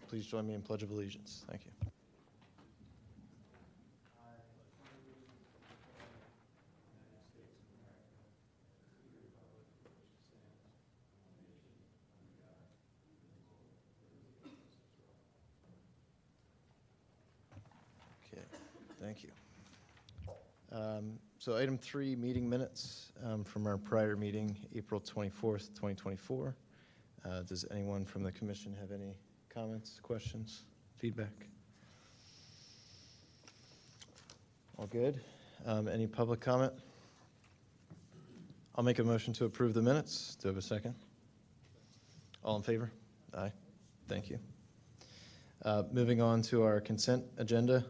please join me in Pledge of Allegiance. Thank you. Okay, thank you. So item 3, meeting minutes from our prior meeting, April 24th, 2024. Does anyone from the commission have any comments, questions, feedback? All good. Any public comment? I'll make a motion to approve the minutes. Do I have a second? All in favor? Aye. Thank you. Moving on to our consent agenda.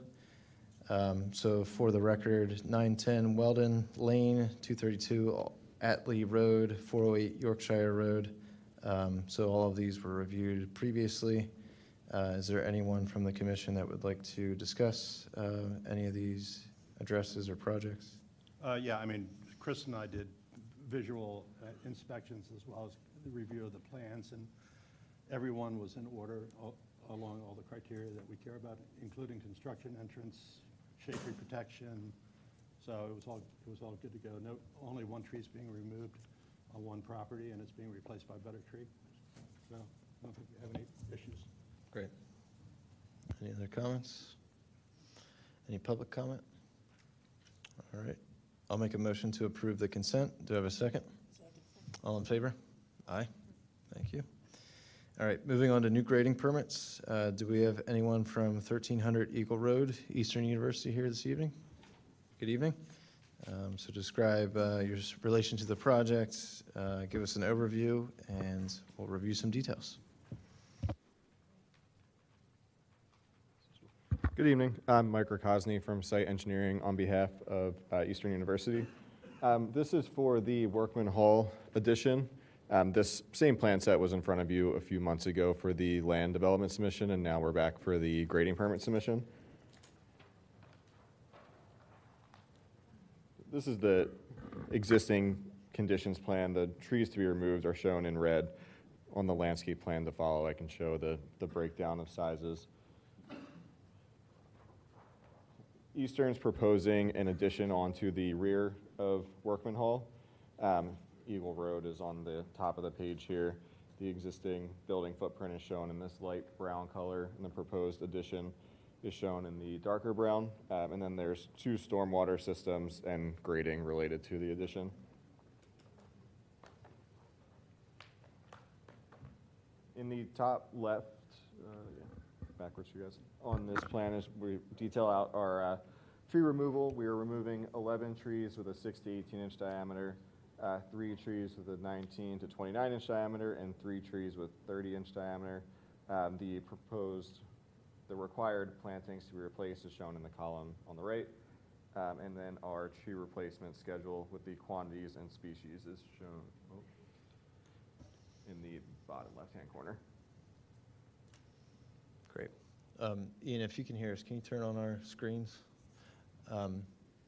So for the record, 910 Weldon Lane, 232 Atlee Road, 408 Yorkshire Road. So all of these were reviewed previously. Is there anyone from the commission that would like to discuss any of these addresses or projects? Yeah, I mean, Chris and I did visual inspections as well as the review of the plans, and everyone was in order along all the criteria that we care about, including construction entrance, shade tree protection. So it was all good to go. No, only one tree is being removed on one property, and it's being replaced by a better tree. So I don't think we have any issues. Great. Any other comments? Any public comment? All right. I'll make a motion to approve the consent. Do I have a second? Second. All in favor? Aye. Thank you. All right. Moving on to new grading permits. Do we have anyone from 1300 Eagle Road, Eastern University here this evening? Good evening. So describe your relation to the project, give us an overview, and we'll review some details. Good evening. I'm Mike Rakosny from Site Engineering on behalf of Eastern University. This is for the Workman Hall addition. This same plan set was in front of you a few months ago for the land development submission, and now we're back for the grading permit submission. This is the existing conditions plan. The trees to be removed are shown in red. On the landscape plan to follow, I can show the breakdown of sizes. Eastern's proposing an addition onto the rear of Workman Hall. Eagle Road is on the top of the page here. The existing building footprint is shown in this light brown color, and the proposed addition is shown in the darker brown. And then there's 2 stormwater systems and grading related to the addition. In the top left, backwards you guys, on this plan is we detail out our tree removal. We are removing 11 trees with a 6 to 18 inch diameter, 3 trees with a 19 to 29 inch diameter, and 3 trees with 30 inch diameter. The required plantings to be replaced is shown in the column on the right, and then our tree replacement schedule with the quantities and species is shown in the bottom left-hand corner. Great. Ian, if you can hear us, can you turn on our screens?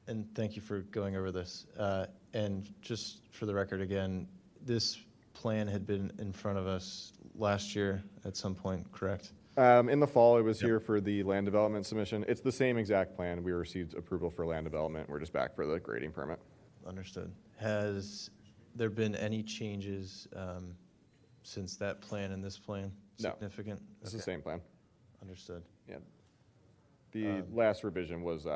And thank you for going over this. And just for the record again, this plan had been in front of us last year at some point, correct? In the fall, it was here for the land development submission. It's the same exact plan. We received approval for land development. We're just back for the grading permit. Understood. Has there been any changes since that plan and this plan? Significant? No, it's the same plan. Understood. Yeah. The last revision was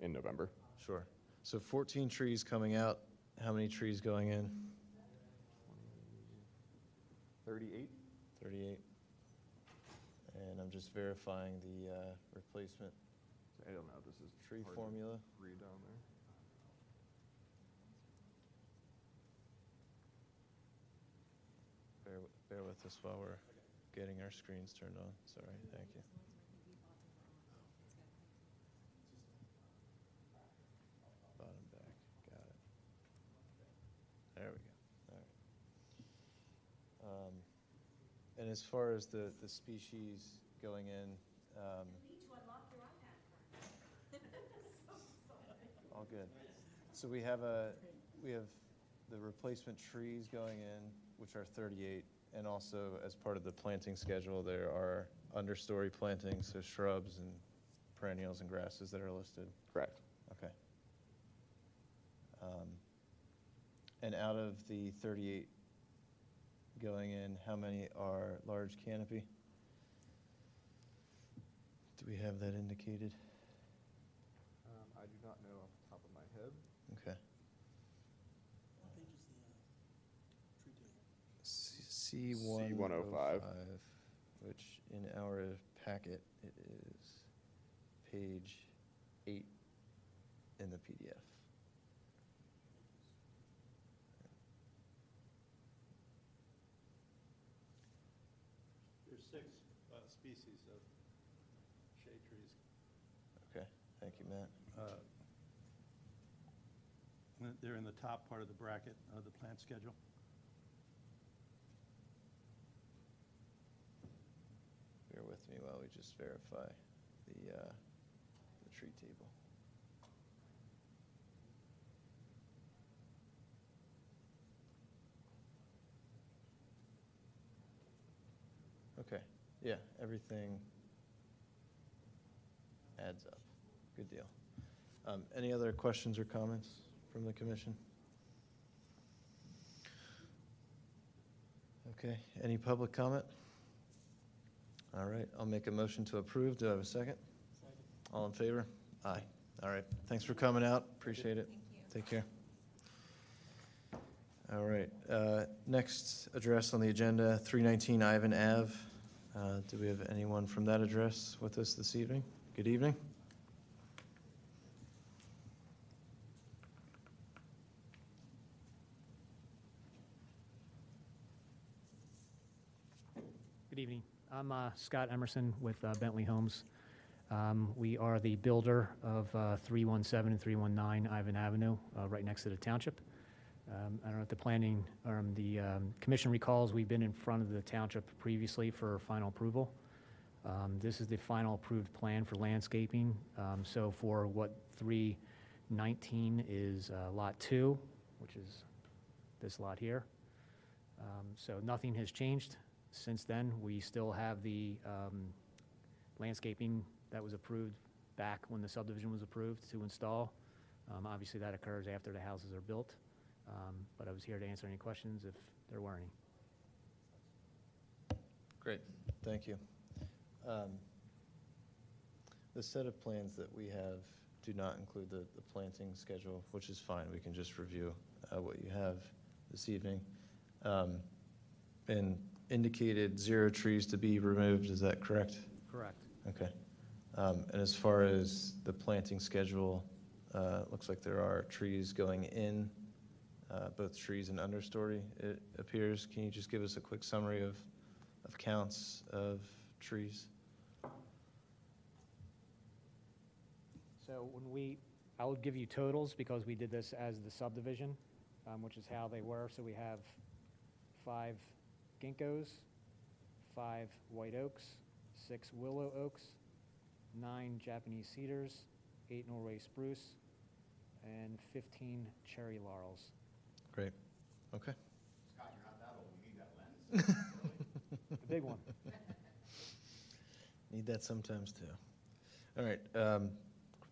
in November. Sure. So 14 trees coming out. How many trees going in? 38. 38. And I'm just verifying the replacement I don't know. This is tree formula. Read down there. Bear with us while we're getting our screens turned on. Sorry. Thank you. Bottom back. Got it. There we go. All right. And as far as the species going in, you need to unlock your iPad first. all good. So we have the replacement trees going in, which are 38, And also, as part of the planting schedule, there are understory plantings, so shrubs and perennials and grasses that are listed. Correct. Okay. And out of the 38 going in, how many are large canopy? Do we have that indicated? I do not know off the top of my head. Okay. What page is the tree table? C105, which in our packet, it is page 8 in the PDF. There's 6 species of shade trees. Okay, thank you, Matt. They're in the top part of the bracket of the plant schedule. Bear with me while we just verify the tree table. Okay, yeah, everything adds up. Good deal. Any other questions or comments from the commission? Okay, any public comment? All right, I'll make a motion to approve. Do I have a second? Second. All in favor? Aye. All right, thanks for coming out. Appreciate it. Take care. All right, next address on the agenda, 319 Ivan Ave. Do we have anyone from that address with us this evening? Good evening. Good evening. I'm Scott Emerson with Bentley Homes. We are the builder of 317 and 319 Ivan Avenue, right next to the Township. I don't know if the planning, the commission recalls, we've been in front of the Township previously for final approval. This is the final approved plan for landscaping. So for what 319 is Lot 2, which is this lot here. So nothing has changed since then. We still have the landscaping that was approved back when the subdivision was approved to install. Obviously, that occurs after the houses are built. But I was here to answer any questions if there were any. Great, thank you. The set of plans that we have do not include the planting schedule, which is fine. We can just review what you have this evening. And indicated 0 trees to be removed, is that correct? Correct. Okay. And as far as the planting schedule, looks like there are trees going in, both trees and understory, it appears. Can you just give us a quick summary of counts of trees? So I would give you totals because we did this as the subdivision, which is how they were. So we have 5 ginkgos, 5 white oaks, 6 willow oaks, 9 Japanese cedars, 8 Norway spruce, and 15 cherry laurels. Great. Okay. Scott, you're not that old. You need that lens. The big one. Need that sometimes too. All right.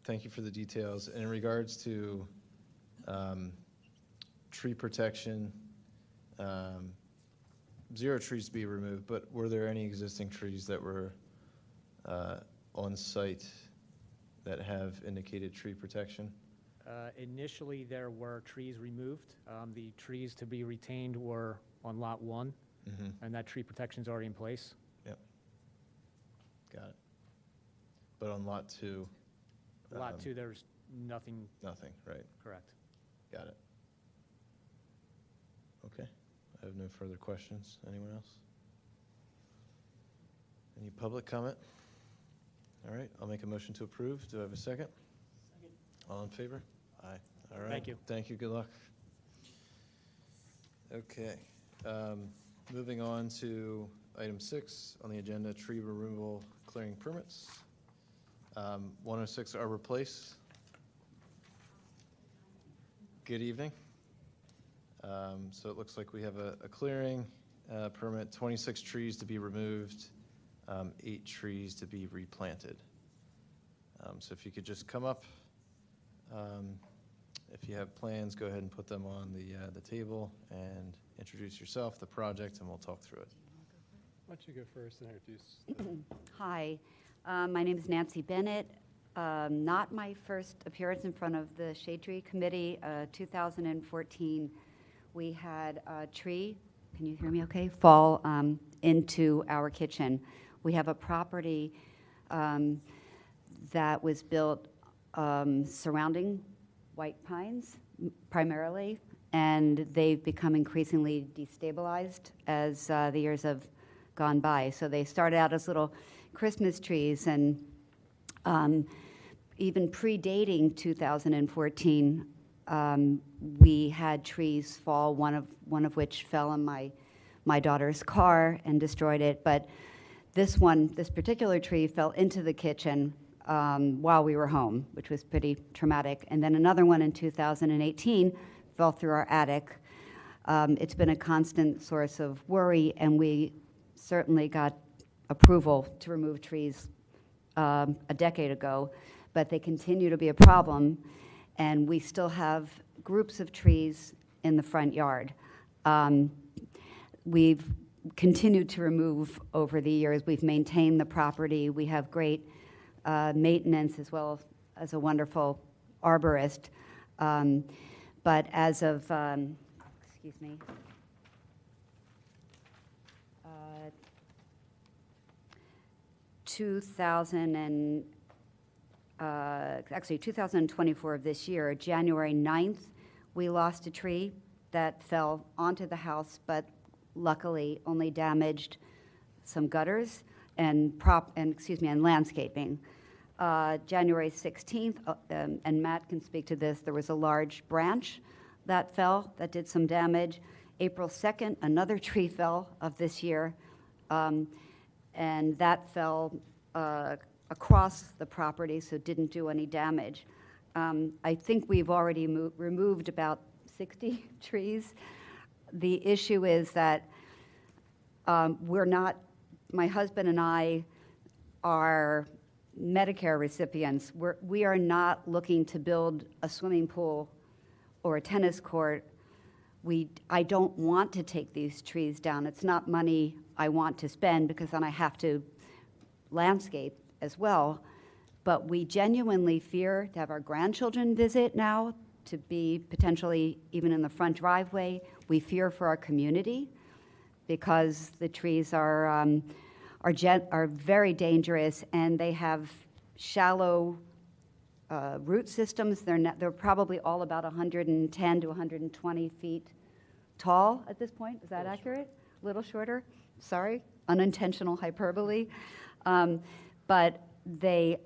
Thank you for the details. And in regards to tree protection, 0 trees to be removed, but were there any existing trees that were on site that have indicated tree protection? Initially, there were trees removed. The trees to be retained were on Lot 1, and that tree protection's already in place. Yep. Got it. But on Lot 2? Lot 2, there's nothing. Nothing, right? Correct. Got it. Okay. I have no further questions. Anyone else? Any public comment? All right, I'll make a motion to approve. Do I have a second? Second. All in favor? Aye. All right. Thank you. Thank you. Good luck. Okay. Moving on to item 6 on the agenda, tree removal clearing permits. 106 Arbor Place. Good evening. So it looks like we have a clearing permit, 26 trees to be removed, 8 trees to be replanted. So if you could just come up, if you have plans, go ahead and put them on the table and introduce yourself, the project, and we'll talk through it. Why don't you go first and introduce? Hi, my name is Nancy Bennett. Not my first appearance in front of the Shade Tree Committee. 2014, we had a tree, can you hear me okay, fall into our kitchen. We have a property that was built surrounding white pines primarily, and they've become increasingly destabilized as the years have gone by. So they started out as little Christmas trees, and even predating 2014, we had trees fall, one of which fell on my daughter's car and destroyed it. But this particular tree fell into the kitchen while we were home, which was pretty traumatic. And then another one in 2018 fell through our attic. It's been a constant source of worry, and we certainly got approval to remove trees a decade ago, but they continue to be a problem, and we still have groups of trees in the front yard. We've continued to remove over the years. We've maintained the property. We have great maintenance as well as a wonderful arborist. But as of, excuse me, 2024 of this year, January 9th, we lost a tree that fell onto the house, but luckily only damaged some gutters and landscaping. January 16th, and Matt can speak to this, there was a large branch that fell that did some damage. April 2nd, another tree fell of this year, and that fell across the property, so didn't do any damage. I think we've already removed about 60 trees. The issue is that my husband and I are Medicare recipients. We are not looking to build a swimming pool or a tennis court. I don't want to take these trees down. It's not money I want to spend because then I have to landscape as well. But we genuinely fear to have our grandchildren visit now, to be potentially even in the front driveway. We fear for our community because the trees are very dangerous, and they have shallow root systems. They're probably all about 110 to 120 feet tall at this point. Is that accurate? A little shorter? Sorry, unintentional hyperbole. But they,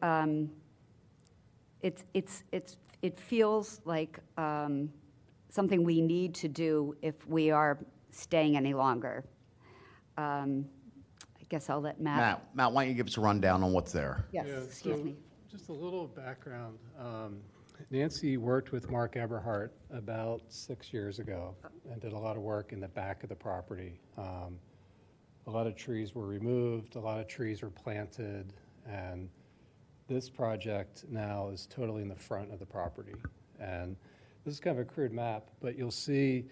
it feels like something we need to do if we are staying any longer. I guess I'll let Matt. Matt, why don't you give us a rundown on what's there? Yes, Yeah, excuse so me. Just a little background. Nancy worked with Mark Eberhardt about 6 years ago and did a lot of work in the back of the property. A lot of trees were removed, a lot of trees were planted, and this project now is totally in the front of the property. And this is kind of a crude map, but you'll see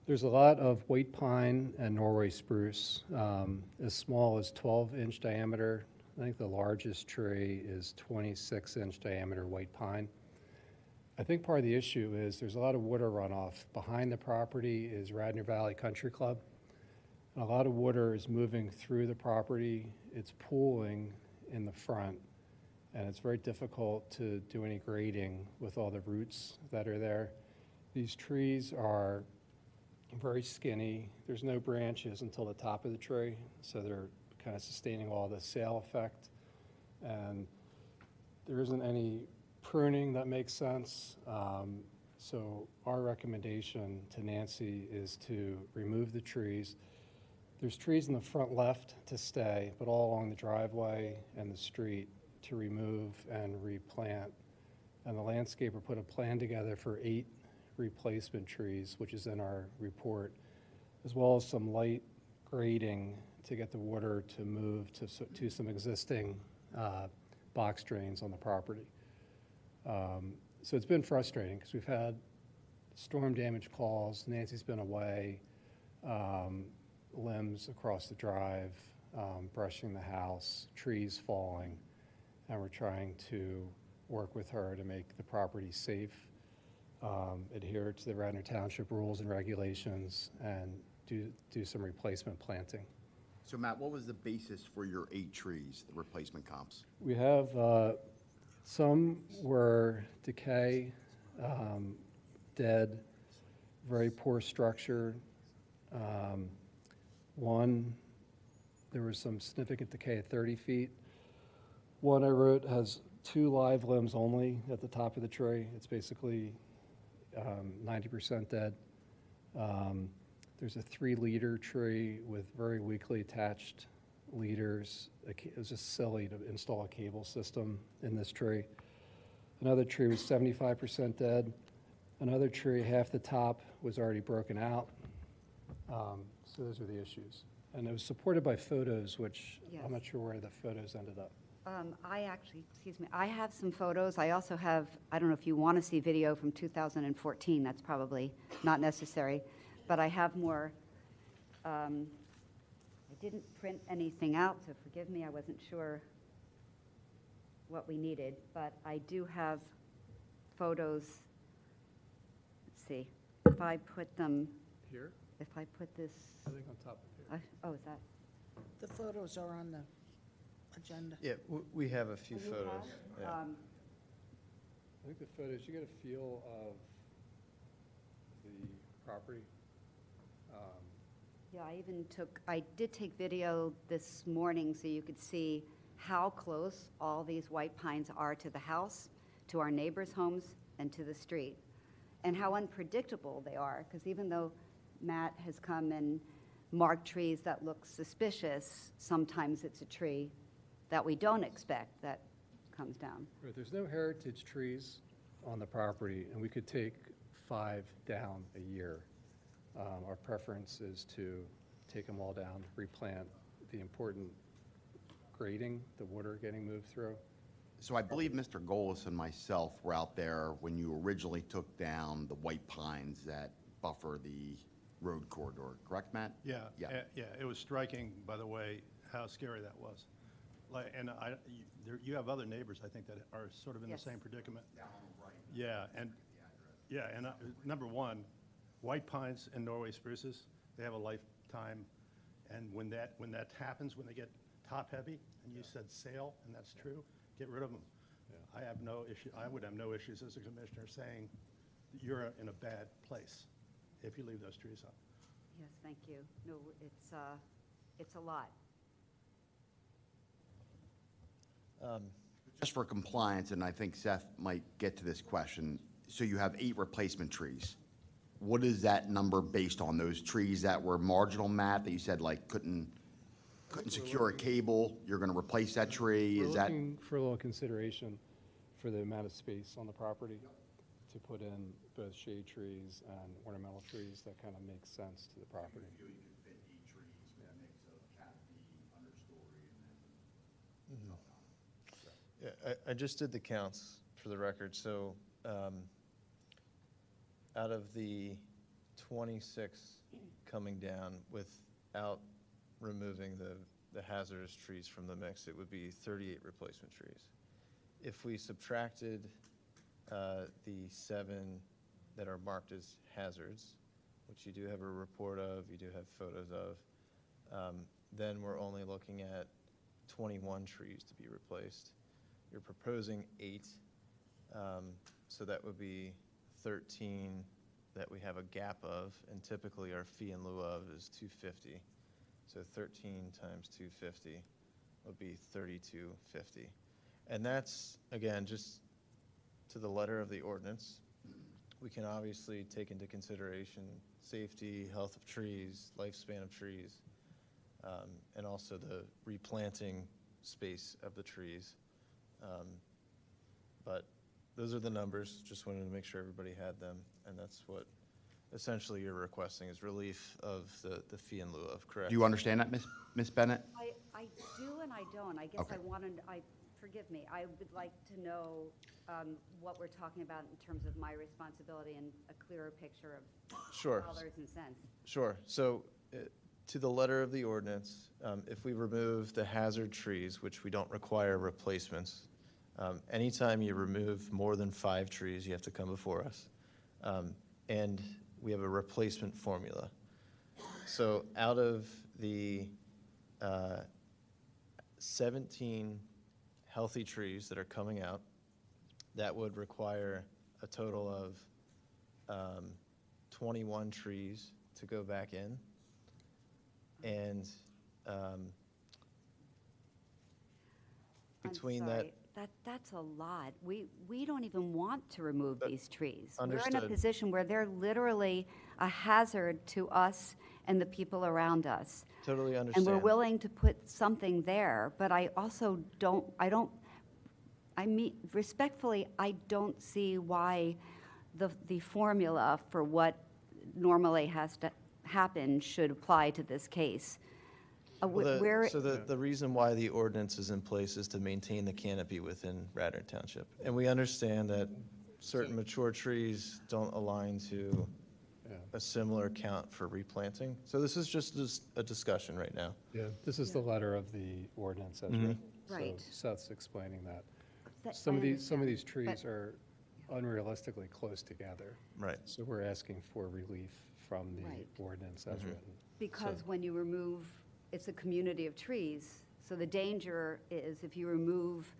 there's a lot of white pine and Norway spruce, as small as 12-inch diameter. I think the largest tree is 26-inch diameter white pine. I think part of the issue is there's a lot of water runoff. Behind the property is Radnor Valley Country Club. And a lot of water is moving through the property. It's pooling in the front, and it's very difficult to do any grading with all the roots that are there. These trees are very skinny. There's no branches until the top of the tree, so they're kind of sustaining all the sail effect. And there isn't any pruning that makes sense. So our recommendation to Nancy is to remove the trees. There's trees in the front left to stay, but all along the driveway and the street to remove and replant. And the landscaper put a plan together for 8 replacement trees, which is in our report, as well as some light grading to get the water to move to some existing box drains on the property. So it's been frustrating because we've had storm damage calls, Nancy's been away, limbs across the drive, brushing the house, trees falling, and we're trying to work with her to make the property safe, adhere to the Radnor Township rules and regulations, and do some replacement planting. So Matt, what was the basis for your 8 trees, the replacement comps? We have, some were decay, dead, very poor structure. One, there was some significant decay at 30 feet. One I wrote has 2 live limbs only at the top of the tree. It's basically 90% dead. There's a 3-leader tree with very weakly attached leaders. It was just silly to install a cable system in this tree. Another tree was 75% dead. Another tree, half the top was already broken out. So those are the issues. And it was supported by photos, which Yes. I'm not sure where the photos ended up. I have some photos. I also have, I don't know if you want to see video from 2014, that's probably not necessary, but I have more. I didn't print anything out, so forgive me, I wasn't sure what we needed, but I do have photos. Let's see, if I put them, Here? if I put this, I think on top of here. oh, is that? The photos are on the agenda. Yeah, we have a few Oh, you photos. have? Yeah. I think the photos, you get a feel of the property. Yeah, I did take video this morning so you could see how close all these white pines are to the house, to our neighbors' homes, and to the street, and how unpredictable they are, because even though Matt has come and marked trees that look suspicious, sometimes it's a tree that we don't expect that comes down. Right, there's no heritage trees on the property, and we could take 5 down a year. Our preference is to take them all down, replant the important grading, the water getting moved through. So I believe Mr. Golis and myself were out there when you originally took down the white pines that buffer the road corridor, correct, Matt? Yeah, Yeah. yeah, it was striking, by the way, how scary that was. And you have other neighbors, I think, that are sort of in the Yes. same predicament. Down on the right. Yeah, and number one, white pines and Norway spruces, they have a lifetime, and when that happens, when they get top-heavy, and you said sail, and that's true, get rid of them. Yeah. I have no issue, I would have no issues as a commissioner saying that you're in a bad place if you leave those trees up. Yes, thank you. No, it's a lot. Just for compliance, and I think Seth might get to this question, so you have 8 replacement trees. What is that number based on? Those trees that were marginal, Matt, that you said like couldn't secure a cable, you're gonna replace that tree? We're Is that? looking for a little consideration for the amount of space on the property to put in both shade trees and ornamental trees that kind of makes sense to the property. You could fit 8 trees with a mix of canopy, understory, and then. Yeah, I just did the counts for the record, so out of the 26 coming down without removing the hazardous trees from the mix, it would be 38 replacement trees. If we subtracted the 7 that are marked as hazards, which you do have a report of, you do have photos of, then we're only looking at 21 trees to be replaced. You're proposing 8, so that would be 13 that we have a gap of, and typically our fee in lieu of is $250. So 13 times 250 would be $32.50. And that's, again, just to the letter of the ordinance. We can obviously take into consideration safety, health of trees, lifespan of trees, and also the replanting space of the trees. But those are the numbers. Just wanted to make sure everybody had them, and that's essentially you're requesting is relief of the fee in lieu of, correct? Do you understand that, Ms. Bennett? I do and I don't. I guess Okay. forgive me, I would like to know what we're talking about in terms of my responsibility and a clearer picture of Sure. dollars and cents. Sure. So to the letter of the ordinance, if we remove the hazard trees, which we don't require replacements, anytime you remove more than 5 trees, you have to come before us. And we have a replacement formula. So out of the 17 healthy trees that are coming out, that would require a total of 21 trees to go back in. And between I'm that, sorry, that's a lot. We don't even want to remove these trees. We're in a Understood. position where they're literally a hazard to us and the people around us. totally And understand. we're willing to put something there, but I also respectfully, I don't see why the formula for what normally has to happen should apply to this case. Where, So the reason why the ordinance is in place is to maintain the canopy within Radnor Township. And we understand that certain mature trees don't align to a similar count for replanting. So this is just a discussion right now. Yeah, this is the letter of the ordinance as Mhm. written. Right. So Seth's explaining that. that- Some I of these understand, trees but- are unrealistically close together. Right. So we're asking for relief from the Right. ordinance as written. Because So- when you remove, it's a community of trees, so the danger is if you remove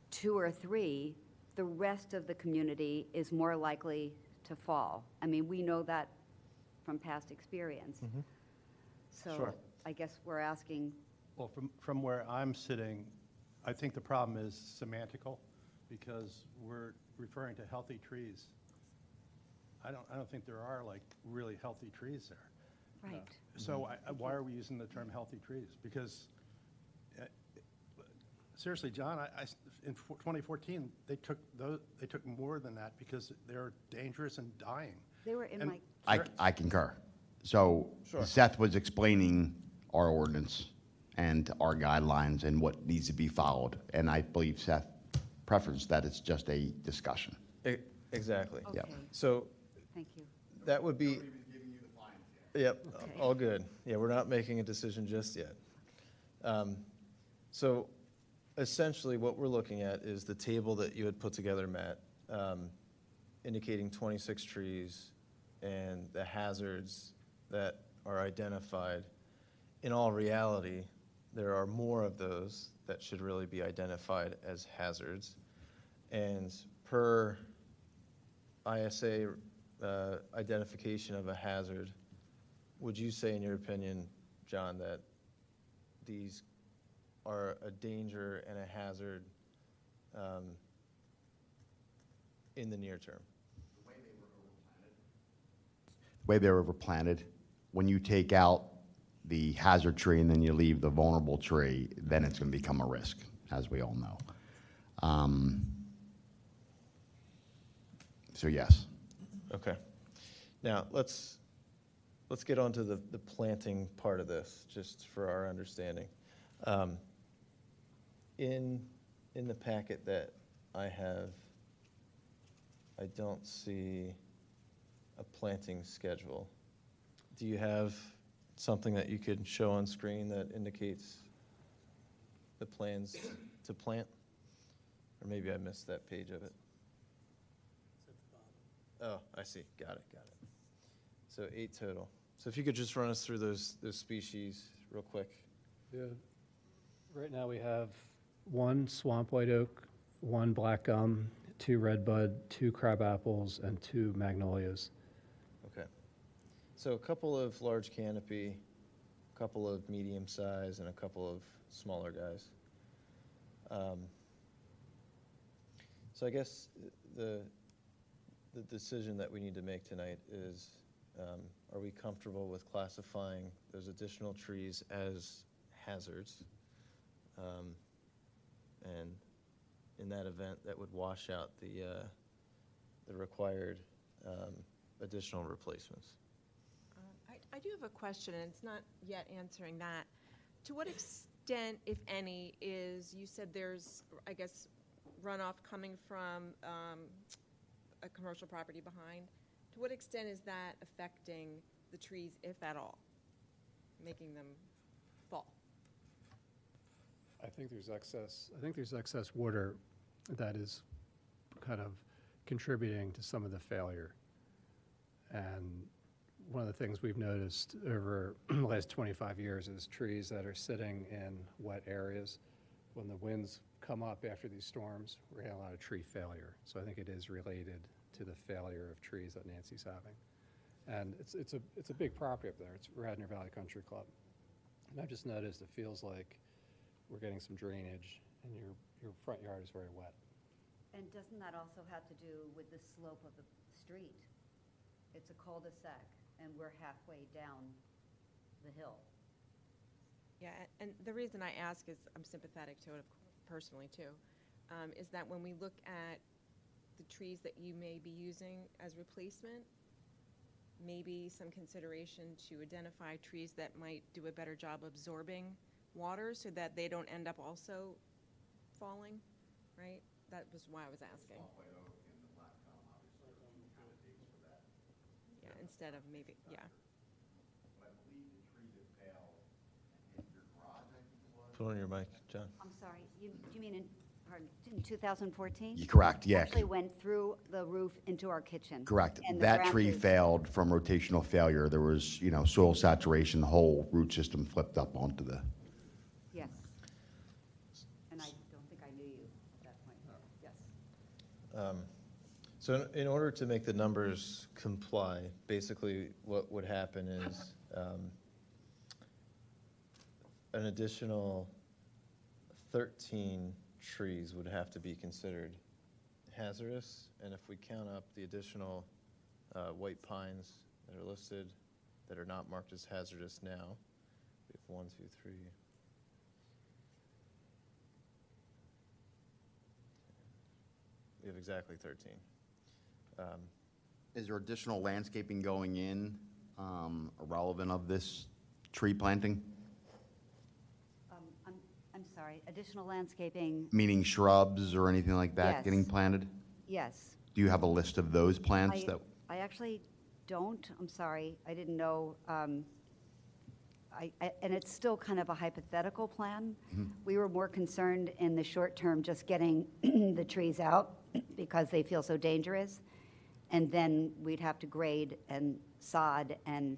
2 or 3, the rest of the community is more likely to fall. I mean, we know that from past experience. So Sure. I guess we're asking, Well, from where I'm sitting, I think the problem is semantical, because we're referring to healthy trees. I don't think there are like really healthy trees there. right, So why are we using the term healthy trees? Because, seriously, John, in 2014, they took more than that because they're dangerous and dying. they were in And- my, I concur. So Sure. Seth was explaining our ordinance and our guidelines and what needs to be followed. And I believe Seth preferenced that it's just a discussion. Exactly. Yep. okay, So thank you. that would be, yep, Okay. all good. Yeah, we're not making a decision just yet. So essentially, what we're looking at is the table that you had put together, Matt, indicating 26 trees and the hazards that are identified. In all reality, there are more of those that should really be identified as hazards. And per ISA identification of a hazard, would you say, in your opinion, John, that these are a danger and a hazard in the near term? The way they were overplanted, when you take out the hazard tree and then you leave the vulnerable tree, then it's going to become a risk, as we all know. So yes. Okay. Now, let's get on to the planting part of this, just for our understanding. In the packet that I have, I don't see a planting schedule. Do you have something that you could show on screen that indicates the plans to plant? Or maybe I missed that page of it. Oh, I see. Got it. So 8 total. So if you could just run us through those species real quick. Yeah. Right now, we have 1 swamp white oak, 1 black gum, 2 redbud, 2 crab apples, and 2 magnolias. Okay. So a couple of large canopy, a couple of medium size, and a couple of smaller guys. So I guess the decision that we need to make tonight is, are we comfortable with classifying those additional trees as hazards? And in that event, that would wash out the required additional replacements. I do have a question, and it's not yet answering that. To what extent, if any, you said there's, I guess, runoff coming from a commercial property behind. To what extent is that affecting the trees, if at all, making them fall? I think there's excess water that is kind of contributing to some of the failure. And one of the things we've noticed over the last 25 years is trees that are sitting in wet areas. When the winds come up after these storms, we're getting a lot of tree failure. So I think it is related to the failure of trees that Nancy's having. And it's a big property up there. It's Radnor Valley Country Club. And I've just noticed it feels like we're getting some drainage and your front yard is very wet. And doesn't that also have to do with the slope of the street? It's a cul-de-sac, and we're halfway down the hill. Yeah, and the reason I ask is I'm sympathetic to it personally too, is that when we look at the trees that you may be using as replacement, maybe some consideration to identify trees that might do a better job absorbing water so that they don't end up also falling, right? That was why I was asking. Yeah, instead of maybe, yeah. Put on your mic, John. I'm sorry, you mean in 2014? You're correct, yeah. Actually went through the roof into our kitchen. Correct. And the That tree branches- failed from rotational failure. There was, soil saturation, the whole root system flipped up onto the, Yes. And I don't think I knew you at that point. Yes. So in order to make the numbers comply, basically what would happen is an additional 13 trees would have to be considered hazardous. And if we count up the additional white pines that are listed that are not marked as hazardous now, we have 1, 2, 3. We have exactly 13. is there additional landscaping going in irrelevant of this tree planting? I'm sorry, additional landscaping, Meaning shrubs or anything like that Yes. getting planted? yes. Do you have a list of those plants that? I actually don't, I'm sorry, I didn't know. And it's still kind of a hypothetical plan. We were more concerned in the short term, just getting the trees out because they feel so dangerous. And then we'd have to grade and sod and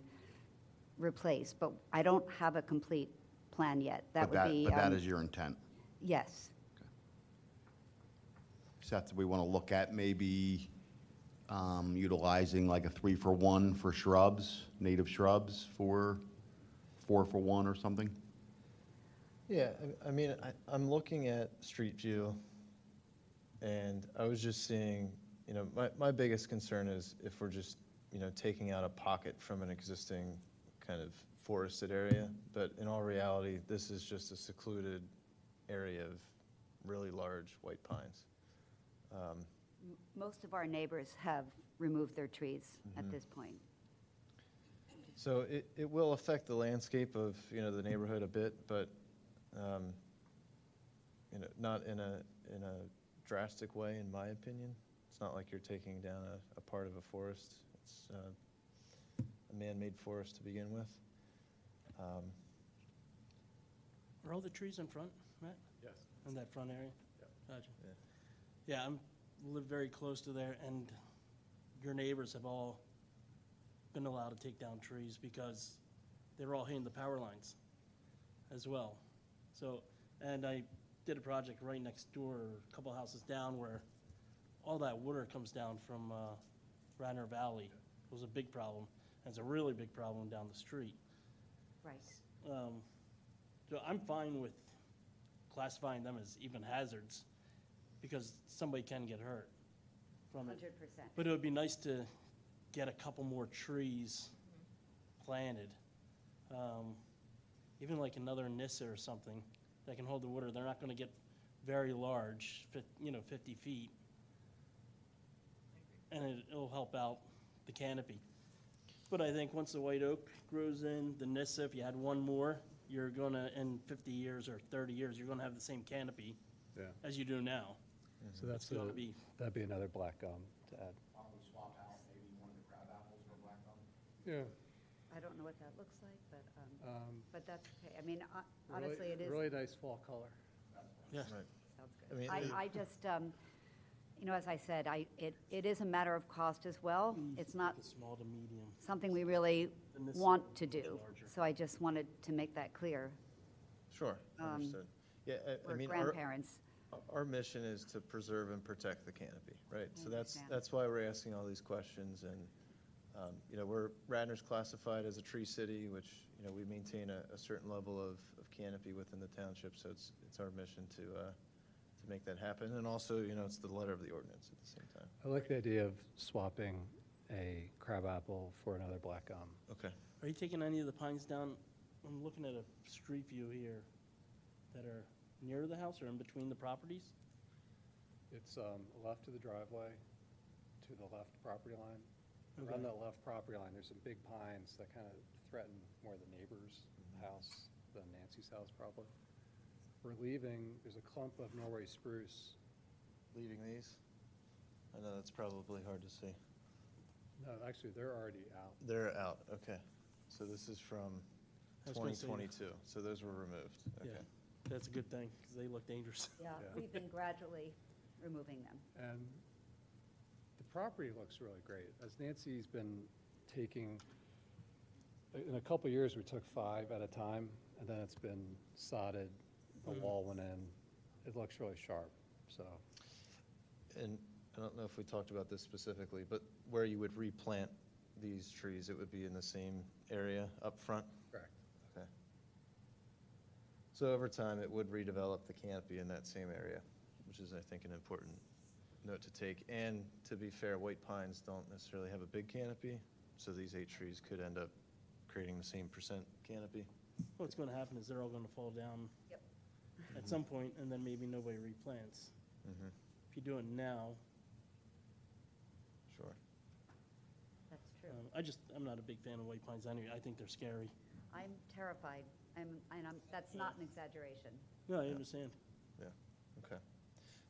replace. But I don't have a complete plan yet. That would be. But that is your intent. Yes. Seth, do we want to look at maybe utilizing like a 3-for-1 for shrubs, native shrubs, for 4-for-1 or something? Yeah, I mean, I'm looking at Street View, and I was just seeing, my biggest concern is if we're just, taking out a pocket from an existing kind of forested area. But in all reality, this is just a secluded area of really large white pines. Most of our neighbors have removed their trees at this point. So it will affect the landscape of, the neighborhood a bit, but, not in a drastic way, in my opinion. It's not like you're taking down a part of a forest. It's a man-made forest to begin with. Are all the trees in front, Matt? Yes. In that front area? Yeah. Gotcha. Yeah, live very close to there, and your neighbors have all been allowed to take down trees because they're all hitting the power lines as well. So, and I did a project right next door, a couple houses down, where all that water comes down from Radnor Valley. It was a big problem, and it's a really big problem down the street. Right. So I'm fine with classifying them as even hazards, because somebody can get hurt from it. 100%. But it would be nice to get a couple more trees planted. Even like another Nissa or something that can hold the water. They're not going to get very large, 50 feet. And it'll help out the canopy. But I think once the white oak grows in, the Nissa, if you had one more, you're gonna, in 50 years or 30 years, you're gonna have the same canopy Yeah. as you do now. So that's, It's gonna be, that'd be another black gum to add. Probably swap out maybe one of the crab apples for black gum. Yeah. I don't know what that looks like, but that's okay. I mean, honestly, it is. Really nice fall color. yeah. Right. Sounds I mean, good. I just, as I said, it is a matter of cost as well. It's not The small to medium. something we really And this want is to much do. larger. So I just wanted to make that clear Sure, understood. Yeah, I for mean, grandparents. our mission is to preserve and protect the canopy, right? So understand. that's why we're asking all these questions, and, Radnor's classified as a tree city, which, we maintain a certain level of canopy within the township, so it's our mission to make that happen, and also, it's the letter of the ordinance at the same time. I like the idea of swapping a crabapple for another black gum. Okay. Are you taking any of the pines down? I'm looking at a street view here that are near the house or in between the properties? It's left of the driveway to the left property line. Okay. Around that left property line, there's some big pines that kind of threaten more the neighbor's house than Nancy's house probably. We're leaving, there's a clump of Norway spruce. Leaving these? I know that's probably hard to see. No, actually, they're already out. They're out, okay. So this is from I was gonna say- 2022, so those were removed, Yeah, okay. that's a good thing, because they look dangerous. Yeah, Yeah. we've been gradually removing them. And the property looks really great. As Nancy's been taking, in a couple of years, we took 5 at a time, and then it's been sodded, the wall went in. It looks really sharp, so. And I don't know if we talked about this specifically, but where you would replant these trees, it would be in the same area up front? Correct. Okay. So over time, it would redevelop the canopy in that same area, which is, I think, an important note to take. And to be fair, white pines don't necessarily have a big canopy, so these 8 trees could end up creating the same percent canopy. What's gonna happen is they're all gonna fall down Yep. at some point, and then maybe nobody replants. Mhm. If you do it now, Sure. That's true. I'm not a big fan of white pines anyway. I think they're scary. I'm terrified. That's not an exaggeration. No, I understand. Yeah, okay.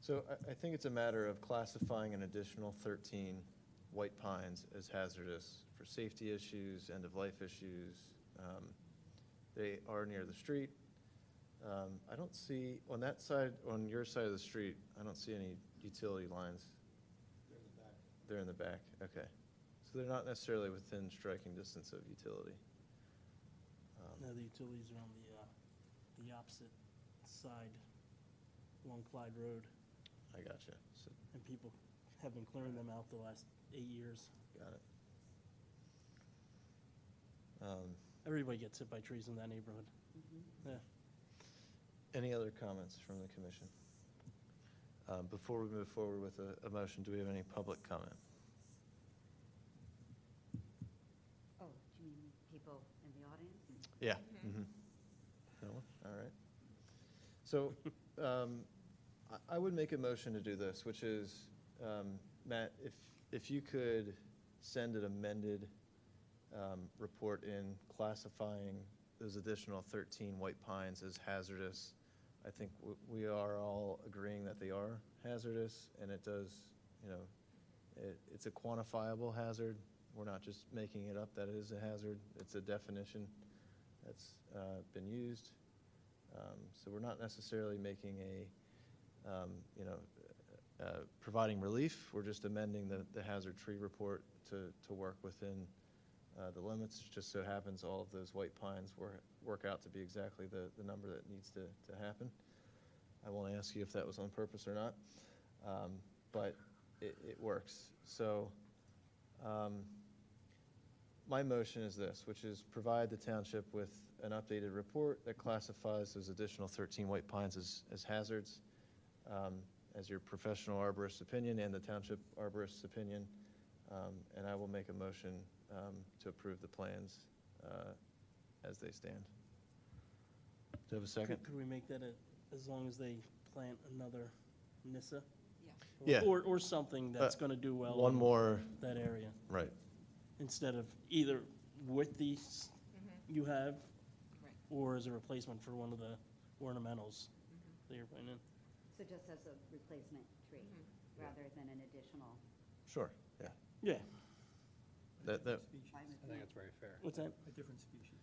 So I think it's a matter of classifying an additional 13 white pines as hazardous for safety issues, end-of-life issues. They are near the street. I don't see, on that side, on your side of the street, I don't see any utility lines. They're in the back, okay. So they're not necessarily within striking distance of utility. No, the utilities are on the opposite side along Clyde Road, I gotcha. So, and people have been clearing them out the last 8 years. got it. Everybody gets hit by trees in that neighborhood. Yeah. Any other comments from the commission? Before we move forward with a motion, do we have any public comment? Oh, do you mean people in the audience? Yeah. Mhm. No one? All right. So I would make a motion to do this, which is, Matt, if you could send an amended report in classifying those additional 13 white pines as hazardous. I think we are all agreeing that they are hazardous, and it does, it's a quantifiable hazard. We're not just making it up that it is a hazard. It's a definition that's been used. So we're not necessarily making providing relief. We're just amending the hazard tree report to work within the limits. Just so happens all of those white pines work out to be exactly the number that needs to happen. I won't ask you if that was on purpose or not, but it works. So my motion is this, which is provide the township with an updated report that classifies those additional 13 white pines as hazards, as your professional arborist opinion and the township arborist's opinion, and I will make a motion to approve the plans as they stand. Do you have a second? Could we make that as long as they plant another Nissa? Yeah. Or something that's gonna do well One in more, that area. right. instead of either with these you have, Right. or as a replacement for one of the ornamentals that you're putting in. So just as a replacement tree, rather than an additional. Sure, yeah. Yeah. That, I think it's very fair. What's that? A different species.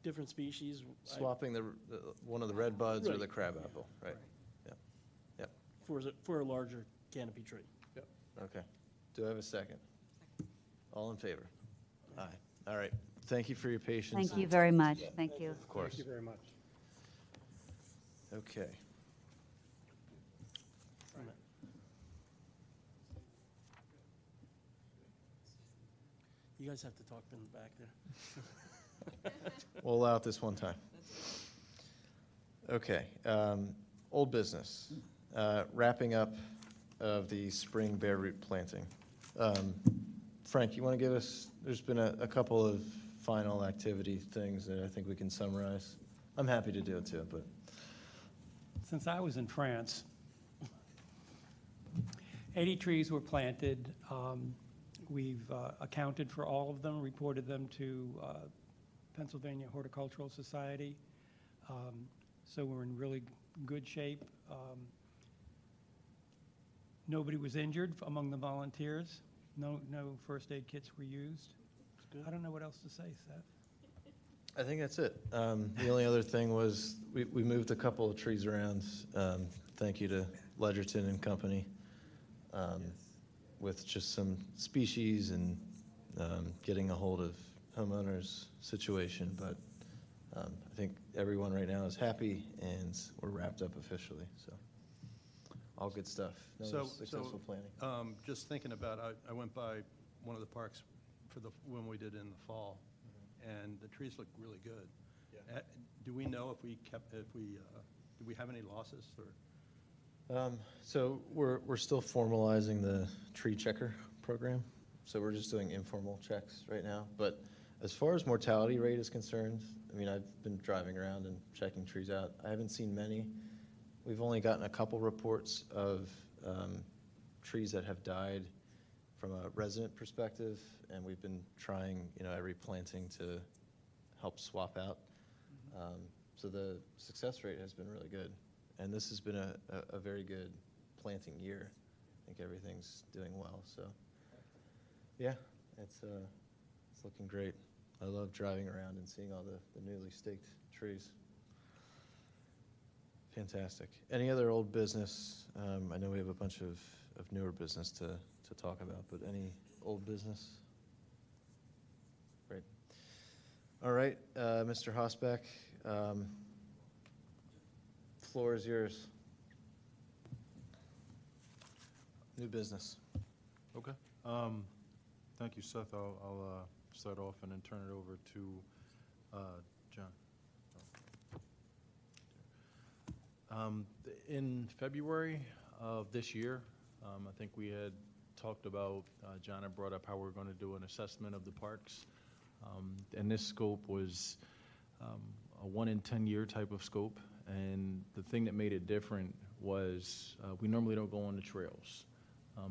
Different species. swapping the one of the red buds or Right. the crabapple, right? Yeah, yeah, For a larger canopy tree. okay. Do I have a second? All in favor? Aye. All right. Thank you for your patience. Thank you very much. Thank you. Of course. Thank you very much. Okay. You guys have to talk in the back there. We'll allow it this one time. Okay, old business. Wrapping up of the spring bare root planting. Frank, you want to give us, there's been a couple of final activity things that I think we can summarize. I'm happy to do it too, but. Since I was in France, 80 trees were planted. We've accounted for all of them, reported them to Pennsylvania Horticultural Society. So we're in really good shape. Nobody was injured among the volunteers. No first aid kits were used. I don't know what else to say, Seth. I think that's it. The only other thing was we moved a couple of trees around. Thank you to Ledgerton and Company with just some species and getting a hold of homeowners' situation. But I think everyone right now is happy and we're wrapped up officially. So all good stuff. No successful planning. Just thinking about, I went by one of the parks when we did it in the fall, and the trees look really good. Yeah. Do we know if do we have any losses or? So we're still formalizing the tree checker program. So we're just doing informal checks right now. But as far as mortality rate is concerned, I mean, I've been driving around and checking trees out. I haven't seen many. We've only gotten a couple reports of trees that have died from a resident perspective, and we've been trying, every planting to help swap out. So the success rate has been really good. And this has been a very good planting year. I think everything's doing well. So, yeah, it's looking great. I love driving around and seeing all the newly staked trees. Fantastic. Any other old business? I know we have a bunch of newer business to talk about, but any old business? Great. All right, Mr. Hosbeck, floor is yours. New business. Okay. Thank you, Seth. I'll start off and then turn it over to John. In February of this year, I think we had talked about, John had brought up how we're going to do an assessment of the parks. And this scope was a 1 in 10 year type of scope. And the thing that made it different was we normally don't go on the trails.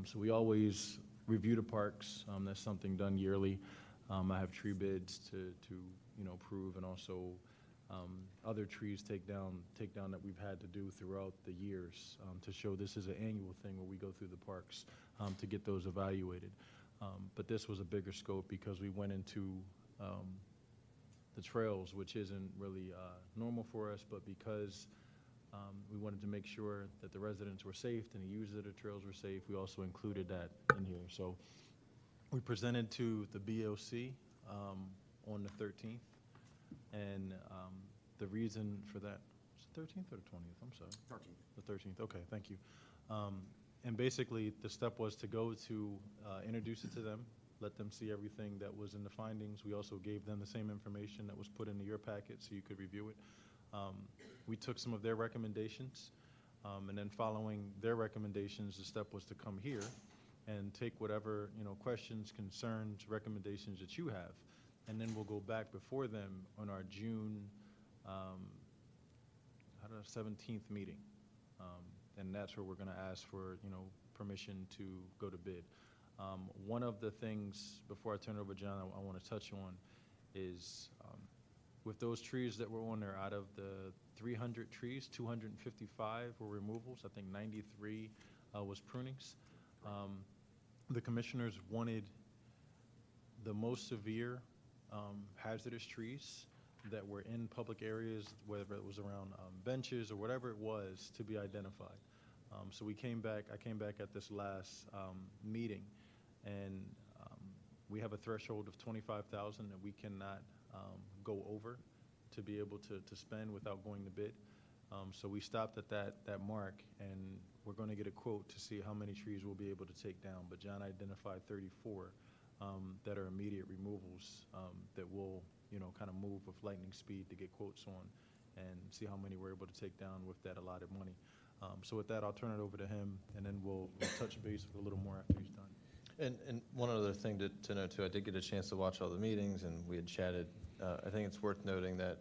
So we always review the parks. That's something done yearly. I have tree bids to approve, and also other trees take down that we've had to do throughout the years to show this is an annual thing where we go through the parks to get those evaluated. But this was a bigger scope because we went into the trails, which isn't really normal for us, but because we wanted to make sure that the residents were safe and the users of the trails were safe, we also included that in here. So we presented to the BOC on the 13th, and the reason for that, is it 13th or the 20th? I'm sorry. 13th. The 13th, okay, thank you. And basically, the step was to go to introduce it to them, let them see everything that was in the findings. We also gave them the same information that was put into your packet so you could review it. We took some of their recommendations, and then following their recommendations, the step was to come here and take whatever questions, concerns, recommendations that you have, and then we'll go back before them on our June 17th meeting, and that's where we're going to ask for permission to go to bid. One of the things, before I turn it over to John, I want to touch on is with those trees that were on there, out of the 300 trees, 255 were removals. I think 93 was prunings. The commissioners wanted the most severe hazardous trees that were in public areas, whether it was around benches or whatever it was, to be identified. So I came back at this last meeting, and we have a threshold of 25,000 that we cannot go over to be able to spend without going to bid. So we stopped at that mark, and we're going to get a quote to see how many trees we'll be able to take down. But John identified 34 that are immediate removals that will, kind of move with lightning speed to get quotes on and see how many we're able to take down with that allotted money. So with that, I'll turn it over to him, and then we'll touch base with a little more after he's done. And one other thing to note too, I did get a chance to watch all the meetings, and we had chatted. I think it's worth noting that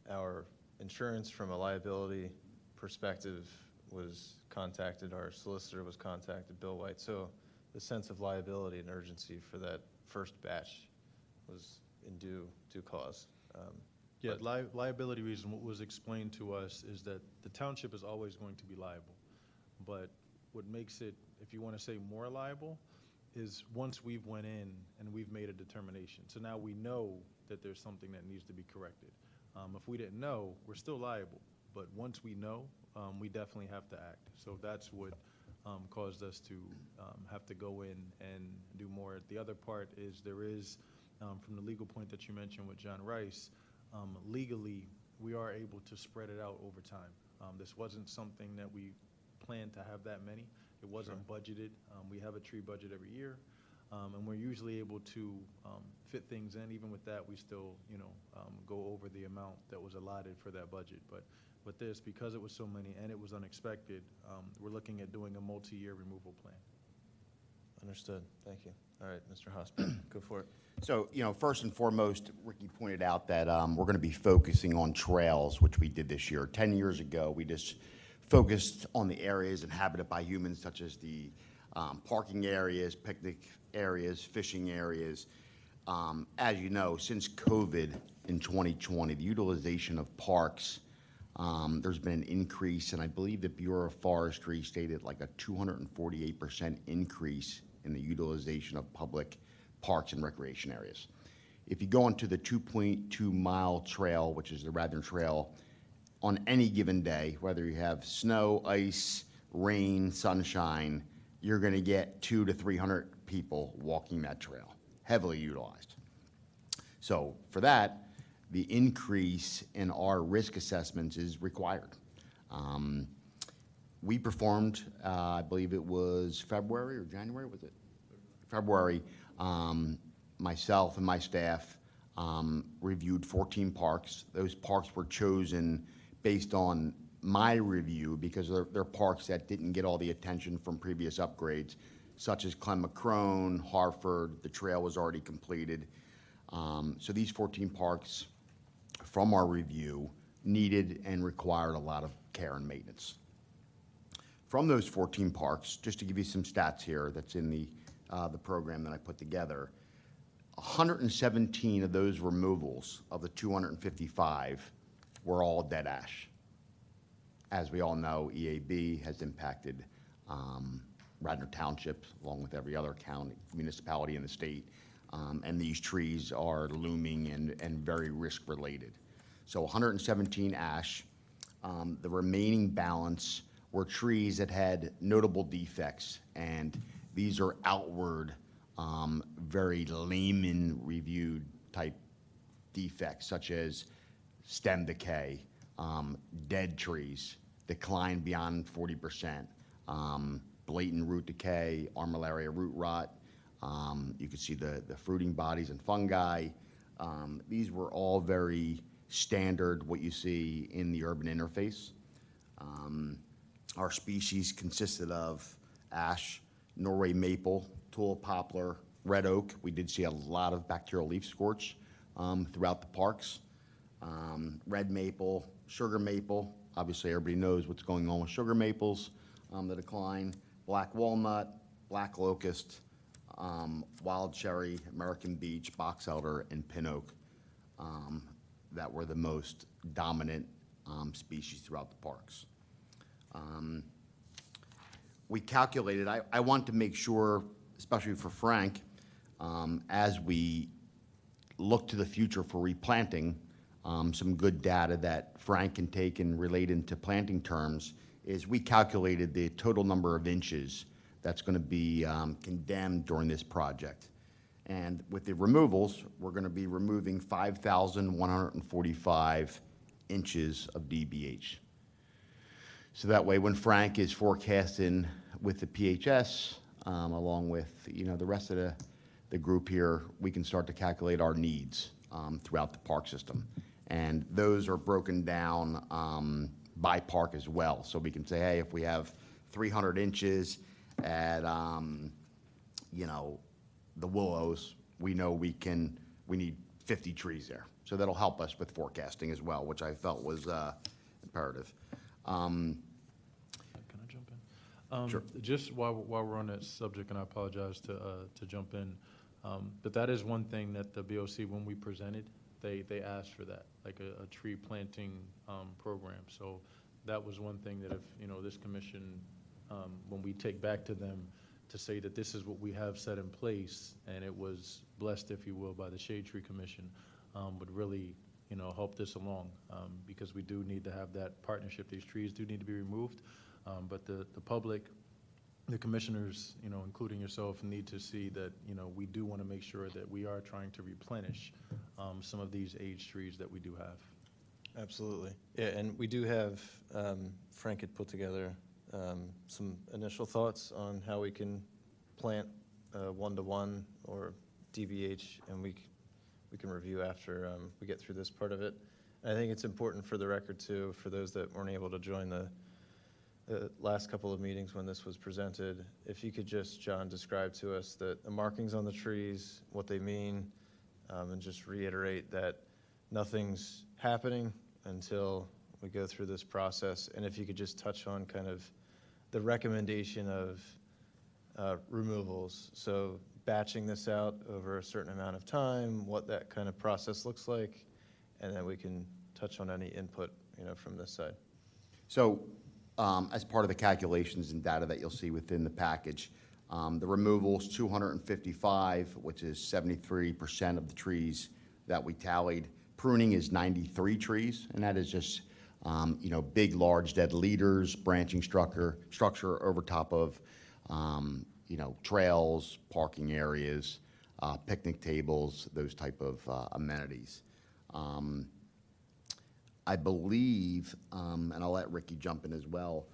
our insurance from a liability perspective was contacted, our solicitor was contacted, Bill White. So the sense of liability and urgency for that first batch was in due cause. Yeah, liability reason, what was explained to us is that the township is always going to be liable. But what makes it, if you want to say more liable, is once we've went in and we've made a determination. So now we know that there's something that needs to be corrected. If we didn't know, we're still liable. But once we know, we definitely have to act. So that's what caused us to have to go in and do more. The other part is there is, from the legal point that you mentioned with John Rice, legally, we are able to spread it out over time. This wasn't something that we planned to have that many. It wasn't budgeted. We have a tree budget every year, and we're usually able to fit things in. Even with that, we still, go over the amount that was allotted for that budget. But with this, because it was so many and it was unexpected, we're looking at doing a multi-year removal plan. Understood. Thank you. All right, Mr. Hosper, go for it. So, first and foremost, Ricky pointed out that we're going to be focusing on trails, which we did this year. 10 years ago, we just focused on the areas inhabited by humans, such as the parking areas, picnic areas, fishing areas. As you know, since COVID in 2020, the utilization of parks, there's been an increase, and I believe the Bureau of Forestry stated like a 248% increase in the utilization of public parks and recreation areas. If you go onto the 2.2-mile trail, which is the Radnor Trail, on any given day, whether you have snow, ice, rain, sunshine, you're going to get 200 to 300 people walking that trail, heavily utilized. So for that, the increase in our risk assessments is required. We performed, I believe it was February or January, was it? February. Myself and my staff reviewed 14 parks. Those parks were chosen based on my review because they're parks that didn't get all the attention from previous upgrades, such as Clem McCrone, Harford. The trail was already completed. So these 14 parks, from our review, needed and required a lot of care and maintenance. From those 14 parks, just to give you some stats here that's in the program that I put together, 117 of those removals of the 255 were all dead ash. As we all know, EAB has impacted Radnor Township, along with every other county, municipality in the state, and these trees are looming and very risk-related. So 117 ash. The remaining balance were trees that had notable defects, and these are outward, very layman-reviewed type defects, such as stem decay, dead trees, decline beyond 40%, blatant root decay, armillaria root rot. You can see the fruiting bodies and fungi. These were all very standard, what you see in the urban interface. Our species consisted of ash, Norway maple, tule poplar, red oak. We did see a lot of bacterial leaf scorch throughout the parks. Red maple, sugar maple. Obviously, everybody knows what's going on with sugar maples, the decline. Black walnut, black locust, wild cherry, American beech, box elder, and pin oak that were the most dominant species throughout the parks. We calculated, I want to make sure, especially for Frank, as we look to the future for replanting, some good data that Frank can take and relate into planting terms is we calculated the total number of inches that's going to be condemned during this project. And with the removals, we're going to be removing 5,145 inches of DBH. So that way, when Frank is forecasting with the PHS, along with, the rest of the group here, we can start to calculate our needs throughout the park system. And those are broken down by park as well. So we can say, hey, if we have 300 inches at, the Willows, we know we need 50 trees there. So that'll help us with forecasting as well, which I felt was imperative. Can I jump in? Sure. Just while we're on that subject, and I apologize to jump in, but that is one thing that the BOC, when we presented, they asked for that, like a tree planting program. So that was one thing that if, this commission, when we take back to them to say that this is what we have set in place, and it was blessed, if you will, by the Shade Tree Commission, would really, help this along, because we do need to have that partnership. These trees do need to be removed, but the public, the commissioners, including yourself, need to see that, we do want to make sure that we are trying to replenish some of these aged trees that we do have. Absolutely. Yeah, and we do have, Frank had put together some initial thoughts on how we can plant one-to-one or DBH, and we can review after we get through this part of it. And I think it's important for the record, too, for those that weren't able to join the last couple of meetings when this was presented, if you could just, John, describe to us the markings on the trees, what they mean, and just reiterate that nothing's happening until we go through this process. And if you could just touch on kind of the recommendation of removals, so batching this out over a certain amount of time, what that kind of process looks like, and then we can touch on any input, from this side. So as part of the calculations and data that you'll see within the package, the removals, 255, which is 73% of the trees that we tallied. Pruning is 93 trees, and that is just, big, large dead leaders, branching structure over top of, trails, parking areas, picnic tables, those type of amenities. I believe, and I'll let Ricky jump in as well,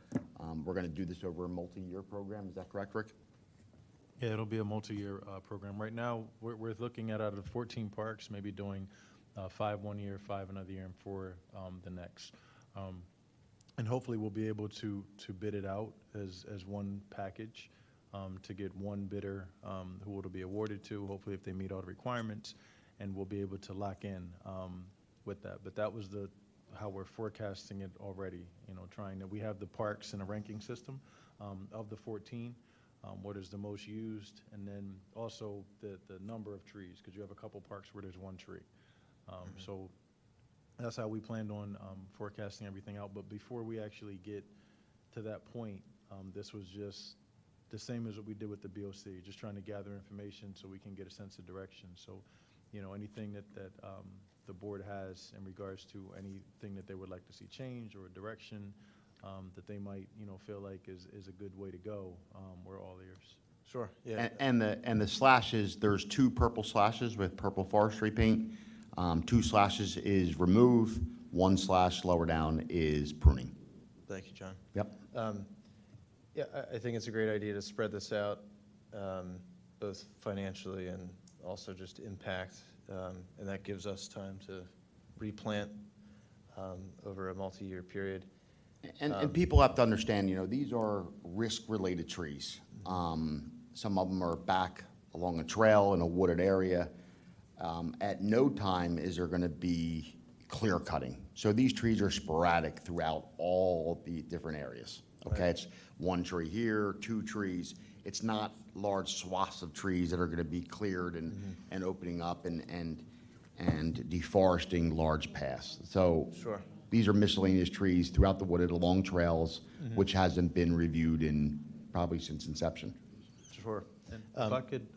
we're going to do this over a multi-year program. Is that correct, Rick? Yeah, it'll be a multi-year program. Right now, we're looking at, out of the 14 parks, maybe doing 5 one year, 5 another year, and 4 the next. And hopefully we'll be able to bid it out as one package to get one bidder who it'll be awarded to, hopefully if they meet all the requirements, and we'll be able to lock in with that. But that was how we're forecasting it already, trying to, we have the parks in a ranking system of the 14, what is the most used, and then also the number of trees, because you have a couple parks where there's 1 tree. So that's how we planned on forecasting everything out. But before we actually get to that point, this was just the same as what we did with the BOC, just trying to gather information so we can get a sense of direction. So, anything that the board has in regards to anything that they would like to see change or direction that they might, feel like is a good way to go, we're all ears. Sure, yeah. And the slashes, there's 2 purple slashes with purple forestry paint. 2 slashes is remove, 1 slash lower down is pruning. Thank you, John. Yep. Yeah, I think it's a great idea to spread this out, both financially and also just impact, and that gives us time to replant over a multi-year period. And people have to understand, these are risk-related trees. Some of them are back along a trail in a wooded area. At no time is there going to be clear cutting. So these trees are sporadic throughout all the different areas. Okay, Right. it's one tree here, two trees. It's not large swaths of trees that are gonna be cleared and opening up and deforesting large paths. So. Sure. These are miscellaneous trees throughout the wooded along trails, which hasn't been reviewed in probably since inception. Sure. And if I could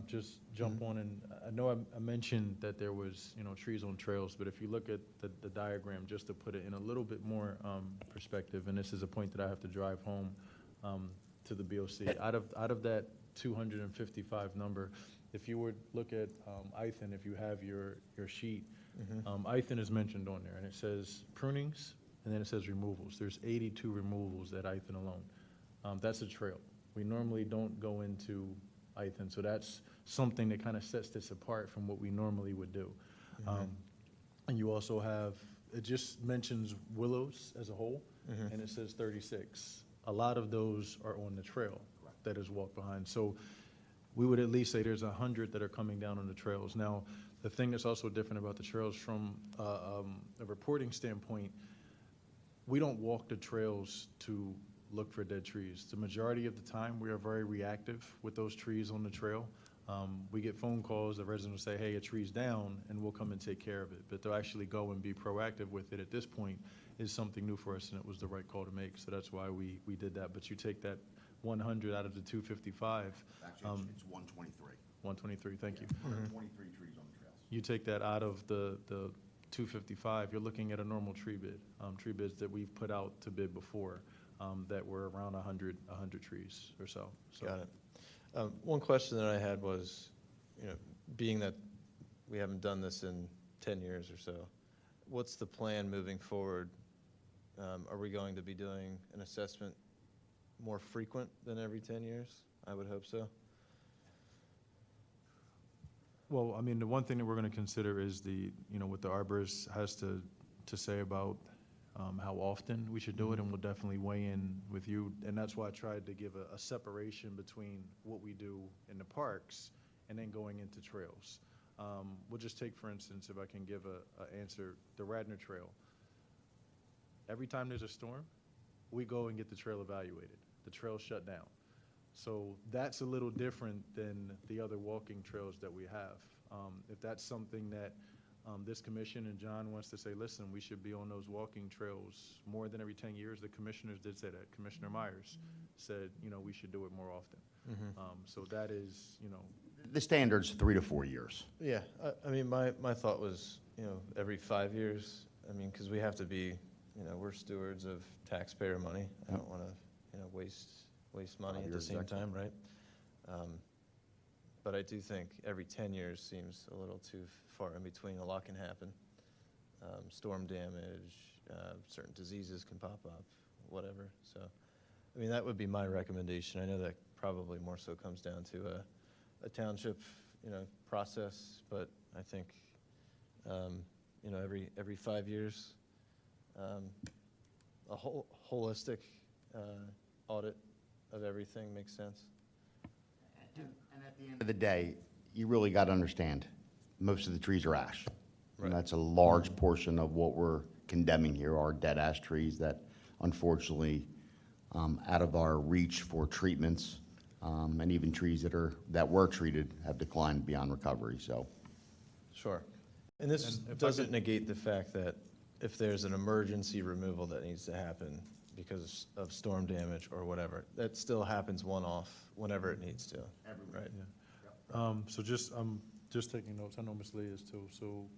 just jump on, and I know I mentioned that there was, trees on trails, but if you look at the diagram, just to put it in a little bit more perspective, and this is a point that I have to drive home to the BOC, out of that 255 number, if you would look at Ithan, if you have your sheet, Ithan is mentioned on there, and it says prunings, and then it says removals. There's 82 removals at Ithan alone. That's a trail. We normally don't go into Ithan, so that's something that kind of sets this apart from what we normally would do. And you also have, it just mentions willows as a whole, and it says 36. A lot of those are on the trail that is walked behind. So we would at least say there's 100 that are coming down on the trails. Now, the thing that's also different about the trails from a reporting standpoint, we don't walk the trails to look for dead trees. The majority of the time, we are very reactive with those trees on the trail. We get phone calls, the residents say, hey, a tree's down, and we'll come and take care of it. But to actually go and be proactive with it at this point is something new for us, and it was the right call to make. So that's why we did that. But you take that 100 out of the 255. Actually, it's 123. 123, thank you. 123 trees on the trails. You take that out of the 255, you're looking at a normal tree bid. Tree bids that we've put out to bid before that were around 100 trees or so. Got it. One question that I had was, being that we haven't done this in 10 years or so, what's the plan moving forward? Are we going to be doing an assessment more frequent than every 10 years? I would hope so. Well, I mean, the one thing that we're going to consider is what the arborist has to say about how often we should do it, and we'll definitely weigh in with you. And that's why I tried to give a separation between what we do in the parks and then going into trails. We'll just take, for instance, if I can give a answer, the Radnor Trail. Every time there's a storm, we go and get the trail evaluated. The trail's shut down. So that's a little different than the other walking trails that we have. If that's something that this commission and John wants to say, listen, we should be on those walking trails more than every 10 years, the commissioners did say that. Commissioner Myers said, we should do it more often. So that is, The standard's 3 to 4 years. Yeah, I mean, my thought was, every 5 years. I mean, because we have to be, we're stewards of taxpayer money. I don't want to, waste money at the same time, right? But I do think every 10 years seems a little too far in between. A lot can happen. Storm damage, certain diseases can pop up, whatever. So, I mean, that would be my recommendation. I know that probably more so comes down to a township, process, but I think, every 5 years, a holistic audit of everything makes sense. And at the end of the day, you really got to understand, most of the trees are ash. Right. And that's a large portion of what we're condemning here are dead ash trees that unfortunately, out of our reach for treatments, and even trees that were treated have declined beyond recovery, so. Sure. And this And if I doesn't could- negate the fact that if there's an emergency removal that needs to happen because of storm damage or whatever, that still happens one-off whenever it needs to. Right. so just taking notes. I know Ms. Lee is too. So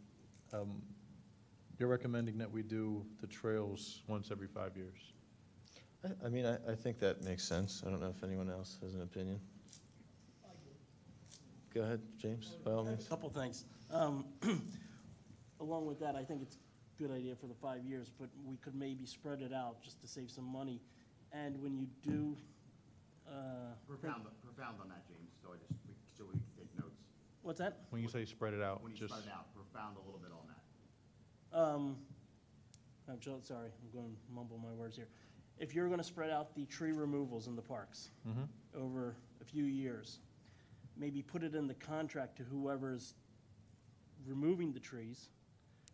you're recommending that we do the trails once every 5 years? I mean, I think that makes sense. I don't know if anyone else has an opinion. Go ahead, James, by all A means. couple things. Along with that, I think it's a good idea for the 5 years, but we could maybe spread it out just to save some money. And when you do, Profound on that, James, so we can take notes. what's that? When you say spread it out, When you just, spread it out, profound a little bit on that. Sorry, I'm going to mumble my words here. If you're going to spread out the tree removals in the parks over a few years, maybe put it in the contract to whoever's removing the trees.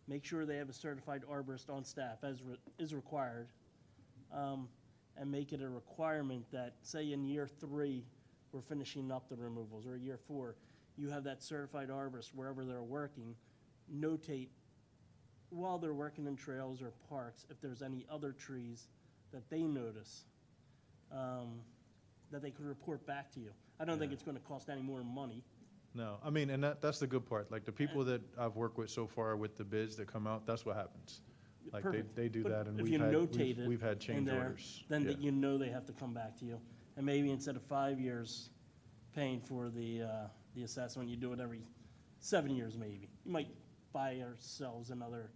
Make sure they have a certified arborist on staff as is required. and make it a requirement that, say in year 3, we're finishing up the removals, or year 4, you have that certified arborist wherever they're working, notate while they're working in trails or parks, if there's any other trees that they notice, that they could report back to you. I don't think it's gonna cost any more money. No, I mean, and that's the good part. Like, the people that I've worked with so far with the bids that come out, that's what happens. Like, Perfect. they do But that, and if you notate it we've had in change there, orders. then Yeah. that you know they have to come back to you. And maybe instead of 5 years paying for the assessment, you do it every 7 years maybe. You might buy ourselves another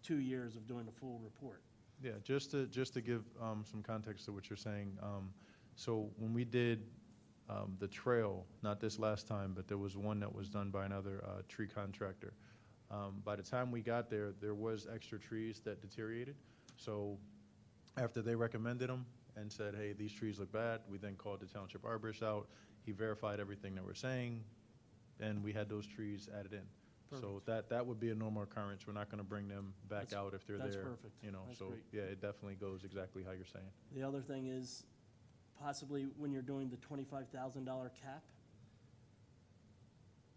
2 years of doing a full report. Yeah, just to give some context to what you're saying, so when we did the trail, not this last time, but there was one that was done by another tree contractor. By the time we got there, there was extra trees that deteriorated. So after they recommended them and said, hey, these trees look bad, we then called the township arborist out. He verified everything that we're saying, and we had those trees added in. So that would be a normal occurrence. We're not going to bring them back out if they're there. That's perfect. You know, That's so great. yeah, it definitely goes exactly how you're saying. The other thing is possibly when you're doing the $25,000 cap,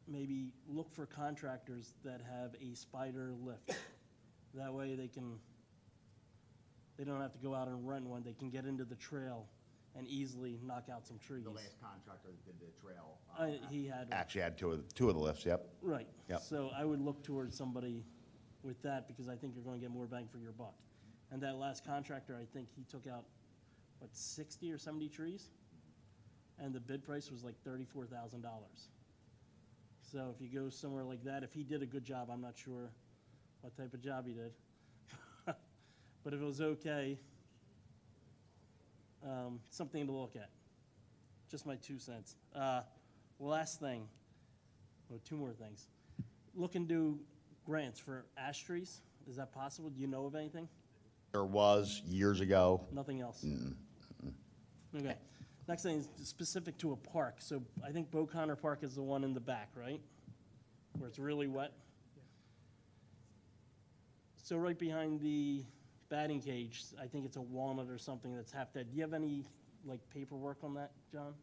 maybe look for contractors that have a spider lift. That way they don't have to go out and rent one. They can get into the trail and easily knock out some trees. The last contractor that did the trail. He had one. Actually had two of the lifts, yep. Right. Yep. So I would look towards somebody with that because I think you're going to get more bang for your buck. And that last contractor, I think he took out, 60 or 70 trees? And the bid price was like $34,000. So if you go somewhere like that, if he did a good job, I'm not sure what type of job he did. But if it was okay, something to look at. Just my 2 cents. Last thing, or 2 more things. Look and do grants for ash trees. Is that possible? Do you know of anything? There was years ago. Nothing else? Okay. Next thing is specific to a park. So I think Bo Connor Park is the one in the back, right? Where it's really wet? So right behind the batting cage, I think it's a walnut or something that's half dead. Do you have any, paperwork on that, John?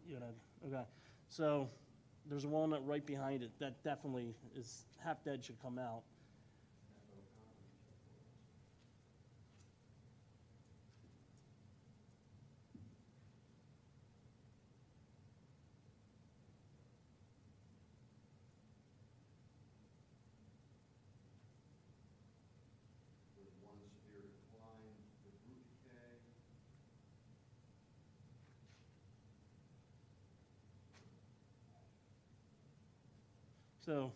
You know, okay. So there's a walnut right behind it that definitely is half dead, should come out. So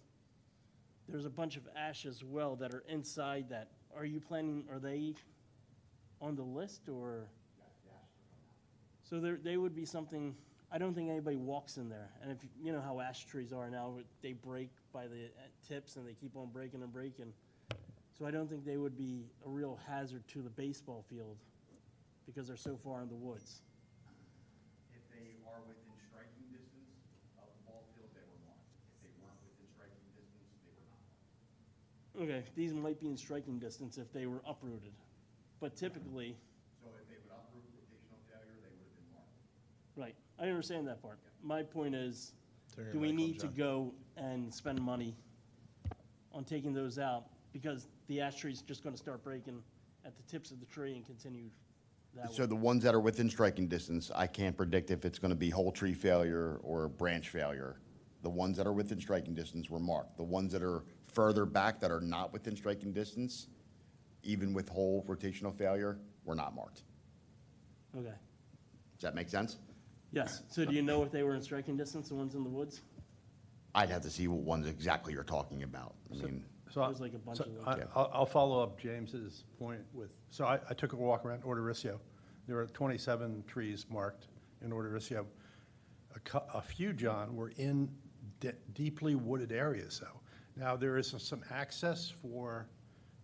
there's a bunch of ash as well that are inside that. Are they on the list or? So they would be something, I don't think anybody walks in there. And if, you know how ash trees are now, they break by the tips and they keep on breaking and breaking. So I don't think they would be a real hazard to the baseball field because they're so far in the woods. If they are within striking distance of the ball field, they were marked. If they weren't within striking distance, they were not marked. Okay, these might be in striking distance if they were uprooted. But typically, So if they would uproot rotational failure, they would have been marked. right, I understand that part. My point is, Turn your do we mic on, need to John. go and spend money on taking those out? Because the ash tree's just gonna start breaking at the tips of the tree and continue that So way. the ones that are within striking distance, I can't predict if it's going to be whole tree failure or branch failure. The ones that are within striking distance were marked. The ones that are further back that are not within striking distance, even with whole rotational failure, were not marked. Okay, Does that make sense? yes, so do you know if they were in striking distance, the ones in the woods? I'd have to see what ones exactly you're talking about. I mean, So There's like a bunch of them. I'll follow up James's point with, so I took a walk around Ordericio. There were 27 trees marked in Ordericio. A few, John, were in deeply wooded areas, though. Now, there is some access for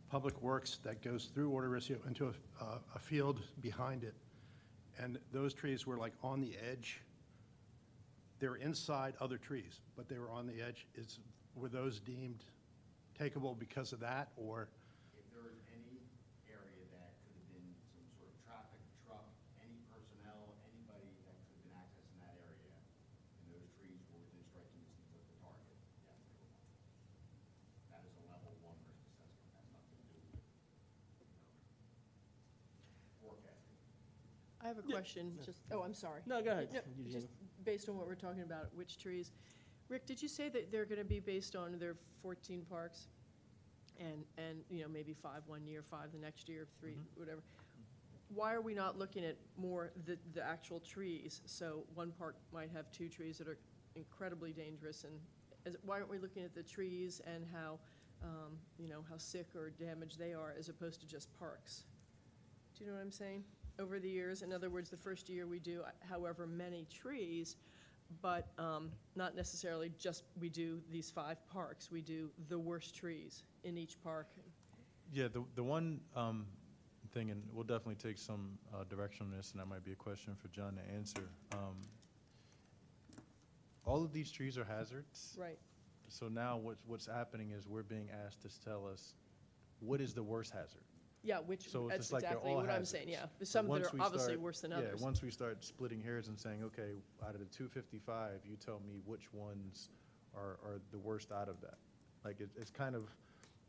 public works that goes through Ordericio into a field behind it. And those trees were like on the edge. They were inside other trees, but they were on the edge. Were those deemed takeable because of that, or? if there was any area that could have been some I have a question, I'm sorry. No, go ahead. No, Eugenia. just based on what we're talking about, which trees. Rick, did you say that they're gonna be based on their 14 parks? And, maybe 5 one year, 5 the next year, 3, whatever. Why are we not looking at more the actual trees? So one park might have 2 trees that are incredibly dangerous, and why aren't we looking at the trees and how, how sick or damaged they are as opposed to just parks? Do you know what I'm saying? Over the years, in other words, the first year we do however many trees, but not necessarily just we do these 5 parks. We do the worst trees in each park. Yeah, the one thing, and we'll definitely take some direction on this, and that might be a question for John to answer. All of these trees are hazards. Right. So now what's happening is we're being asked to tell us what is the worst hazard. Yeah, which, So it's that's just like they're exactly all what I'm hazards. saying, yeah. There's But some that once are we obviously start- worse than others. Yeah, once we start splitting hairs and saying, okay, out of the 255, you tell me which ones are the worst out of that. Like, it's kind of,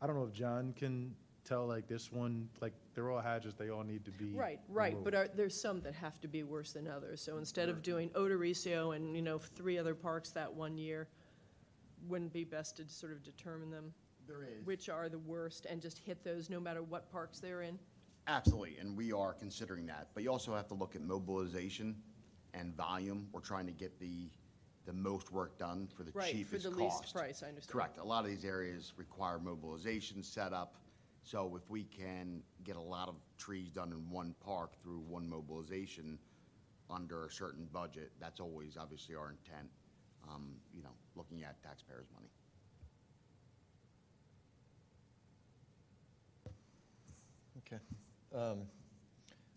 I don't know if John can tell, like, this one, like, they're all hazards, they all need to be Right, removed. but there's some that have to be worse than others. So instead of doing Odoricio and, 3 other parks that one year, wouldn't be best to sort of determine them? There is. Which are the worst, and just hit those no matter what parks they're in? Absolutely, and we are considering that. But you also have to look at mobilization and volume. We're trying to get the most work done for the Right, for cheapest the cost. least price, I understand. Correct. A lot of these areas require mobilization setup. So if we can get a lot of trees done in one park through one mobilization under a certain budget, that's always obviously our intent, looking at taxpayers' money. Okay.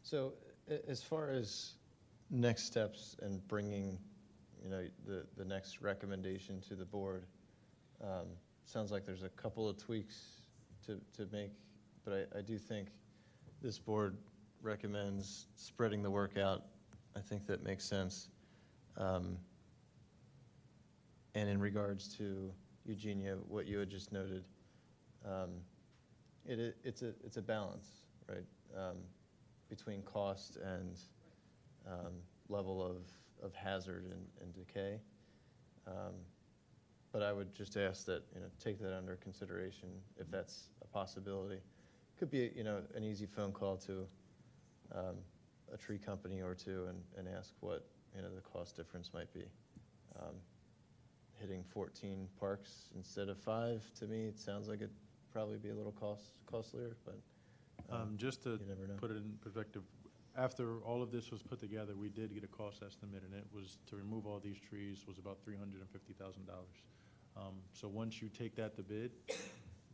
So as far as next steps and bringing, the next recommendation to the board, sounds like there's a couple of tweaks to make, but I do think this board recommends spreading the work out. I think that makes sense. And in regards to Eugenia, what you had just noted, it's a balance, right, between cost and level of hazard and decay. But I would just ask that, take that under consideration if that's a possibility. Could be, an easy phone call to a tree company or two and ask what, the cost difference might be. Hitting 14 parks instead of 5, to me, it sounds like it'd probably be a little costlier, but Just to you never know. put it in perspective, after all of this was put together, we did get a cost estimate, and it was, to remove all these trees, was about $350,000. So once you take that to bid,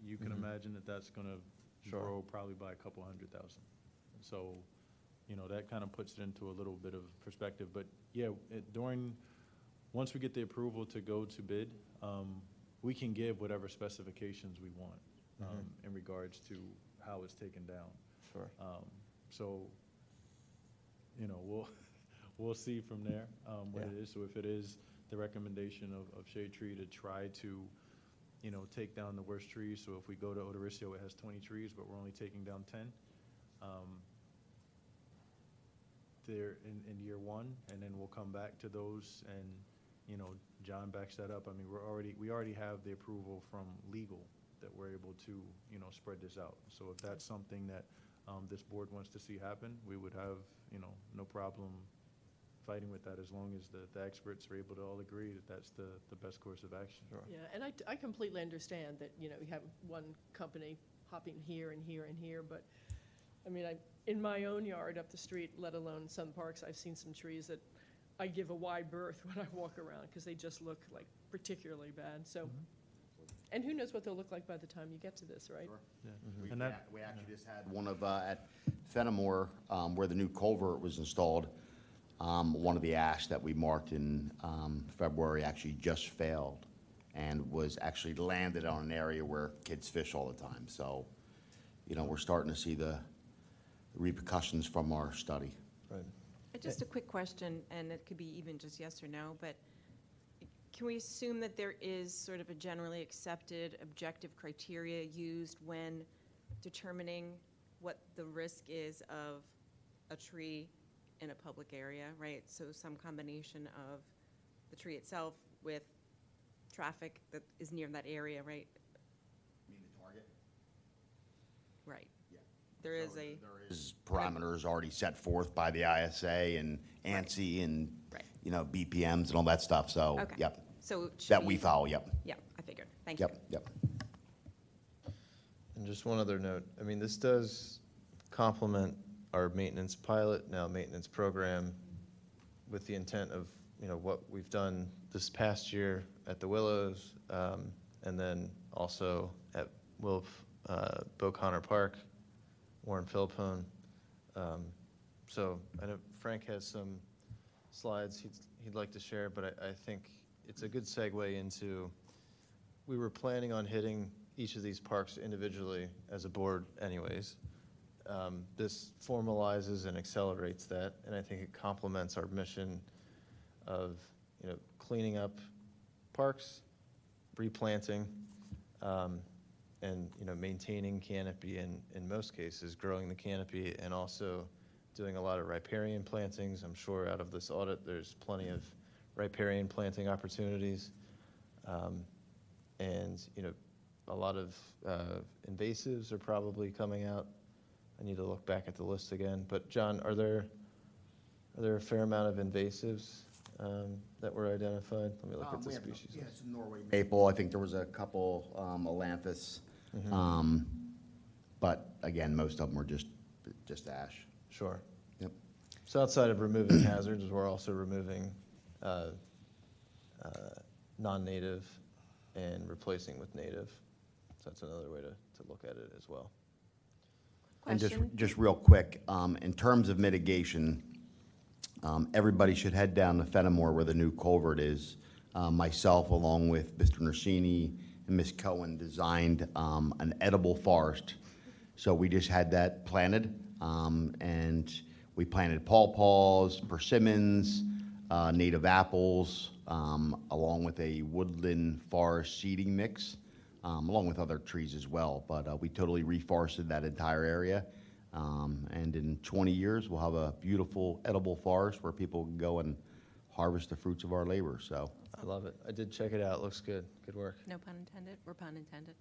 you can imagine that that's going to Sure. grow probably by a couple $100,000. So, that kind of puts it into a little bit of perspective. But yeah, once we get the approval to go to bid, we can give whatever specifications we want in regards to how it's taken down. Sure. So, we'll see from there what it is. So if it is the recommendation of Shade Tree to try to, take down the worst trees. So if we go to Odoricio, it has 20 trees, but we're only taking down 10. There in year 1, and then we'll come back to those, and John backs that up. I mean, we already have the approval from legal that we're able to spread this out. So if that's something that this board wants to see happen, we would have no problem fighting with that, as long as the experts are able to all agree that that's the best course of action. Sure. Yeah, and I completely understand that, you have one company hopping here and here and here, but, I mean, in my own yard up the street, let alone some parks, I've seen some trees that I give a wide berth when I walk around, because they just look like particularly bad, so. And who knows what they'll look like by the time you get to this, right? Sure. Yeah. We actually just had one of, at Fenimore, where the new culvert was installed, one of the ash that we marked in February actually just failed and was actually landed on an area where kids fish all the time. So, we're starting to see the repercussions from our study. Right. Just a quick question, and it could be even just yes or no, but can we assume that there is sort of a generally accepted objective criteria used when determining what the risk is of a tree in a public area, right? So some combination of the tree itself with traffic that is near that area, right? You mean the target? Right. Yeah. There is So a, There is parameters already set forth by the ISA and ANSI and, Right. you know, BPMs and all that stuff, so, okay. yep. So it should That we be- follow, yep. Yeah, I figured. Thank you. Yep. And just one other note, I mean, this does complement our maintenance pilot, now maintenance program, with the intent of, you know, what we've done this past year at the Willows, and then also at Beauconnor Park, Warren Philippone. So I know Frank has some slides he'd like to share, but I think it's a good segue into, we were planning on hitting each of these parks individually as a board anyways. This formalizes and accelerates that, and I think it complements our mission of, you know, cleaning up parks, replanting, and, you know, maintaining canopy in most cases, growing the canopy, and also doing a lot of riparian plantings. I'm sure out of this audit, there's plenty of riparian planting opportunities. And, you know, a lot of invasives are probably coming out. I need to look back at the list again. But John, are there a fair amount of invasives that were identified? Let me look at the We have, species yeah, list. some Norway maple, I think there was a couple, Alanthus. But again, most of them were just ash. Sure. Yep. So outside of removing hazards, we're also removing non-native and replacing with native. So that's another way to look at it as well. And Question? just real quick, in terms of mitigation, everybody should head down to Fenimore where the new culvert is. Myself, along with Mr. Nursini and Ms. Cohen, designed an edible forest. So we just had that planted, and we planted pawpaws, persimmons, native apples, along with a woodland forest seeding mix, along with other trees as well. But we totally reforested that entire area. And in 20 years, we'll have a beautiful edible forest where people can go and harvest the fruits of our labor, so. I love it. I did check it out. Looks good. Good work. No pun intended, or pun intended.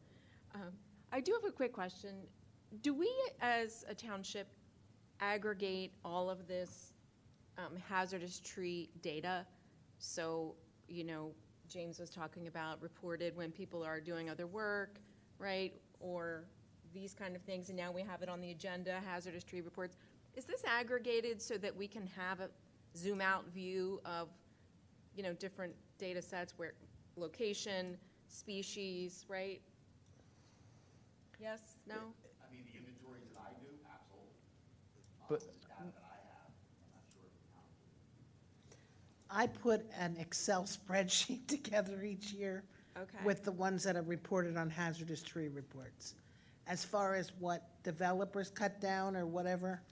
I do have a quick question. Do we, as a township, aggregate all of this hazardous tree data? So, you know, James was talking about reported when people are doing other work, right? Or these kind of things, and now we have it on the agenda, hazardous tree reports. Is this aggregated so that we can have a zoom-out view of, you know, different data sets where location, species, right? Yes, no? I mean, the inventories that I do, absolutely. But- The data that I have, I'm not sure if the town. I put an Excel spreadsheet together each year Okay. with the ones that are reported on hazardous tree reports. As far as what developers cut down or whatever,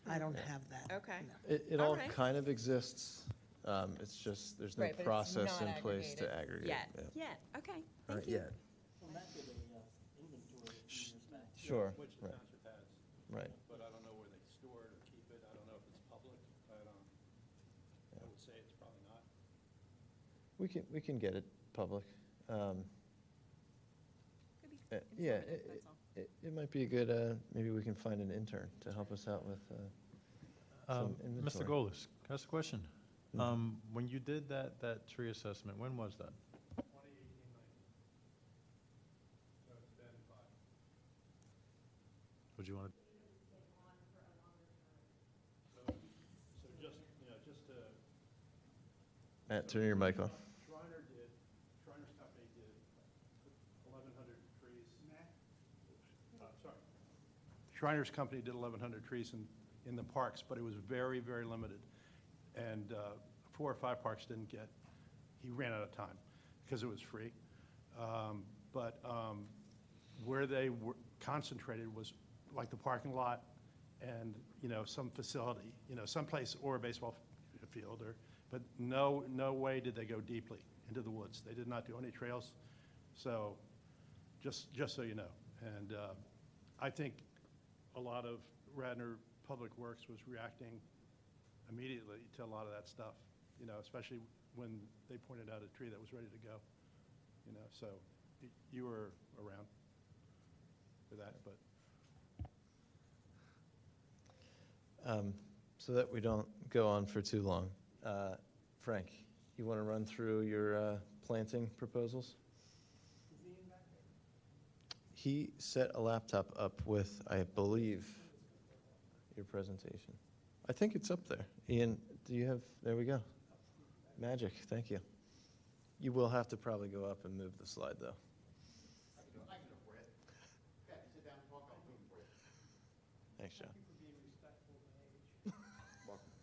I don't have that. Okay. No. It all All right. kind of exists. It's just, there's no Right, but it's process in not place to aggregated aggregate. Yet, okay, Not thank you. yet. Sure, Which the right, township has, right. but I don't know where they store it or keep it. I don't know if it's public. I would say it's probably not. We can get it public. Could be Yeah, informative, that's all. it might be a good, maybe we can find an intern to help us out with some inventory. Mr. Golis, can I ask a question? Mhm. When you did that tree assessment, when was that? 2018-19. So it's been 5. Would you want to? So just, you know, just to, Matt, turn your mic on. Shriner's company did 1,100 trees. Sorry. Shriner's company did 1,100 trees in the parks, but it was very, very limited. And 4 or 5 parks didn't get, he ran out of time because it was free. But where they were concentrated was like the parking lot and, you know, some facility, you know, someplace or a baseball field, but no way did they go deeply into the woods. They did not do any trails. So just so you know. And I think a lot of Radnor Public Works was reacting immediately to a lot of that stuff, especially when they pointed out a tree that was ready to go, so you were around for that, but. So that we don't go on for too long, Frank, you want to run through your planting proposals? He set a laptop up with, I believe, your presentation. I think it's up there. Ian, do you have, there we go. Magic, thank you. You will have to probably go up and move the slide, though. Thanks, John.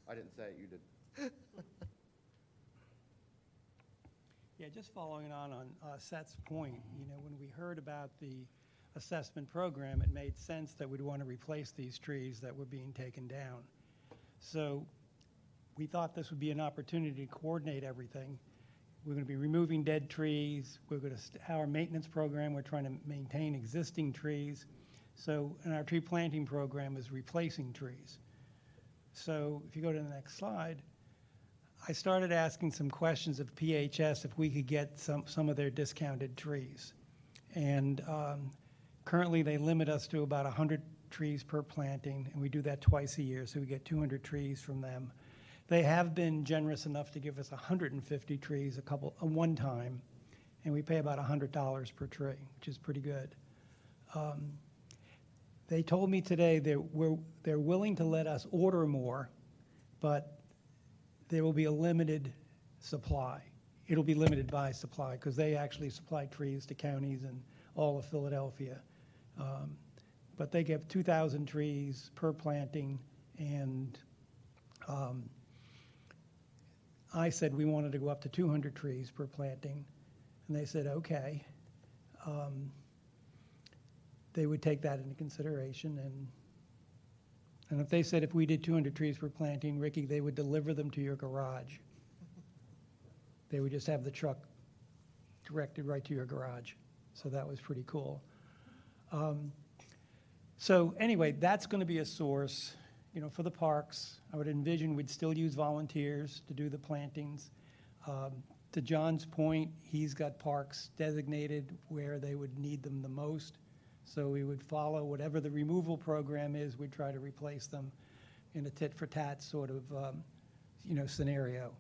I didn't say it, you did. Yeah, just following on Seth's point, when we heard about the assessment program, it made sense that we'd want to replace these trees that were being taken down. So we thought this would be an opportunity to coordinate everything. We're going to be removing dead trees. We're going to our maintenance program, we're trying to maintain existing trees. So, and our tree planting program is replacing trees. So if you go to the next slide, I started asking some questions of PHS if we could get some of their discounted trees. And currently they limit us to about 100 trees per planting, and we do that twice a year, so we get 200 trees from them. They have been generous enough to give us 150 trees one time, and we pay about $100 per tree, which is pretty good. They told me today they're willing to let us order more, but there will be a limited supply. It'll be limited by supply because they actually supply trees to counties and all of Philadelphia. But they give 2,000 trees per planting, and I said we wanted to go up to 200 trees per planting, and they said okay. They would take that into consideration, and if they said if we did 200 trees per planting, Ricky, they would deliver them to your garage. They would just have the truck directed right to your garage. So that was pretty cool. So anyway, that's going to be a source, for the parks. I would envision we'd still use volunteers to do the plantings. To John's point, he's got parks designated where they would need them the most. So we would follow whatever the removal program is, we'd try to replace them in a tit-for-tat sort of, scenario.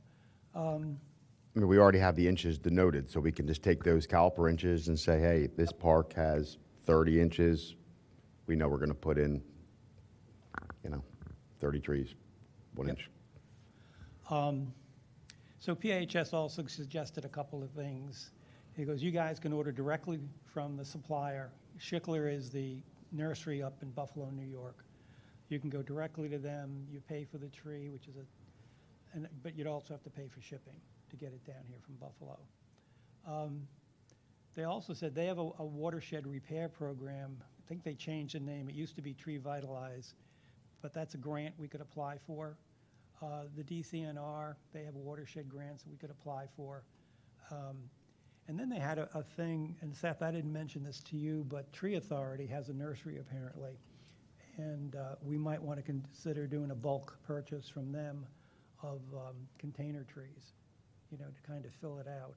We already have the inches denoted, so we can just take those caliper inches and say, hey, this park has 30 inches. We know we're going to put in, 30 trees, 1 inch. So PHS also suggested a couple of things. He goes, you guys can order directly from the supplier. Schickler is the nursery up in Buffalo, New York. You can go directly to them. You pay for the tree, which is but you'd also have to pay for shipping to get it down here from Buffalo. They also said they have a watershed repair program. I think they changed the name. It used to be Tree Vitalize, but that's a grant we could apply for. The DCNR, they have watershed grants that we could apply for. And then they had a thing, and Seth, I didn't mention this to you, but Tree Authority has a nursery apparently. And we might want to consider doing a bulk purchase from them of container trees, to kind of fill it out.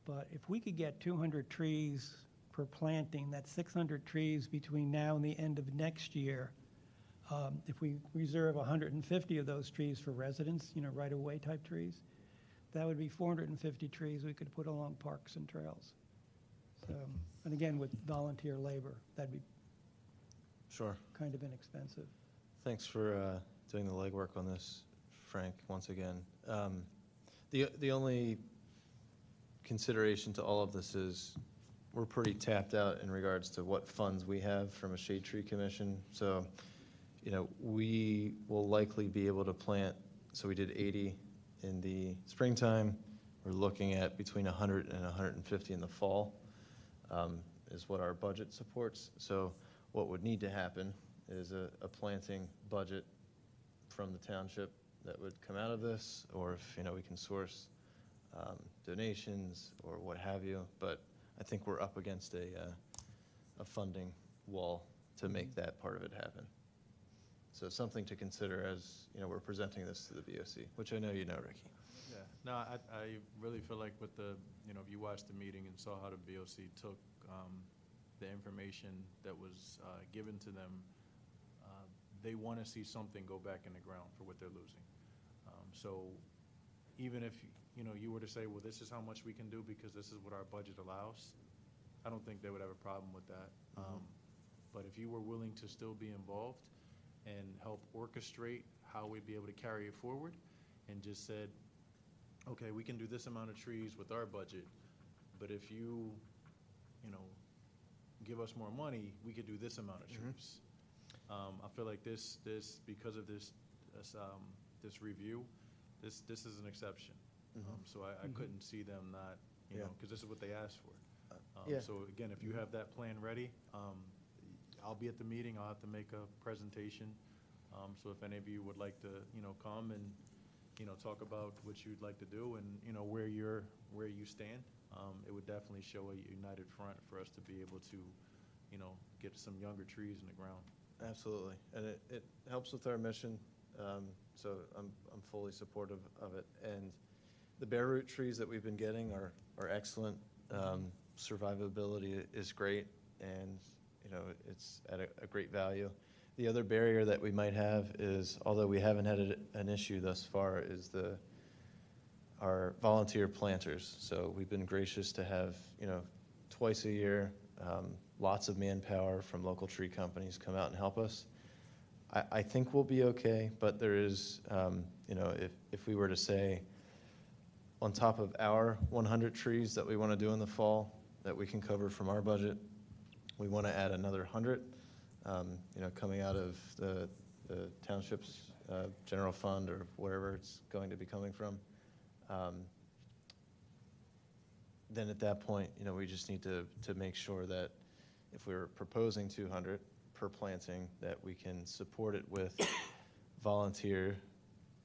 But if we could get 200 trees per planting, that's 600 trees between now and the end of next year. If we reserve 150 of those trees for residents, right-of-way type trees, that would be 450 trees we could put along parks and trails. So, and again, with volunteer labor, that'd be Sure. kind of inexpensive. Thanks for doing the legwork on this, Frank, once again. The only consideration to all of this is we're pretty tapped out in regards to what funds we have from a Shade Tree Commission. So, we will likely be able to plant, so we did 80 in the springtime. We're looking at between 100 and 150 in the fall, is what our budget supports. So what would need to happen is a planting budget from the township that would come out of this, or if, we can source donations or what have you. But I think we're up against a funding wall to make that part of it happen. So something to consider as, we're presenting this to the BOC, which I know you know, Ricky. Yeah, no, I really feel like with the, if you watched the meeting and saw how the BOC took the information that was given to them, they want to see something go back in the ground for what they're losing. So even if, you were to say, well, this is how much we can do because this is what our budget allows, I don't think they would have a problem with that. But if you were willing to still be involved and help orchestrate how we'd be able to carry it forward and just said, okay, we can do this amount of trees with our budget, but if you, give us more money, we could do this amount of trees. I feel like this because of this review, this is an exception. So I couldn't see them not, because this is what they asked for. Yeah. So again, if you have that plan ready, I'll be at the meeting. I'll have to make a presentation. So if any of you would like to, come and, talk about what you'd like to do and, where you stand, it would definitely show a united front for us to be able to, get some younger trees in the ground. Absolutely, and it helps with our mission, so I'm fully supportive of it. And the bare root trees that we've been getting are excellent. Survivability is great, and it's at a great value. The other barrier that we might have is, although we haven't had an issue thus far, is our volunteer planters. So we've been gracious to have twice a year. Lots of manpower from local tree companies come out and help us. I think we'll be okay, but there is, if we were to say, on top of our 100 trees that we want to do in the fall, that we can cover from our budget, we want to add another 100, coming out of the township's general fund or wherever it's going to be coming from. Then at that point, we just need to make sure that if we're proposing 200 per planting, that we can support it with volunteer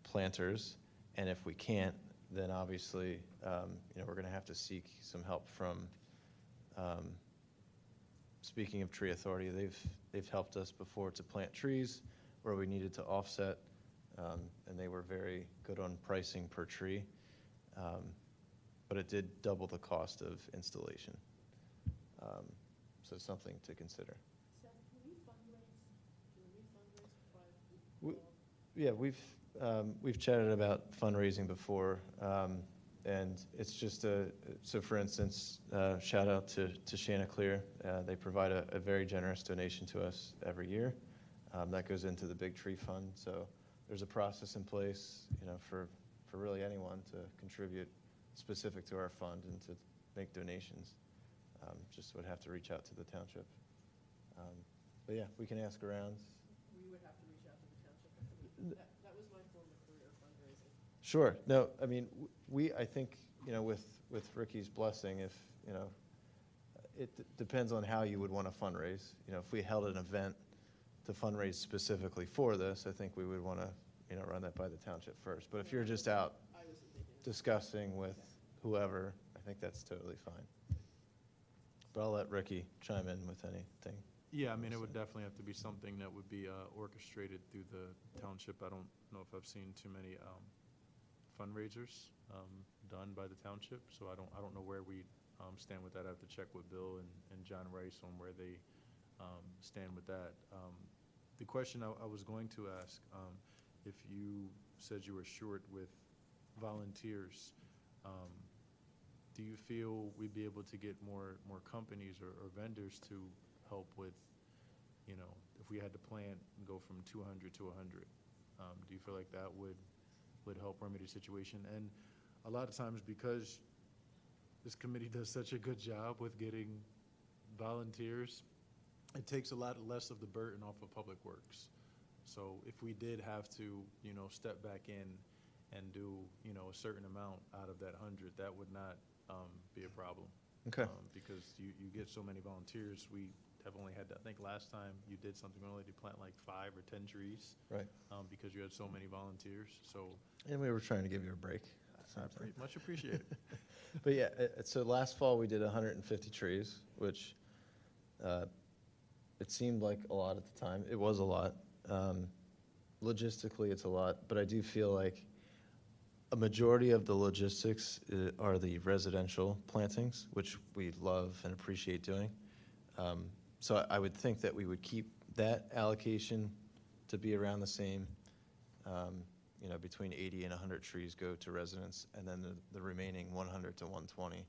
planters. And if we can't, then obviously, we're going to have to seek some help from, speaking of Tree Authority, they've helped us before to plant trees where we needed to offset, and they were very good on pricing per tree. But it did double the cost of installation. So something to consider. Seth, can we fundraise Yeah, we've chatted about fundraising before, and it's just so for instance, shout out to Chanticleer. They provide a very generous donation to us every year. That goes into the Big Tree Fund. So there's a process in place, for really anyone to contribute specific to our fund and to make donations. Just would have to reach out to the township. But yeah, we can ask around. We would have to reach out to the township. That was my form of career, fundraising. Sure. No, I mean, I think, with Ricky's blessing, if, it depends on how you would want to fundraise. If we held an event to fundraise specifically for this, I think we would want to, run that by the township first. But if you're just out discussing with whoever, I think that's totally fine. But I'll let Ricky chime in with anything. Yeah, I mean, it would definitely have to be something that would be orchestrated through the township. I don't know if I've seen too many fundraisers done by the township, so I don't know where we stand with that. I have to check with Bill and John Rice on where they stand with that. The question I was going to ask, if you said you were short with volunteers, do you feel we'd be able to get more companies or vendors to help with, if we had to plant and go from 200 to 100? Do you feel like that would help remedy the situation? And a lot of times, because this committee does such a good job with getting volunteers, it takes a lot less of the burden off of Public Works. So if we did have to, step back in and do, a certain amount out of that 100, that would not be a problem. Okay. Because you get so many volunteers. We have only had, I think last time you did something, we only had to plant like 5 or 10 trees. Right. Because you had so many volunteers. So. And we were trying to give you a break. Much appreciated. But yeah, so last fall we did 150 trees, which it seemed like a lot at the time. It was a lot. logistically, it's a lot, but I do feel like a majority of the logistics are the residential plantings, which we love and appreciate doing. So I would think that we would keep that allocation to be around the same. You know, between 80 and 100 trees go to residents, and then the remaining 100 to 120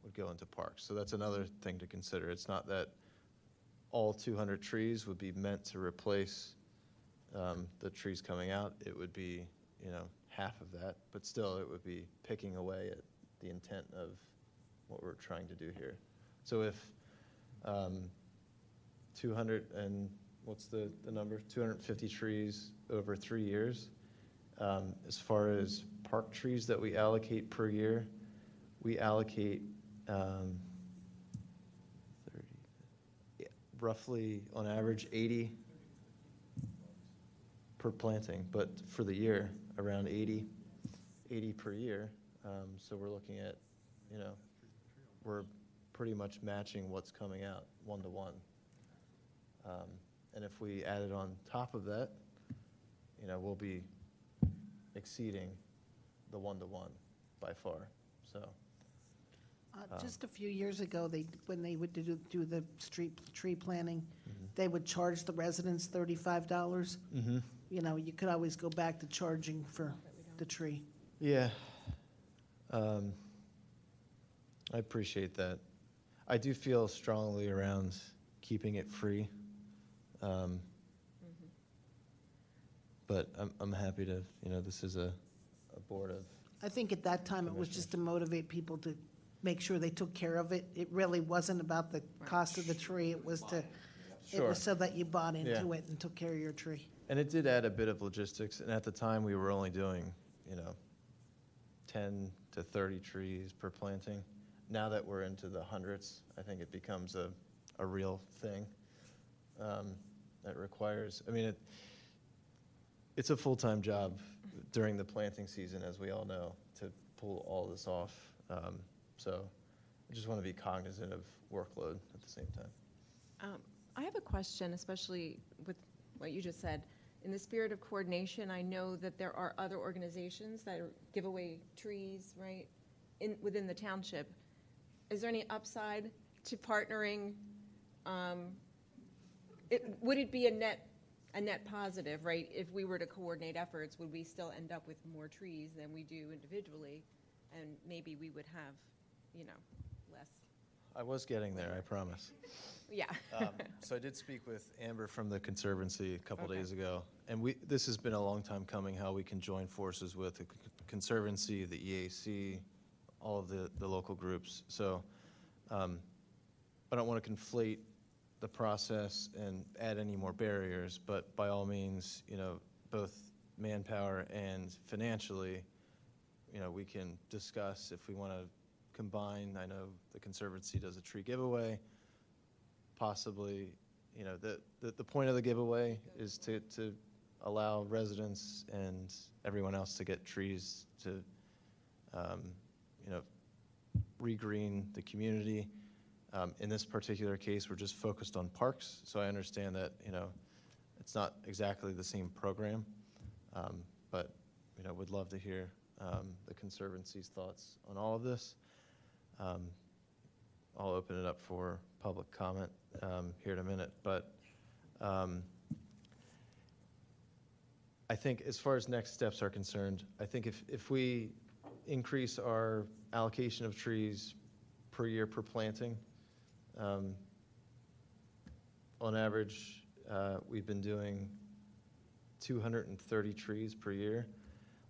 would go into parks. So that's another thing to consider. It's not that all 200 trees would be meant to replace the trees coming out. It would be, you know, half of that, but still it would be picking away at the intent of what we're trying to do here. So if 200 and, what's the number? 250 trees over 3 years. As far as park trees that we allocate per year, we allocate 30, yeah, roughly on average 80 per planting, but for the year, around 80 per year. So we're looking at, you know, we're pretty much matching what's coming out 1 to 1. And if we added on top of that, you know, we'll be exceeding the 1 to 1 by far. So Just a few years ago, when they would do the street tree planting, they would charge the residents $35. You know, you could always go back to charging for the tree. yeah, I appreciate that. I do feel strongly around keeping it free. But I'm happy to, you know, this is a board of, I think at that time, it was just to motivate people to make sure they took care of it. It really wasn't about the cost of the tree. It was it Sure. was so that you bought into Yeah. it and took care of your tree. and it did add a bit of logistics. And at the time, we were only doing, you know, 10 to 30 trees per planting. Now that we're into the hundreds, I think it becomes a real thing that requires, I mean, it's a full-time job during the planting season, as we all know, to pull all this off. So I just want to be cognizant of workload at the same time. I have a question, especially with what you just said. In the spirit of coordination, I know that there are other organizations that give away trees, right, within the township. Is there any upside to partnering? Would it be a net positive, right? If we were to coordinate efforts, would we still end up with more trees than we do individually? And maybe we would have, you know, less. I was getting there, I promise. Yeah. So I did speak with Amber from the Conservancy a couple Okay. days ago, and this has been a long time coming, how we can join forces with the Conservancy, the EAC, all of the local groups. So I don't want to conflate the process and add any more barriers, but by all means, you know, both manpower and financially, you know, we can discuss if we want to combine. I know the Conservancy does a tree giveaway. Possibly, you know, the point of the giveaway is to allow residents and everyone else to get trees to, you know, regreen the community. In this particular case, we're just focused on parks, so I understand that, you know, it's not exactly the same program, but, you know, would love to hear the Conservancy's thoughts on all of this. I'll open it up for public comment here in a minute, but I think as far as next steps are concerned, I think if we increase our allocation of trees per year per planting, on average, we've been doing 230 trees per year.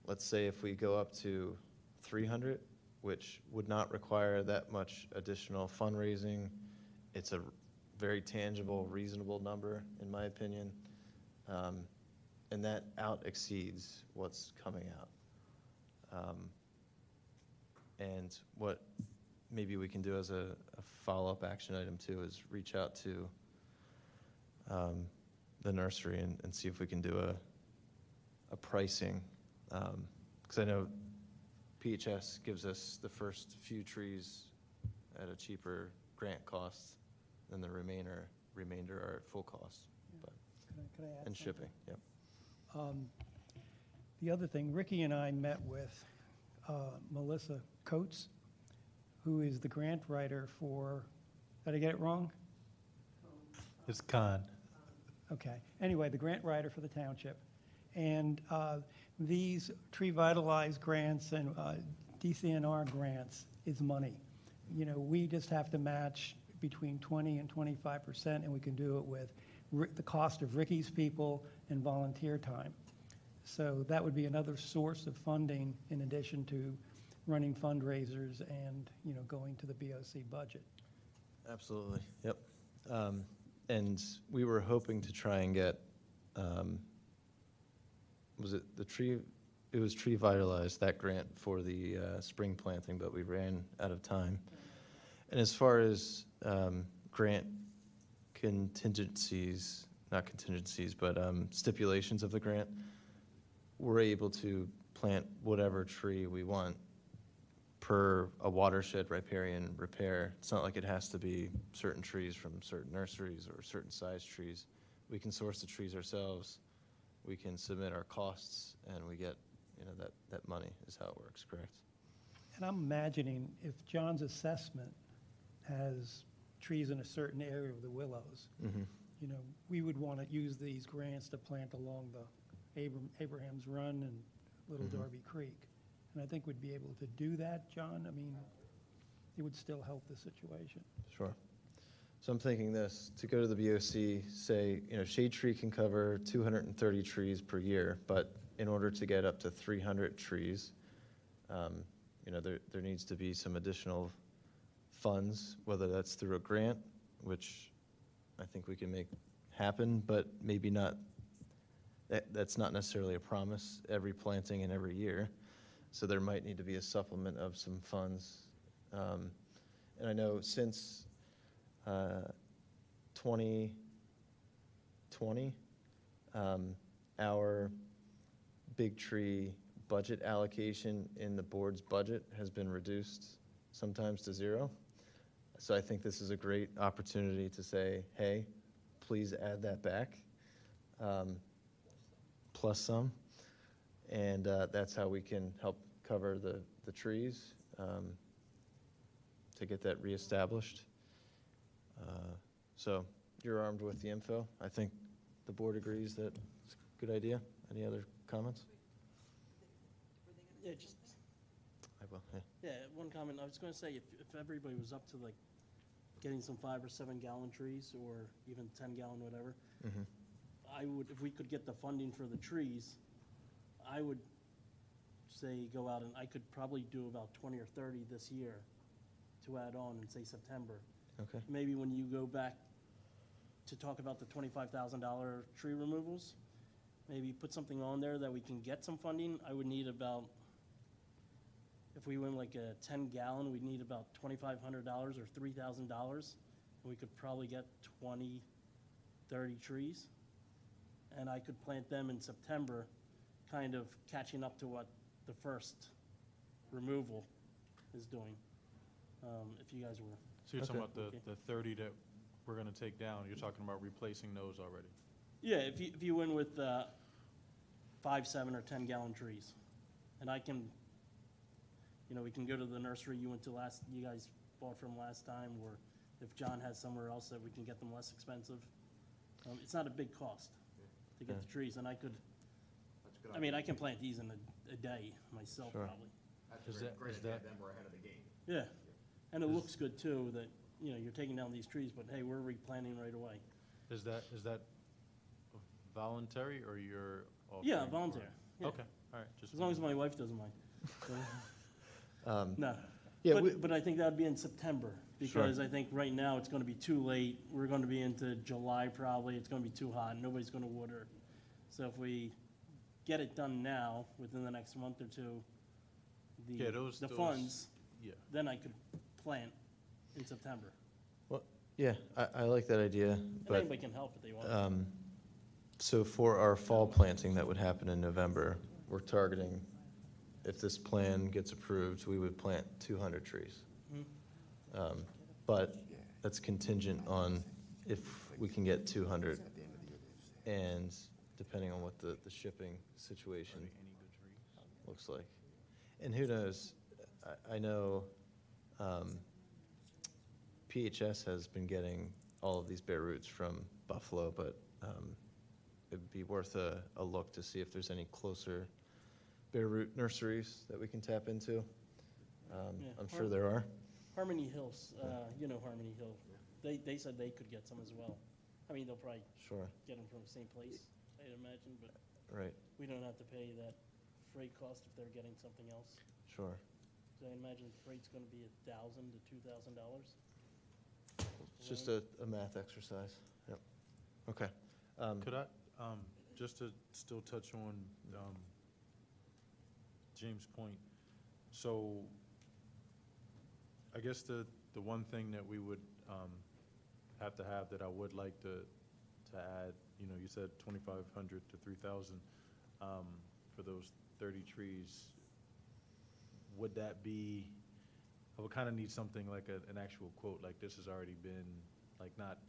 Let's say if we go up to 300, which would not require that much additional fundraising, it's a very tangible, reasonable number, in my opinion, and that out exceeds what's coming out. And what maybe we can do as a follow-up action item too is reach out to the nursery and see if we can do a pricing, because I know PHS gives us the first few trees at a cheaper grant cost than the remainder are at full cost. But Could I add and something? shipping, yep. The other thing, Ricky and I met with Melissa Coates, who is the grant writer for, did I get it wrong? It's Con. Okay. Anyway, the grant writer for the township. And these Tree Vitalize grants and DCNR grants is money. You know, we just have to match between 20 and 25%, and we can do it with the cost of Ricky's people and volunteer time. So that would be another source of funding in addition to running fundraisers and, you know, going to the BOC budget. Absolutely, yep. And we were hoping to try and get, was it the tree, it was Tree Vitalize, that grant for the spring planting, but we ran out of time. And as far as grant contingencies, not contingencies, but stipulations of the grant, we're able to plant whatever tree we want per a watershed riparian repair. It's not like it has to be certain trees from certain nurseries or certain size trees. We can source the trees ourselves. We can submit our costs, and we get, you know, that money is how it works, correct? And I'm imagining if John's assessment has trees in a certain area of the willows, you know, we would want to use these grants to plant along the Abraham's Run and Little Darby Creek. And I think we'd be able to do that, John. I mean, it would still help the situation. Sure. So I'm thinking this, to go to the BOC, say, you know, shade tree can cover 230 trees per year, but in order to get up to 300 trees, you know, there needs to be some additional funds, whether that's through a grant, which I think we can make happen, but maybe not, that's not necessarily a promise every planting and every year. So there might need to be a supplement of some funds. And I know since 2020, our big tree budget allocation in the board's budget has been reduced sometimes to zero. So I think this is a great opportunity to say, hey, please add that back, plus some. And that's how we can help cover the trees to get that reestablished. So you're armed with the info. I think the board agrees that it's a good idea. Any other comments? Yeah, just, I will, yeah. yeah, one comment. I was going to say, if everybody was up to like getting some 5 or 7 gallon trees or even 10 gallon, whatever, I would, if we could get the funding for the trees, I would say go out and I could probably do about 20 or 30 this year to add on in, say, September. Okay. Maybe when you go back to talk about the $25,000 tree removals, maybe put something on there that we can get some funding. I would need about, if we went like a 10 gallon, we'd need about $2,500 or $3,000. And we could probably get 20, 30 trees. And I could plant them in September, kind of catching up to what the first removal is doing, if you guys were. So you're talking about Okay. the 30 that we're going to take down, you're talking about replacing those already? Yeah, if you went with 5, 7, or 10 gallon trees, and I can, you know, we can go to the nursery you guys bought from last time, or if John has somewhere else that we can get them less expensive. It's not a big cost to get the trees, and I could, I mean, I can plant these in a day myself, Sure. probably. Is that- Then we're ahead of the game. Yeah, and it looks good too, that, you know, you're taking down these trees, but hey, we're replanting right away. Is that voluntary or you're offering? Yeah, volunteer. Yeah. Okay, all right. Just As long as my wife doesn't mind. No. Yeah, But I think that'd be in September, because I think right now it's gonna be too late. We're gonna be into July probably, it's gonna be too hot, nobody's gonna water. So if we get it done now, within the next month or two, Yeah, the those- funds, Yeah. then I could plant in September. Well, yeah, I like that idea, And but anybody can help if they want. so for our fall planting that would happen in November, we're targeting, if this plan gets approved, we would plant 200 trees. But that's contingent on if we can get 200. And depending on what the shipping situation looks like. And who knows, I know PHS has been getting all of these bare roots from Buffalo, but it'd be worth a look to see if there's any closer bare root nurseries that we can tap into. Yeah. I'm sure there are. Harmony Hills, you know Harmony Hill. They said they could get some as well. I mean, they'll probably Sure, get them from the same place, I'd imagine, but right, we don't have to pay that freight cost if they're getting something else. sure. So I imagine freight's gonna be $1,000 to $2,000. It's just a math exercise. Yep. Okay. Could I, just to still touch on James' point, so I guess the one thing that we would have to have that I would like to add, you know, you said 2,500 to 3,000 for those 30 trees. Would that be, I would kind of need something like an actual quote, like this has already been, like not,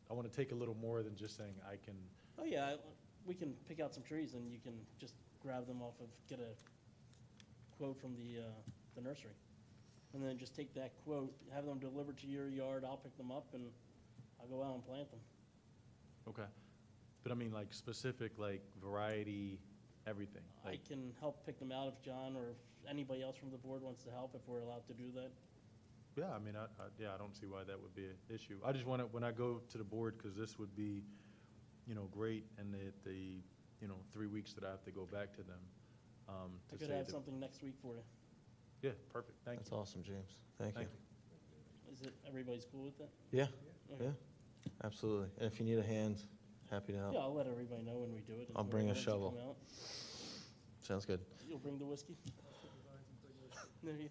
I want to take a little more than just saying I can. Oh, yeah, we can pick out some trees and you can just grab them off of, get a quote from the nursery. And then just take that quote, have them delivered to your yard, I'll pick them up and I'll go out and plant them. Okay. But I mean, like specific, like variety, everything. I Like, can help pick them out if John or if anybody else from the board wants to help, if we're allowed to do that. yeah, I mean, I don't see why that would be an issue. I just want to, when I go to the board, because this would be, you know, great, and the, you know, 3 weeks that I have to go back to them. I To could say have that- something next week for you. Yeah, perfect, thank That's you. awesome, James. Thank you. Thank Is it, everybody's cool with that? Yeah, Okay. yeah, absolutely. And if you need a hand, happy to help. Yeah, I'll let everybody know when we do it. and I'll bring a whoever wants to shovel. come out. Sounds good. You'll bring the whiskey? No, you-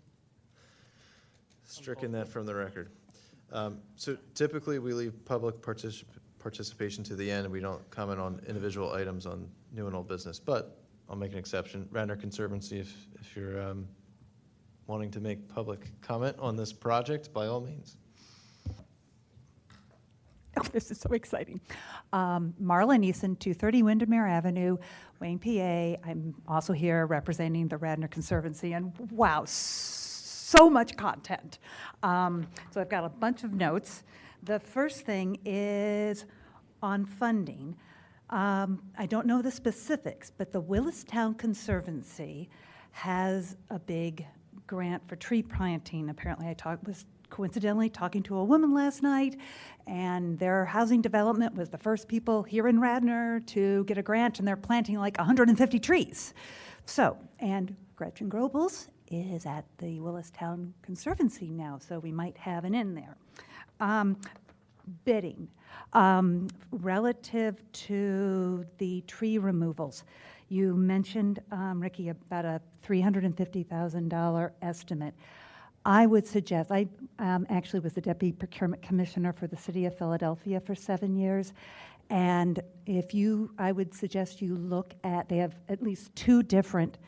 Stricken that from the record. So typically, we leave public participation to the end, and we don't comment on individual items on new and old business, but I'll make an exception. Radnor Conservancy, if you're wanting to make public comment on this project, by all means. Oh, this is so exciting. Marla Neeson, 230 Windermere Avenue, Wayne, PA. I'm also here representing the Radnor Conservancy, and wow, so much content. So I've got a bunch of notes. The first thing is on funding. I don't know the specifics, but the Willistown Conservancy has a big grant for tree planting. Apparently, was coincidentally talking to a woman last night, and their housing development was the first people here in Radnor to get a grant, and they're planting like 150 trees. So, and Gretchen Grobels is at the Willistown Conservancy now, so we might have an in there. Bidding. Relative to the tree removals, you mentioned, Ricky, about a $350,000 estimate. I would suggest, I actually was the Deputy Procurement Commissioner for the City of Philadelphia for 7 years, and I would suggest you look at, they have at least 2 different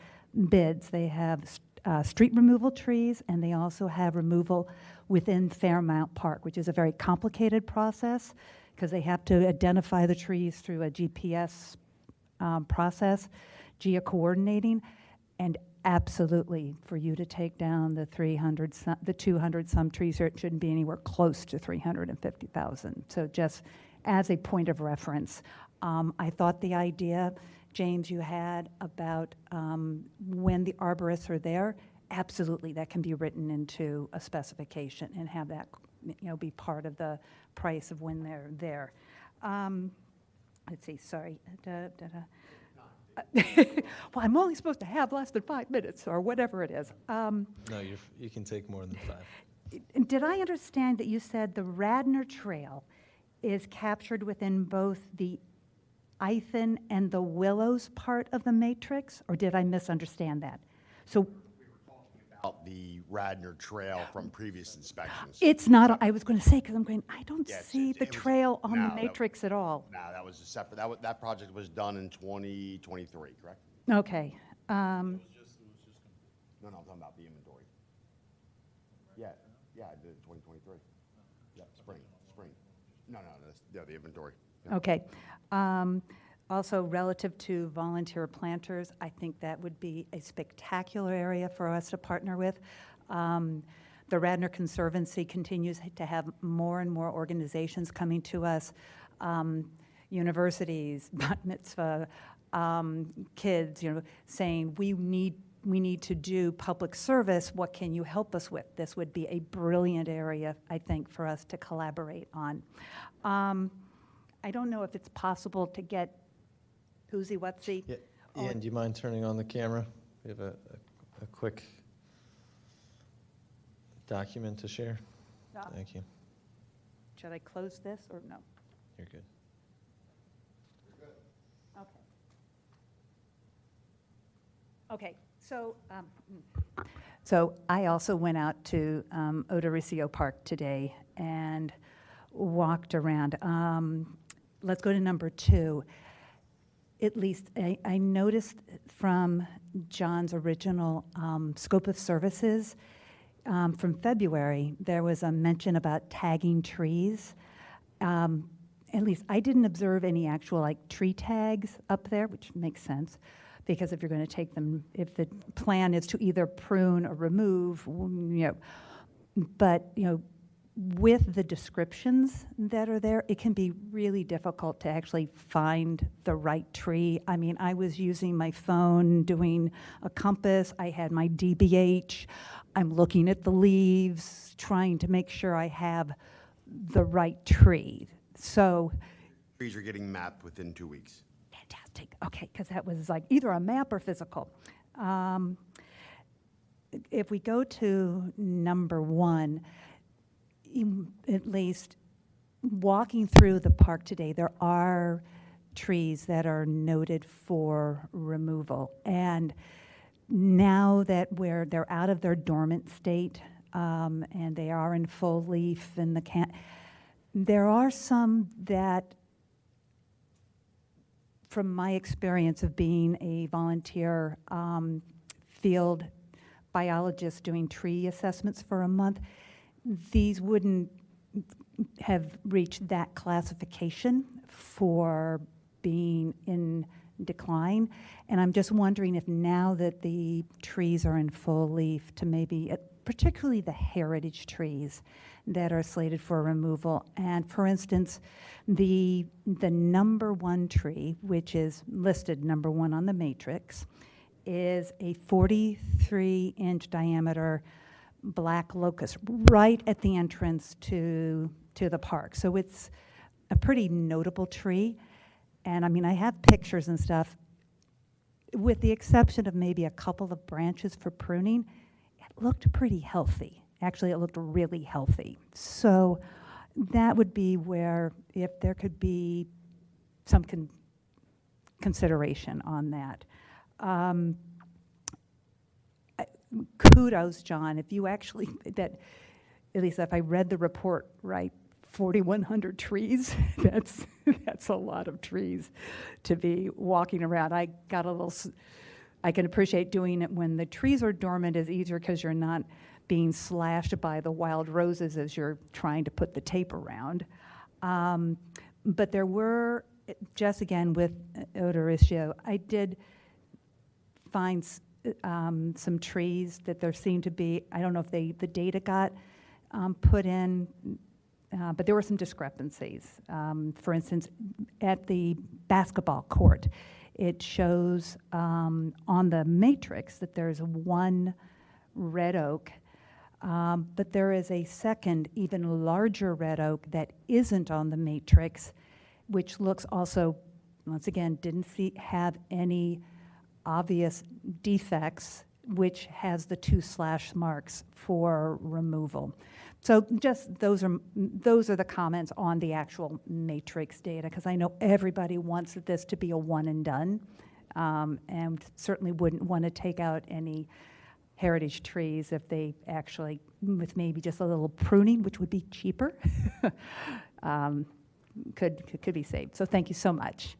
bids. They have street removal trees, and they also have removal within Fairmount Park, which is a very complicated process because they have to identify the trees through a GPS process, geo-coordinating, and absolutely, for you to take down the 200 some trees here, it shouldn't be anywhere close to 350,000. So just as a point of reference, I thought the idea, James, you had about when the arborists are there, absolutely, that can be written into a specification and have that, be part of the price of when they're there. Let's see, sorry. Well, I'm only supposed to have less than 5 minutes or whatever it is. No, you can take more than 5. Did I understand that you said the Radnor Trail is captured within both the Ithan and the Willows part of the matrix, or did I misunderstand that? So About the Radnor Trail from previous inspections. it's not, I was going to say, because I'm going, I don't Yeah, it's- see it the was- trail on no, the matrix at all. No, that was a separate, that project was done in 2023, correct? Okay. No, I'm talking about the inventory. Yeah, I did it in 2023. Yeah, spring. No, that's, yeah, the inventory. Yeah. Okay. Also, relative to volunteer planters, I think that would be a spectacular area for us to partner with. The Radnor Conservancy continues to have more and more organizations coming to us, universities, bat mitzvah, kids, saying, we need to do public service. What can you help us with? This would be a brilliant area, I think, for us to collaborate on. I don't know if it's possible to get who'sy whatsy. Yeah. Ian, do you mind turning on the camera? We have a quick document to share. Thank you. Should I close this or no? You're good. Okay. Okay, so I also went out to Odoricio Park today and walked around. Let's go to number 2. At least I noticed from John's original scope of services from February, there was a mention about tagging trees. At least I didn't observe any actual tree tags up there, which makes sense, because if you're going to take them, if the plan is to either prune or remove, but with the descriptions that are there, it can be really difficult to actually find the right tree. I mean, I was using my phone, doing a compass. I had my DBH. I'm looking at the leaves, trying to make sure I have the right tree. So Trees are getting mapped within 2 weeks. fantastic. Okay, because that was either a map or physical. If we go to number 1, at least walking through the park today, there are trees that are noted for removal. And now that they're out of their dormant state and they are in full leaf and there are some that, from my experience of being a volunteer field biologist doing tree assessments for a month, these wouldn't have reached that classification for being in decline. And I'm just wondering if now that the trees are in full leaf, to maybe, particularly the heritage trees that are slated for removal. And for instance, the number 1 tree, which is listed number 1 on the matrix, is a 43-inch diameter black locust right at the entrance to the park. So it's a pretty notable tree. And I mean, I have pictures and stuff. With the exception of maybe a couple of branches for pruning, it looked pretty healthy. Actually, it looked really healthy. So that would be where, if there could be some consideration on that. Kudos, John, if you actually, at least if I read the report right, 4,100 trees, that's a lot of trees to be walking around. I can appreciate doing it when the trees are dormant is easier because you're not being slashed by the wild roses as you're trying to put the tape around. But there were, just again with Odoricio, I did find some trees that there seemed to be, I don't know if the data got put in, but there were some discrepancies. For instance, at the basketball court, it shows on the matrix that there's 1 red oak, but there is a second, even larger red oak that isn't on the matrix, which looks also, once again, didn't have any obvious defects, which has the 2 slash marks for removal. So just those are the comments on the actual matrix data, because I know everybody wants this to be a one and done, and certainly wouldn't want to take out any heritage trees if they actually, with maybe just a little pruning, which would be cheaper, could be saved. So thank you so much.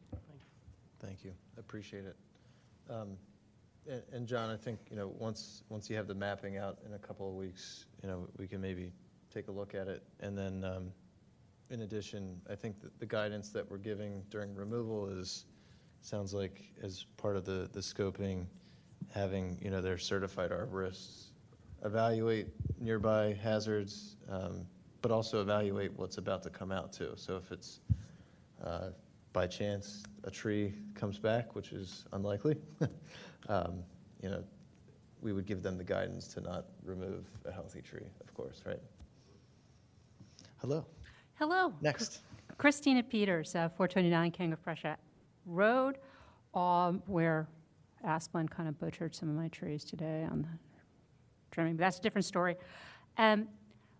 Thank you. Appreciate it. And John, I think, once you have the mapping out in a couple of weeks, we can maybe take a look at it. And then, in addition, I think that the guidance that we're giving during removal is sounds like as part of the scoping, having, their certified arborists evaluate nearby hazards, but also evaluate what's about to come out too. So if it's, by chance, a tree comes back, which is unlikely, we would give them the guidance to not remove a healthy tree, of course, right? Hello. Hello. Next. Christina Peters, 429 King of Prussia Road, where Asplin kind of butchered some of my trees today on the trimming, but that's a different story. A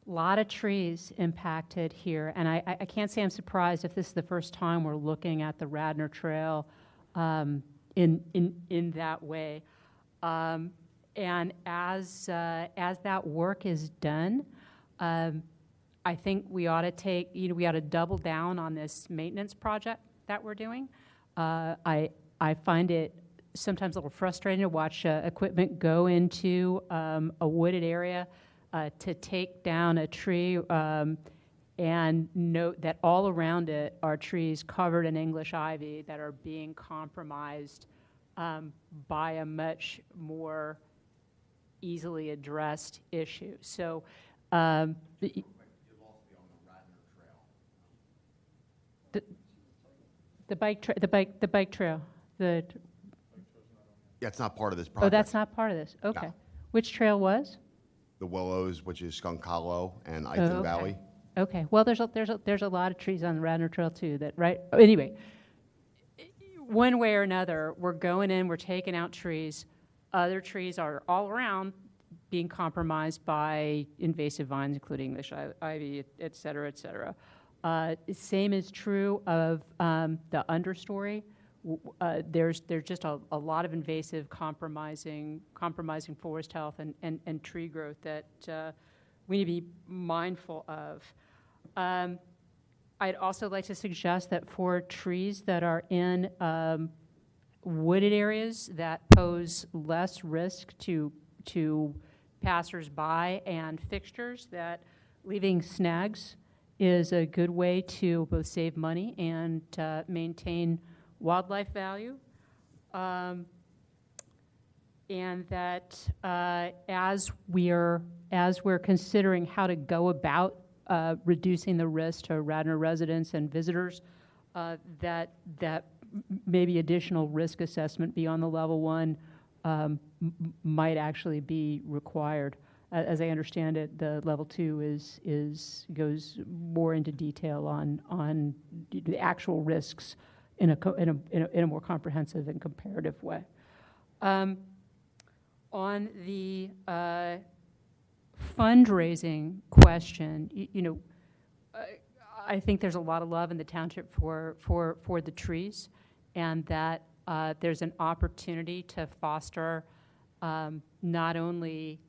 lot of trees impacted here, and I can't say I'm surprised if this is the first time we're looking at the Radnor Trail in that way. And as that work is done, I think we ought to double down on this maintenance project that we're doing. I find it sometimes a little frustrating to watch equipment go into a wooded area to take down a tree and note that all around it are trees covered in English ivy that are being compromised by a much more easily addressed issue. So the bike trail. Yeah, it's not part of this Oh, project. that's not part of this. Okay. No. Which trail was? The Willows, which is Skunk Hollow and Oh, Ithan okay. Valley. Okay. Well, there's a lot of trees on the Radnor Trail too. That right. Anyway, one way or another, we're going in. We're taking out trees. Other trees are all around being compromised by invasive vines, including English ivy, et cetera, et cetera. Same is true of the understory. There's just a lot of invasive compromising forest health and tree growth that we need to be mindful of. I'd also like to suggest that for trees that are in wooded areas that pose less risk to passersby and fixtures, that leaving snags is a good way to both save money and maintain wildlife value. And that as we're considering how to go about reducing the risk to Radnor residents and visitors, that maybe additional risk assessment beyond the level 1 might actually be required. As I understand it, the level 2 goes more into detail on the actual risks in a more comprehensive and comparative way. On the fundraising question, I think there's a lot of love in the township for the trees, and that there's an opportunity to foster not only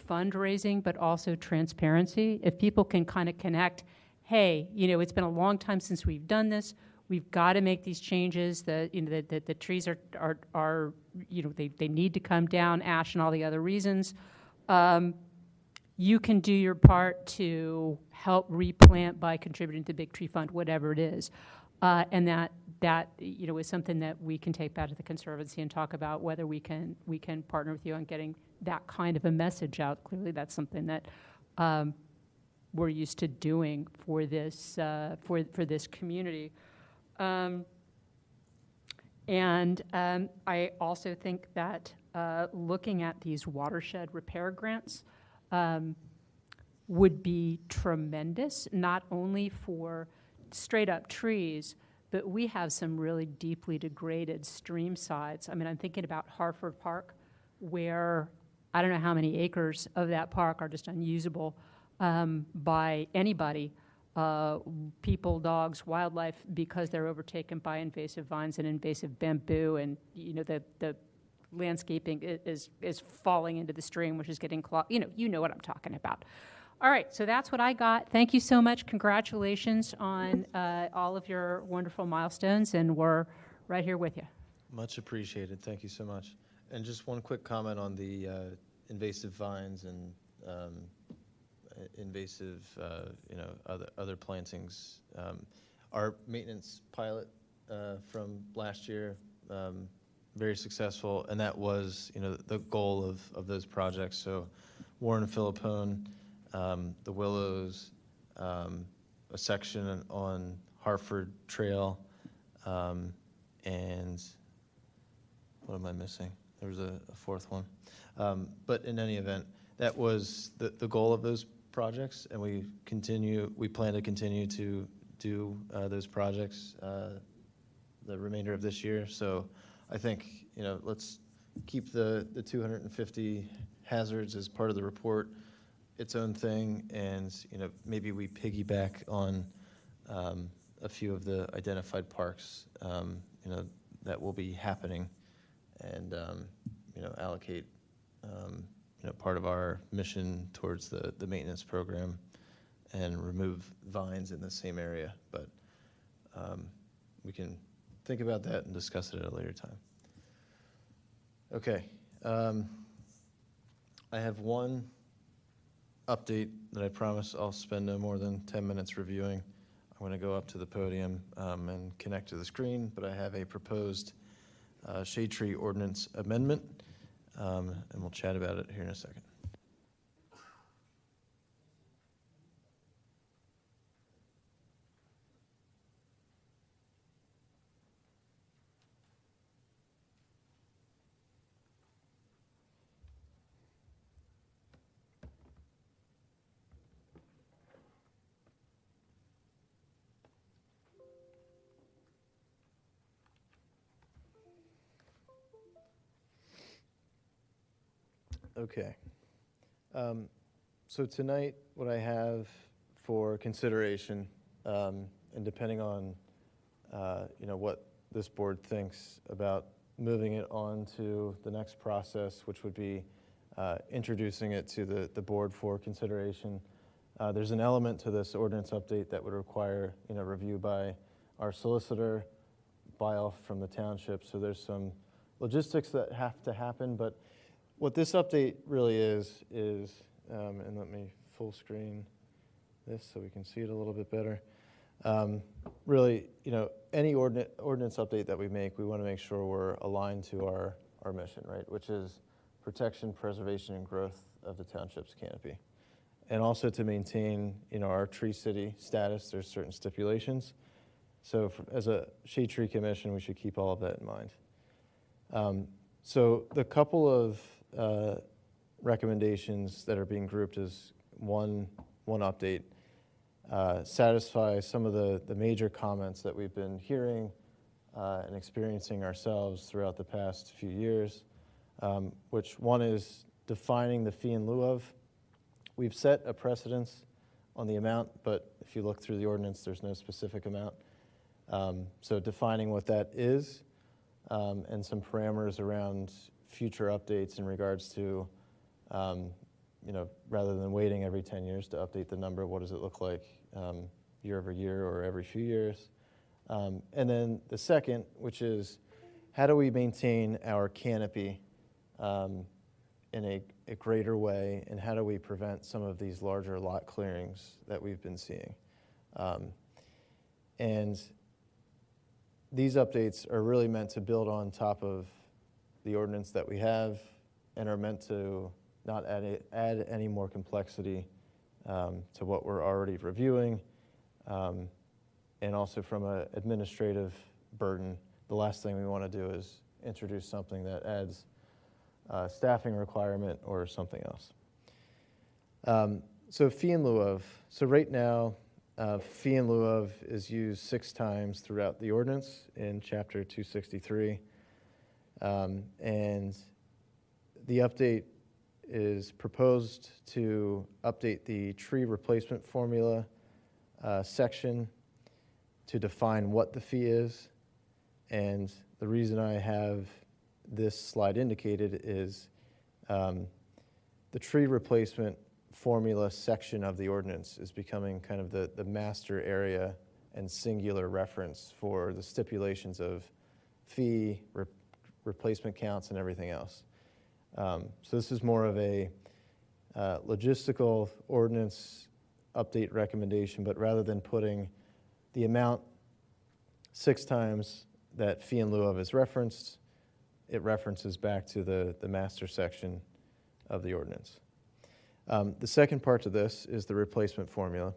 fundraising but also transparency. If people can kind of connect, hey, it's been a long time since we've done this. We've got to make these changes. The trees are they need to come down. Ash and all the other reasons. You can do your part to help replant by contributing to the Big Tree Fund, whatever it is, and that is something that we can take back to the Conservancy and talk about whether we can partner with you on getting that kind of a message out. Clearly, that's something that we're used to doing for this community. I also think that looking at these watershed repair grants would be tremendous, not only for straight up trees, but we have some really deeply degraded stream sides. I mean, I'm thinking about Hartford Park, where I don't know how many acres of that park are just unusable by anybody, people, dogs, wildlife, because they're overtaken by invasive vines and invasive bamboo, and the landscaping is falling into the stream, which is getting clogged. You know what I'm talking about. All right, so that's what I got. Thank you so much. Congratulations on all of your wonderful milestones, and we're right here with you. Much appreciated. Thank you so much. And just one quick comment on the invasive vines and invasive, other plantings. Our maintenance pilot from last year, very successful, and that was, the goal of those projects. So Warren Philippone, the Willows, a section on Hartford Trail, and what am I missing? There was a fourth one. But in any event, that was the goal of those projects, and we plan to continue to do those projects the remainder of this year. So I think, let's keep the 250 hazards as part of the report its own thing, and, maybe we piggyback on a few of the identified parks, that will be happening, and, allocate, part of our mission towards the maintenance program and remove vines in the same area. But we can think about that and discuss it at a later time. Okay. I have one update that I promise I'll spend no more than 10 minutes reviewing. I'm going to go up to the podium and connect to the screen, but I have a proposed shade tree ordinance amendment, and we'll chat about it here in a second. Okay. So tonight, what I have for consideration, and depending on, what this board thinks about moving it on to the next process, which would be introducing it to the board for consideration. There's an element to this ordinance update that would require, review by our solicitor, buy-off from the township. So there's some logistics that have to happen, but what this update really is, and let me full screen this so we can see it a little bit better. Really, any ordinance update that we make, we want to make sure we're aligned to our mission, right? Which is protection, preservation, and growth of the township's canopy. And also to maintain, our tree city status, there's certain stipulations. So as a shade tree commission, we should keep all of that in mind. So the couple of recommendations that are being grouped as one update satisfy some of the major comments that we've been hearing and experiencing ourselves throughout the past few years, which one is defining the fee in lieu of. We've set a precedence on the amount, but if you look through the ordinance, there's no specific amount. So defining what that is, and some parameters around future updates in regards to, rather than waiting every 10 years to update the number, what does it look like year over year or every few years? And then the second, which is how do we maintain our canopy in a greater way, and how do we prevent some of these larger lot clearings that we've been seeing? And these updates are really meant to build on top of the ordinance that we have and are meant to not add any more complexity to what we're already reviewing. And also from an administrative burden, the last thing we want to do is introduce something that adds staffing requirement or something else. So fee in lieu of. So right now, fee in lieu of is used 6 times throughout the ordinance in Chapter 263. And the update is proposed to update the tree replacement formula section to define what the fee is. And the reason I have this slide indicated is the tree replacement formula section of the ordinance is becoming kind of the master area and singular reference for the stipulations of fee, replacement counts, and everything else. So this is more of a logistical ordinance update recommendation, but rather than putting the amount 6 times that fee in lieu of is referenced, it references back to the master section of the ordinance. The second part to this is the replacement formula.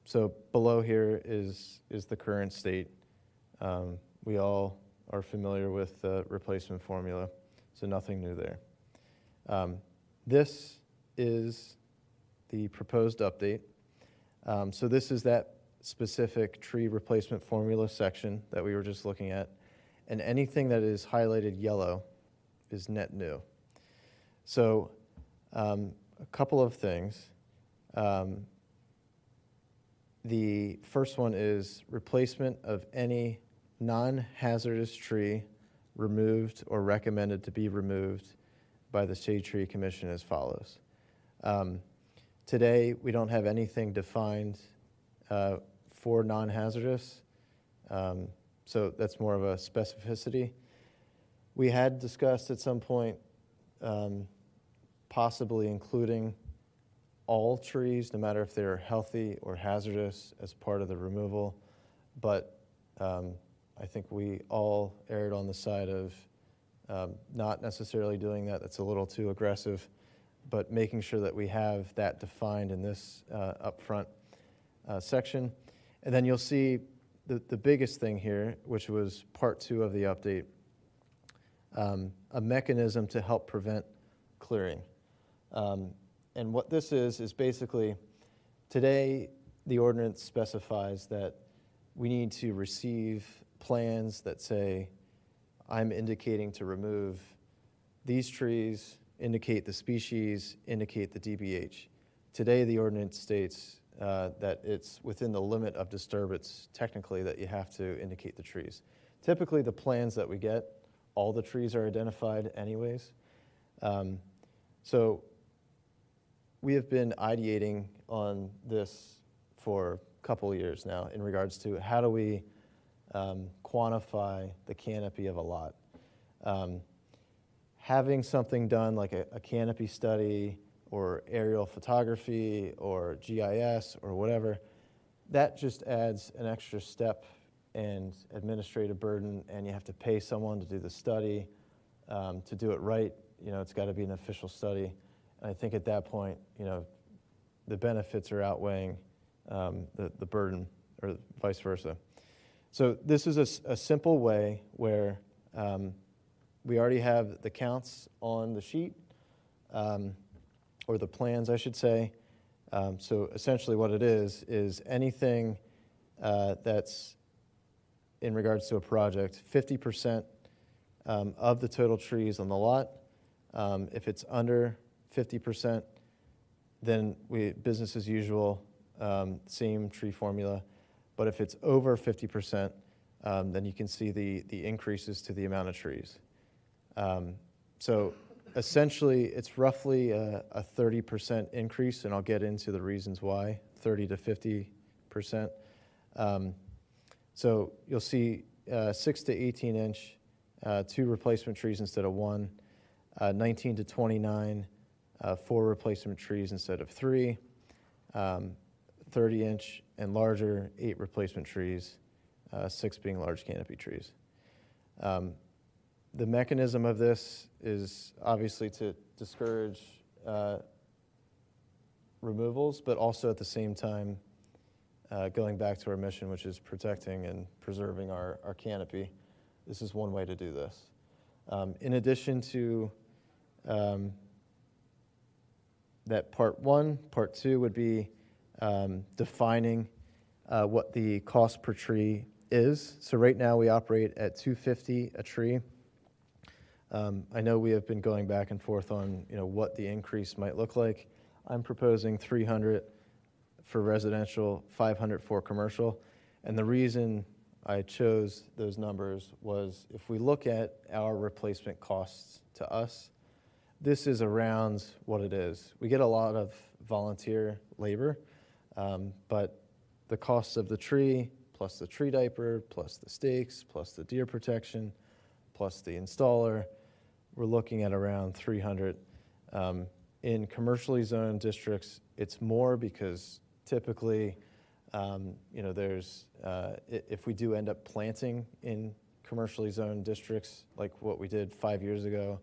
So below here is the current state. We all are familiar with the replacement formula, so nothing new there. This is the proposed update. So this is that specific tree replacement formula section that we were just looking at, and anything that is highlighted yellow is net new. So a couple of things. The first one is replacement of any non-hazardous tree removed or recommended to be removed by the Shade Tree Commission as follows. Today, we don't have anything defined for non-hazardous, so that's more of a specificity. We had discussed at some point possibly including all trees, no matter if they're healthy or hazardous, as part of the removal, but I think we all erred on the side of not necessarily doing that. That's a little too aggressive, but making sure that we have that defined in this upfront section. And then you'll see the biggest thing here, which was part 2 of the update, a mechanism to help prevent clearing. And what this is basically, today the ordinance specifies that we need to receive plans that say, I'm indicating to remove these trees, indicate the species, indicate the DBH. Today the ordinance states that it's within the limit of disturbance, technically, that you have to indicate the trees. Typically the plans that we get, all the trees are identified anyways. So we have been ideating on this for a couple of years now in regards to how do we quantify the canopy of a lot. Having something done like a canopy study or aerial photography or GIS or whatever, that just adds an extra step and administrative burden, and you have to pay someone to do the study. To do it right, it's got to be an official study. And I think at that point, the benefits are outweighing the burden, or vice versa. So this is a simple way where we already have the counts on the sheet, or the plans, I should say. So essentially what it is anything that's in regards to a project, 50% of the total trees on the lot. If it's under 50%, then business as usual, same tree formula. But if it's over 50%, then you can see the increases to the amount of trees. So essentially, it's roughly a 30% increase, and I'll get into the reasons why, 30 to 50%. So you'll see 6 to 18 inch, 2 replacement trees instead of 1, 19 to 29, 4 replacement trees instead of 3, 30 inch and larger, 8 replacement trees, 6 being large canopy trees. The mechanism of this is obviously to discourage removals, but also at the same time going back to our mission, which is protecting and preserving our canopy. This is one way to do this. In addition to that part 1, part 2 would be defining what the cost per tree is. So right now we operate at $250 a tree. I know we have been going back and forth on what the increase might look like. I'm proposing $300 for residential, $500 for commercial. And the reason I chose those numbers was if we look at our replacement costs to us, this is around what it is. We get a lot of volunteer labor, but the costs of the tree, plus the tree diaper, plus the stakes, plus the deer protection, plus the installer, we're looking at around $300. In commercially zoned districts, it's more because typically There's, if we do end up planting in commercially zoned districts, like what we did 5 years ago,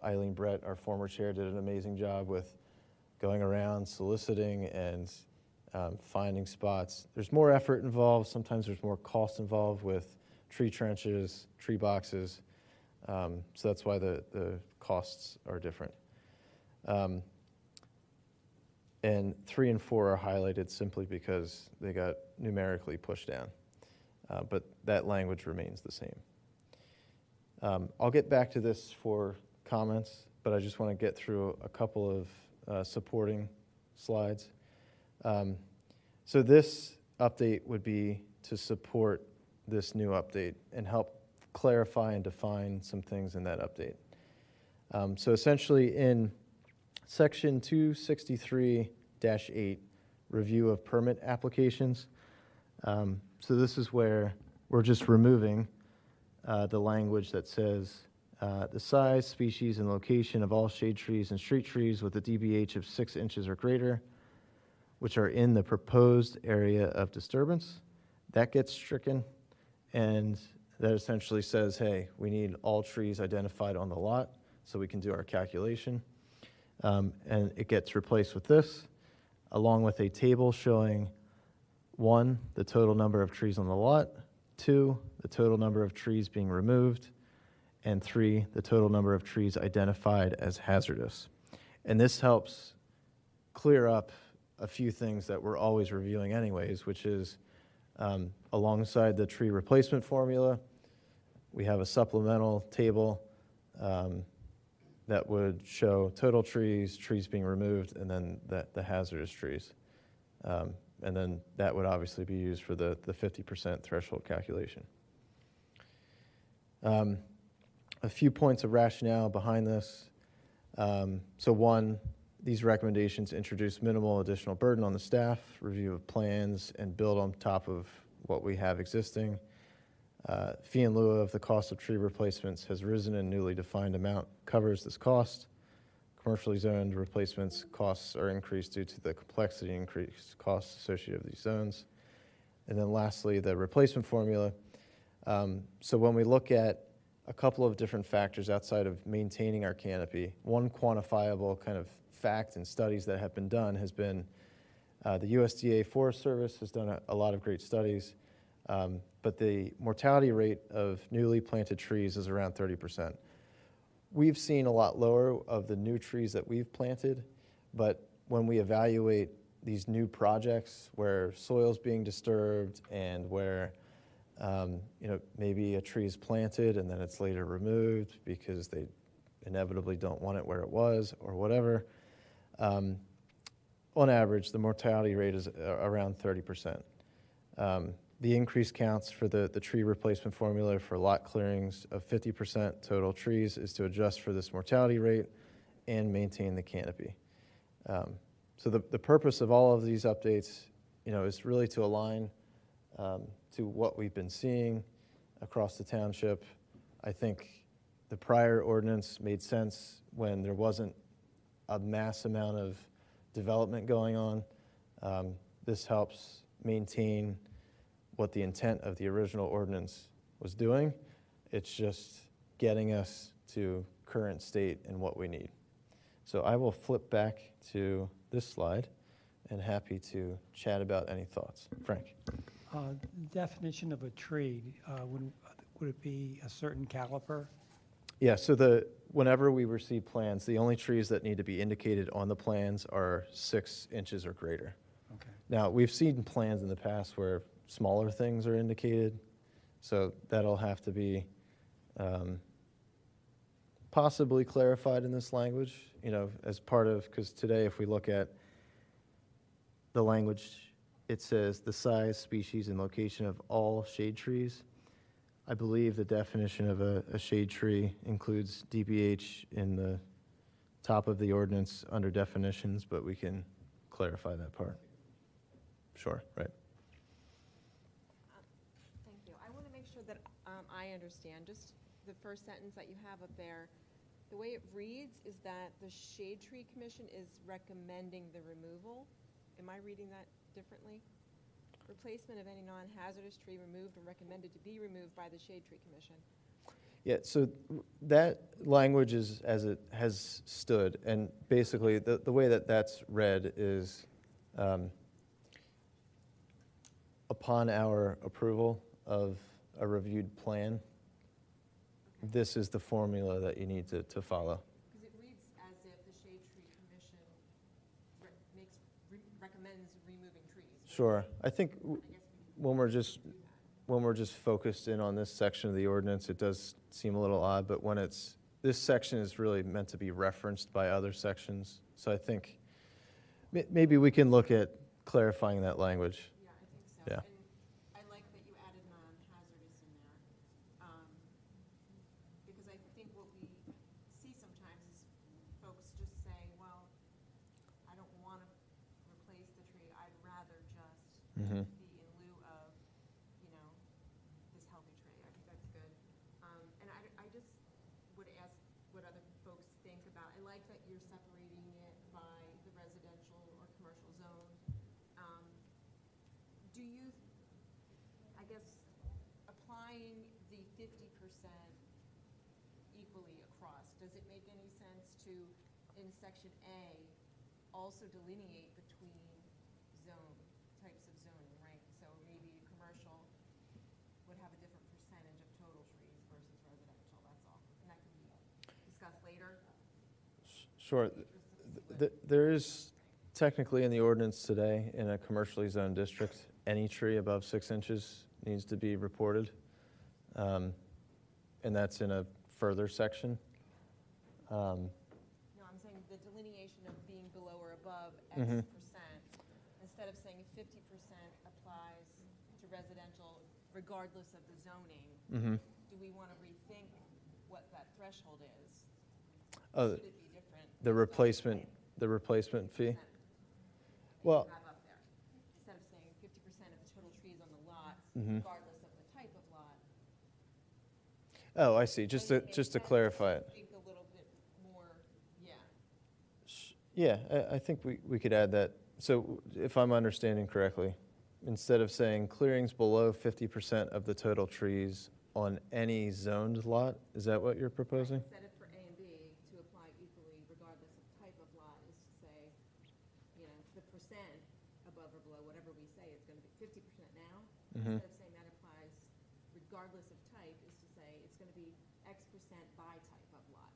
Eileen Brett, our former chair, did an amazing job with going around soliciting and finding spots. There's more effort involved. Sometimes there's more cost involved with tree trenches, tree boxes. So that's why the costs are different. And 3 and 4 are highlighted simply because they got numerically pushed down. But that language remains the same. I'll get back to this for comments, but I just want to get through a couple of supporting slides. So this update would be to support this new update and help clarify and define some things in that update. So essentially in section 263-8, review of permit applications. So this is where we're just removing the language that says the size, species, and location of all shade trees and street trees with a DBH of 6 inches or greater, which are in the proposed area of disturbance. That gets stricken, and that essentially says, hey, we need all trees identified on the lot so we can do our calculation. And it gets replaced with this, along with a table showing 1, the total number of trees on the lot, 2, the total number of trees being removed, and 3, the total number of trees identified as hazardous. And this helps clear up a few things that we're always reviewing anyways, which is alongside the tree replacement formula, we have a supplemental table that would show total trees, trees being removed, and then the hazardous trees. And then that would obviously be used for the 50% threshold calculation. A few points of rationale behind this. So 1, these recommendations introduce minimal additional burden on the staff, review of plans, and build on top of what we have existing. Fee in lieu of the cost of tree replacements has risen, and newly defined amount covers this cost. Commercially zoned replacements costs are increased due to the complexity and increased costs associated with these zones. And then lastly, the replacement formula. So when we look at a couple of different factors outside of maintaining our canopy, one quantifiable kind of fact and studies that have been done has been the USDA Forest Service has done a lot of great studies, but the mortality rate of newly planted trees is around 30%. We've seen a lot lower of the new trees that we've planted, but when we evaluate these new projects where soil's being disturbed and where maybe a tree is planted and then it's later removed because they inevitably don't want it where it was or whatever, on average, the mortality rate is around 30%. The increased counts for the tree replacement formula for lot clearings of 50% total trees is to adjust for this mortality rate and maintain the canopy. So the purpose of all of these updates, is really to align to what we've been seeing across the township. I think the prior ordinance made sense when there wasn't a mass amount of development going on. This helps maintain what the intent of the original ordinance was doing. It's just getting us to current state and what we need. So I will flip back to this slide and happy to chat about any thoughts. Frank. Definition of a tree, would it be a certain caliper? Yeah, so whenever we receive plans, the only trees that need to be indicated on the plans are 6 inches or greater. Okay. Now, we've seen plans in the past where smaller things are indicated, so that'll have to be possibly clarified in this language, as part of, because today if we look at the language, it says the size, species, and location of all shade trees. I believe the definition of a shade tree includes DBH in the top of the ordinance under definitions, but we can clarify that part. Sure, right. Thank you. I want to make sure that I understand. Just the first sentence that you have up there, the way it reads is that the Shade Tree Commission is recommending the removal. Am I reading that differently? replacement of any non-hazardous tree removed or recommended to be removed by the Shade Tree Commission. Yeah, so that language is as it has stood, and basically the way that that's read is upon our approval of a reviewed plan, this is the formula that you need to follow. Because it reads as if the Shade Tree Commission recommends removing trees. Sure. I think when we're just focused in on this section of the ordinance, it does seem a little odd, but when this section is really meant to be referenced by other sections. So I think maybe we can look at clarifying that language. Yeah, I think so. Yeah. And I like that you added non-hazardous in there. Because I think what we see sometimes is folks just say, well, I don't want to replace the tree. I'd rather just Mm-hmm. be in lieu of, this healthy tree. I think that's good. And I just would ask what other folks think about. I like that you're separating it by the residential or commercial zone. Do you, I guess, applying the 50% equally across, does it make any sense to, in section A, also delineate between types of zoning, right? So maybe commercial would have a different percentage of total trees versus residential, that's all. And that can be discussed later. Sure. There is technically in the ordinance today, in a commercially zoned district, any tree above 6 inches needs to be reported. And that's in a further section. No, I'm saying the delineation of being below or above X Mhm. percent, instead of saying 50% applies to residential regardless of the zoning, Mm-hmm. do we want to rethink what that threshold is? Oh, Should it be different? the replacement fee? Well, Have up there. Instead of saying 50% of the total trees on the lot, Mhm. regardless of the type of lot. oh, I see. Just Does it to make just to sense clarify it. Think a little bit more, yeah. Yeah, I think we could add that. So if I'm understanding correctly, instead of saying clearings below 50% of the total trees on any zoned lot, is that what you're proposing? Instead of for A and B to apply equally regardless of type of lot is to say, the percent above or below, whatever we say, it's going to be 50% now. Mhm. Instead of saying that applies regardless of type is to say it's going to be X percent by type of lot,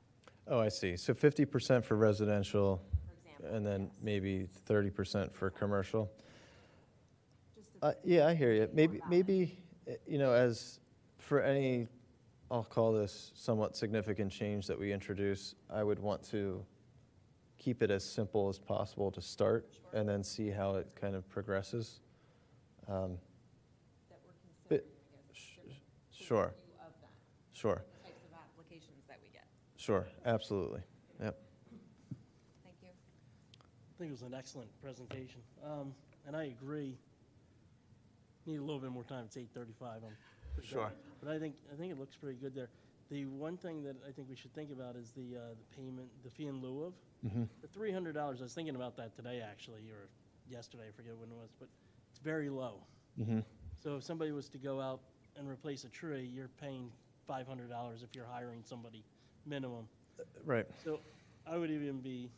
Oh, I see. So 50% for residential, for example. and then yes. maybe 30% for commercial. Just to Yeah, I hear you. be more Maybe, as for any, I'll call this somewhat significant change that we introduce, I would want to keep it as simple as possible to start, Sure. and then see how it kind of progresses. that we're But- considering, I guess, different Sure, view of that, sure, the types of applications that we get. sure, absolutely. Yep. Thank you. I think it was an excellent presentation. And I agree. Need a little bit more time. It's 8:35. I'm pretty Sure. done. But I think it looks pretty good there. The one thing that I think we should think about is the payment, the fee in lieu of. Mhm. The $300, I was thinking about that today, actually, or yesterday, I forget when it was, but it's very low. Mhm. So if somebody was to go out and replace a tree, you're paying $500 if you're hiring somebody minimum. Right, So I would even be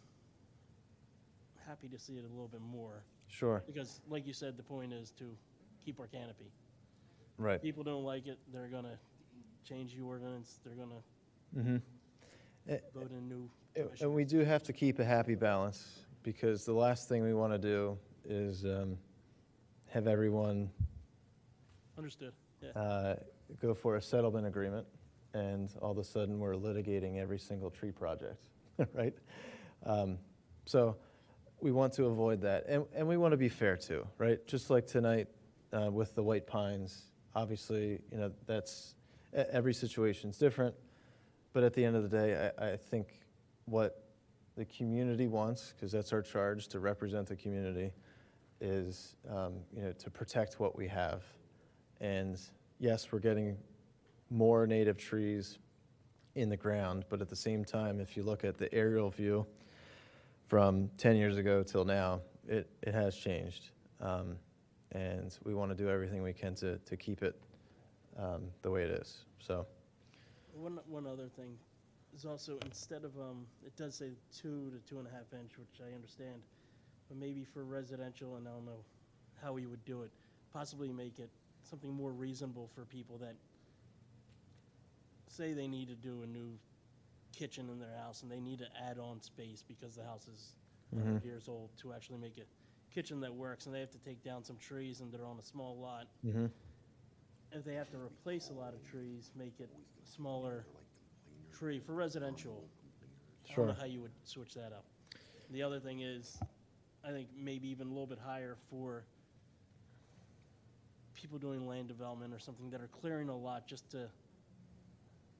happy to see it a little bit more, sure, because like you said, the point is to keep our canopy. right. People don't like it, they're gonna change the ordinance, they're gonna Mhm. vote in new And commissioners. we do have to keep a happy balance, because the last thing we want to do is have everyone Understood, yeah. go for a settlement agreement, and all of a sudden, we're litigating every single tree project, right? So we want to avoid that, and we want to be fair too, right? Just like tonight with the white pines, obviously, that's, every situation's different, but at the end of the day, I think what the community wants, because that's our charge, to represent the community, is to protect what we have. And yes, we're getting more native trees in the ground, but at the same time, if you look at the aerial view from 10 years ago till now, it has changed. and we want to do everything we can to keep it the way it is. So, One other thing is also, instead of, it does say 2 to 2.5 inch, which I understand, but maybe for residential, and I don't know how we would do it, possibly make it something more reasonable for people that say they need to do a new kitchen in their house and they need to add on space because the house is 100 years old to actually make a kitchen that works, and they have to take down some trees and they're on a small lot. If they have to replace a lot of trees, make it a smaller tree for residential. I don't know Sure. how you would switch that up. The other thing is, I think maybe even a little bit higher for people doing land development or something that are clearing a lot just to,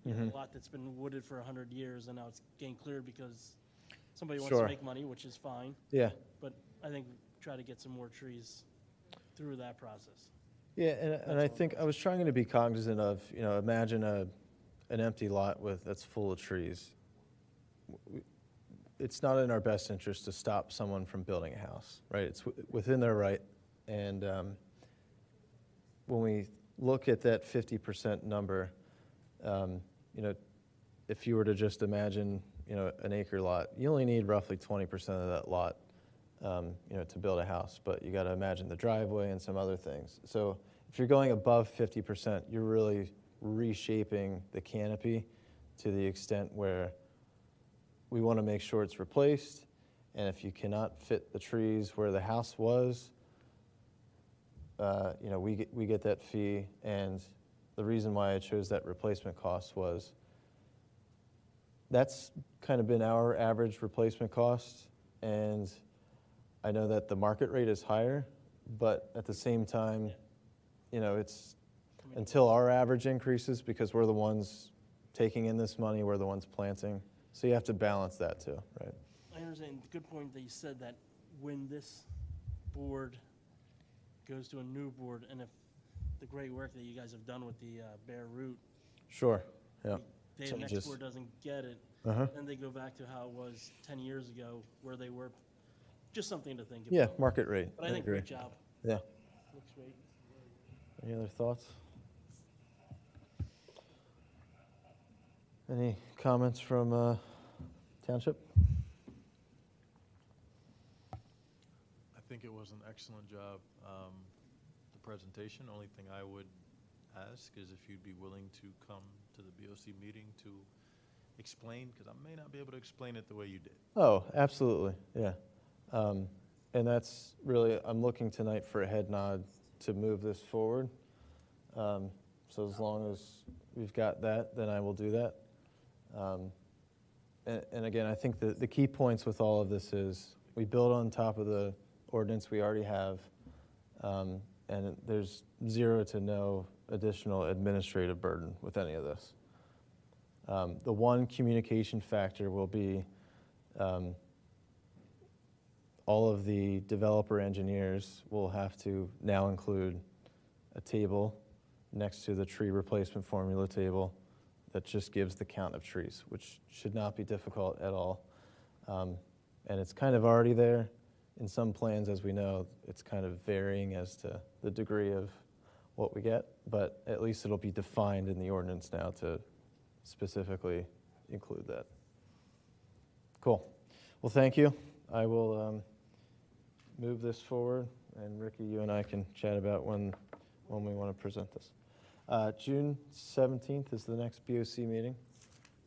you know, a lot that's been wooded for 100 years and now it's getting cleared because somebody wants to Sure. make money, which is fine. yeah. But I think try to get some more trees through that process. Yeah, and I think I was trying to be cognizant of, imagine an empty lot that's full of trees. It's not in our best interest to stop someone from building a house, right? It's within their right. And when we look at that 50% number, if you were to just imagine, an acre lot, you only need roughly 20% of that lot, to build a house. But you got to imagine the driveway and some other things. So if you're going above 50%, you're really reshaping the canopy to the extent where we want to make sure it's replaced. And if you cannot fit the trees where the house was, we get that fee. And the reason why I chose that replacement cost was that's kind of been our average replacement cost. And I know that the market rate is higher, but at the same time, it's until our average increases, because we're the ones taking in this money, we're the ones planting. So you have to balance that too, right? I understand. Good point that you said that when this board goes to a new board, and if the great work that you guys have done with the bare root, Sure, yeah. the next board doesn't get it, then they go back to how it was 10 years ago, where they were. Just something to think about. Yeah, market rate. But I think agree. great job. Yeah. Looks great. Any other thoughts? Any comments from Township? I think it was an excellent job. The presentation, only thing I would ask is if you'd be willing to come to the BOC meeting to explain, because I may not be able to explain it the way you did. Oh, absolutely, yeah. And that's really, I'm looking tonight for a head nod to move this forward. So as long as we've got that, then I will do that. And again, I think the key points with all of this is we build on top of the ordinance we already have, and there's zero to no additional administrative burden with any of this. The one communication factor will be all of the developer engineers will have to now include a table next to the tree replacement formula table that just gives the count of trees, which should not be difficult at all. And it's kind of already there. In some plans, as we know, it's kind of varying as to the degree of what we get, but at least it'll be defined in the ordinance now to specifically include that. Cool. Well, thank you. I will move this forward, and Ricky, you and I can chat about when we want to present this. June 17th is the next BOC meeting,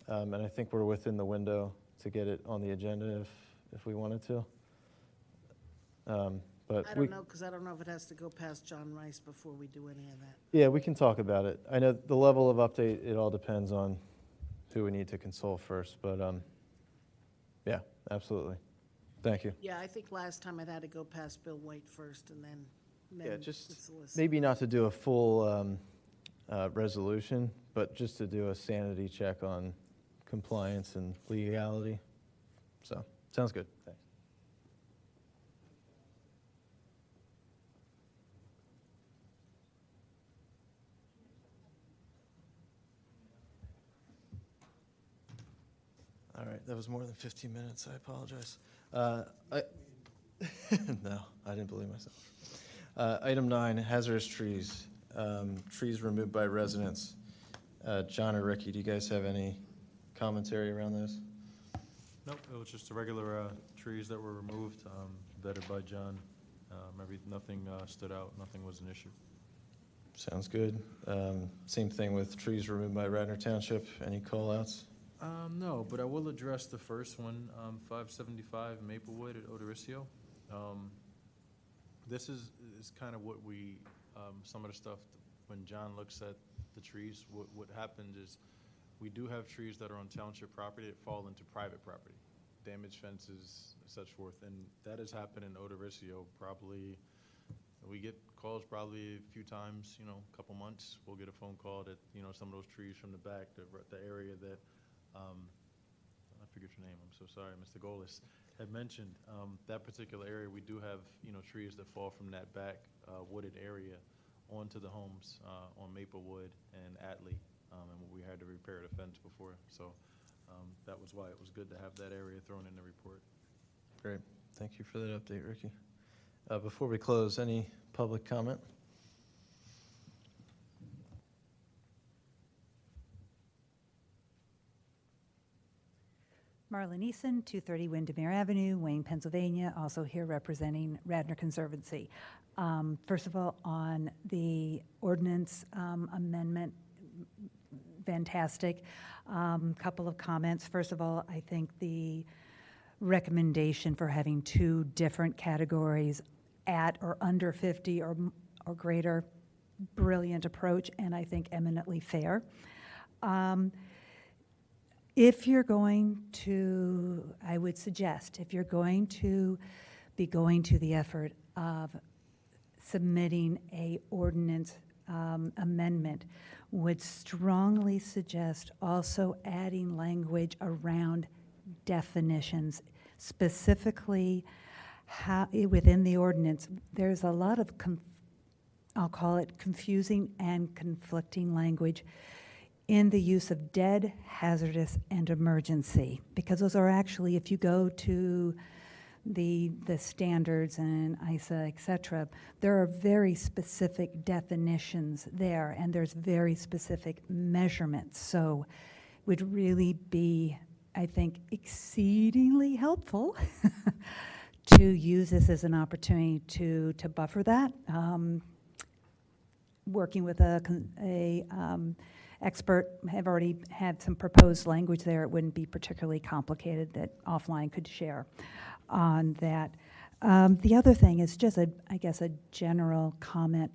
and I think we're within the window to get it on the agenda if we wanted to. But I don't know, because I don't know if it has to go past John Rice before we do any of that. Yeah, we can talk about it. I know the level of update, it all depends on who we need to consult first, but yeah, absolutely. Thank you. Yeah, I think last time it had to go past Bill White first, and then Yeah, the just solicitor. maybe not to do a full resolution, but just to do a sanity check on compliance and legality. So, sounds good. Thanks. All right, that was more than 15 minutes. I apologize. No, I didn't believe myself. Item 9, hazardous trees. Trees removed by residents. John or Ricky, do you guys have any commentary around those? Nope, it was just the regular trees that were removed, vetted by John. Nothing stood out, nothing was an issue. Sounds good. Same thing with trees removed by Radnor Township. Any call-outs? No, but I will address the first one, 575 Maplewood at Odoricio. This is kind of what we, some of the stuff, when John looks at the trees, what happens is we do have trees that are on township property that fall into private property, damaged fences, such forth, and that has happened in Odoricio probably. We get calls probably a few times, a couple months. We'll get a phone call that, some of those trees from the back, the area that, I forget your name, I'm so sorry, Mr. Golis had mentioned, that particular area, we do have, trees that fall from that back wooded area onto the homes on Maplewood and Atlee, and we had to repair the fence before. So that was why it was good to have that area thrown in the report. Great. Thank you for that update, Ricky. Before we close, any public comment? Marla Neeson, 230 Windermere Avenue, Wayne, Pennsylvania, also here representing Radnor Conservancy. First of all, on the ordinance amendment, fantastic. Couple of comments. First of all, I think the recommendation for having two different categories at or under 50 or greater, brilliant approach, and I think eminently fair. If you're going to, I would suggest, if you're going to be going to the effort of submitting a ordinance amendment, would strongly suggest also adding language around definitions, specifically how within the ordinance. There's a lot of, I'll call it confusing and conflicting language in the use of dead, hazardous, and emergency, because those are actually, if you go to the standards and ISA, et cetera, there are very specific definitions there, and there's very specific measurements. So it would really be, I think, exceedingly helpful to use this as an opportunity to buffer that. Working with a expert, have already had some proposed language there. It wouldn't be particularly complicated that offline could share on that. The other thing is just, I guess, a general comment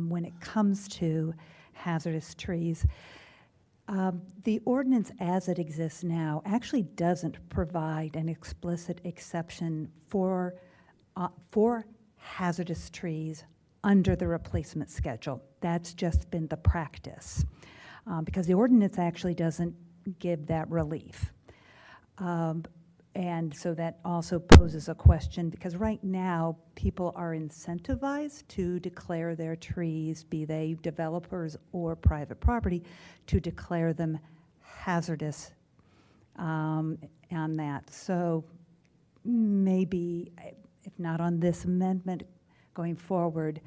when it comes to hazardous trees. The ordinance as it exists now actually doesn't provide an explicit exception for hazardous trees under the replacement schedule. That's just been the practice. Because the ordinance actually doesn't give that relief. And so that also poses a question, because right now people are incentivized to declare their trees, be they developers or private property, to declare them hazardous on that. So maybe, if not on this amendment, going forward,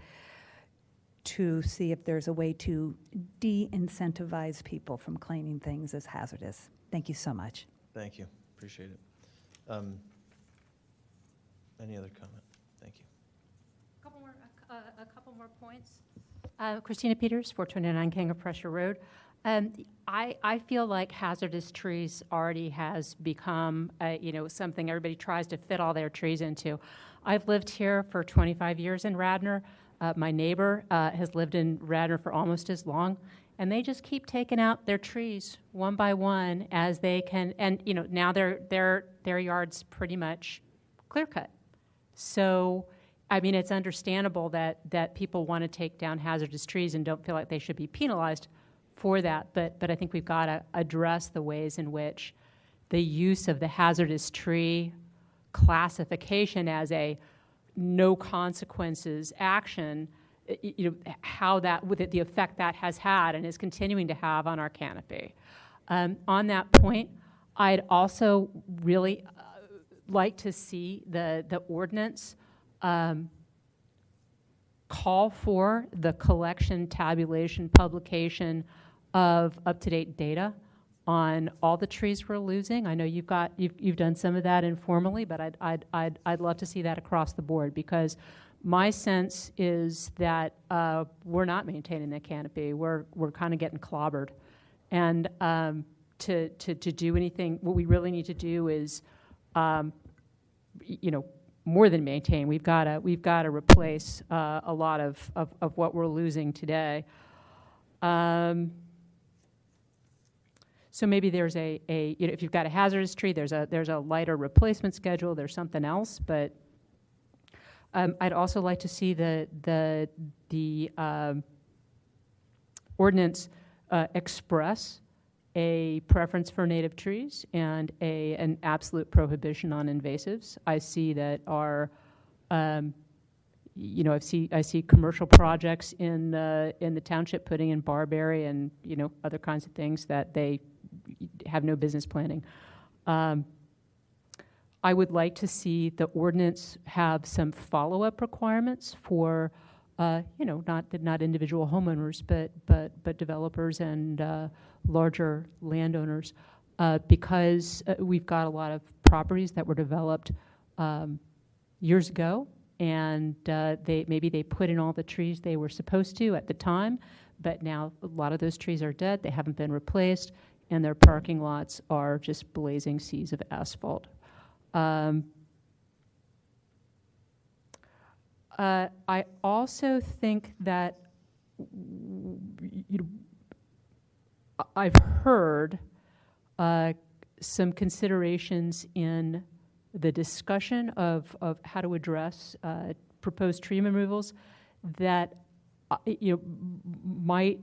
to see if there's a way to de-incentivize people from claiming things as hazardous. Thank you so much. Thank you. Appreciate it. Any other comment? Thank you. A couple more points. Christina Peters, 429 King of Prussia Road. I feel like hazardous trees already has become, something everybody tries to fit all their trees into. I've lived here for 25 years in Radnor. My neighbor has lived in Radnor for almost as long, and they just keep taking out their trees one by one as they can. And now their yard's pretty much clear cut. So, I mean, it's understandable that people want to take down hazardous trees and don't feel like they should be penalized for that. But I think we've got to address the ways in which the use of the hazardous tree classification as a no consequences action, how that, with it, the effect that has had and is continuing to have on our canopy. On that point, I'd also really like to see the ordinance call for the collection, tabulation, publication of up-to-date data on all the trees we're losing. I know you've done some of that informally, but I'd love to see that across the board, because my sense is that we're not maintaining the canopy. We're kind of getting clobbered, and to do anything, what we really need to do is, more than maintain. We've got to replace a lot of what we're losing today. So maybe there's if you've got a hazardous tree, there's a lighter replacement schedule. There's something else, but I'd also like to see the ordinance express a preference for native trees and an absolute prohibition on invasives. I see that our I see commercial projects in the township putting in barberry and other kinds of things that they have no business planning. I would like to see the ordinance have some follow-up requirements for not individual homeowners, but developers and larger landowners, because we've got a lot of properties that were developed years ago, and maybe they put in all the trees they were supposed to at the time, but now a lot of those trees are dead. They haven't been replaced, and their parking lots are just blazing seas of asphalt. I also think that I've heard some considerations in the discussion of how to address proposed tree removals that might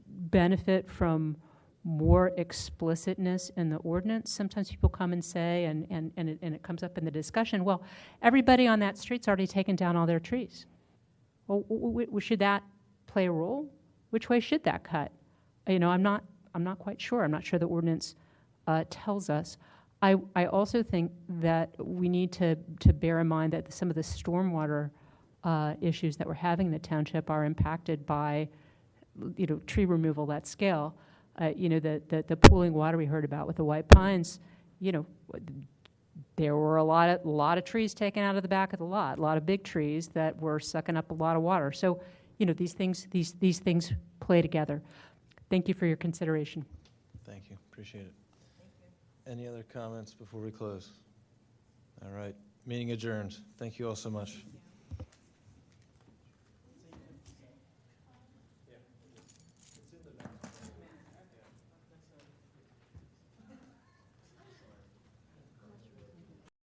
benefit from more explicitness in the ordinance. Sometimes people come and say, and it comes up in the discussion, well, everybody on that street's already taken down all their trees. Well, should that play a role? Which way should that cut? I'm not quite sure. I'm not sure the ordinance tells us. I also think that we need to bear in mind that some of the stormwater issues that we're having in the township are impacted by tree removal at scale. The pooling water we heard about with the white pines, there were a lot of trees taken out of the back of the lot, a lot of big trees that were sucking up a lot of water. So, these things play together. Thank you for your consideration. Thank you. Appreciate it. Thank you. Any other comments before we close? All right. Meeting adjourned. Thank you all so much.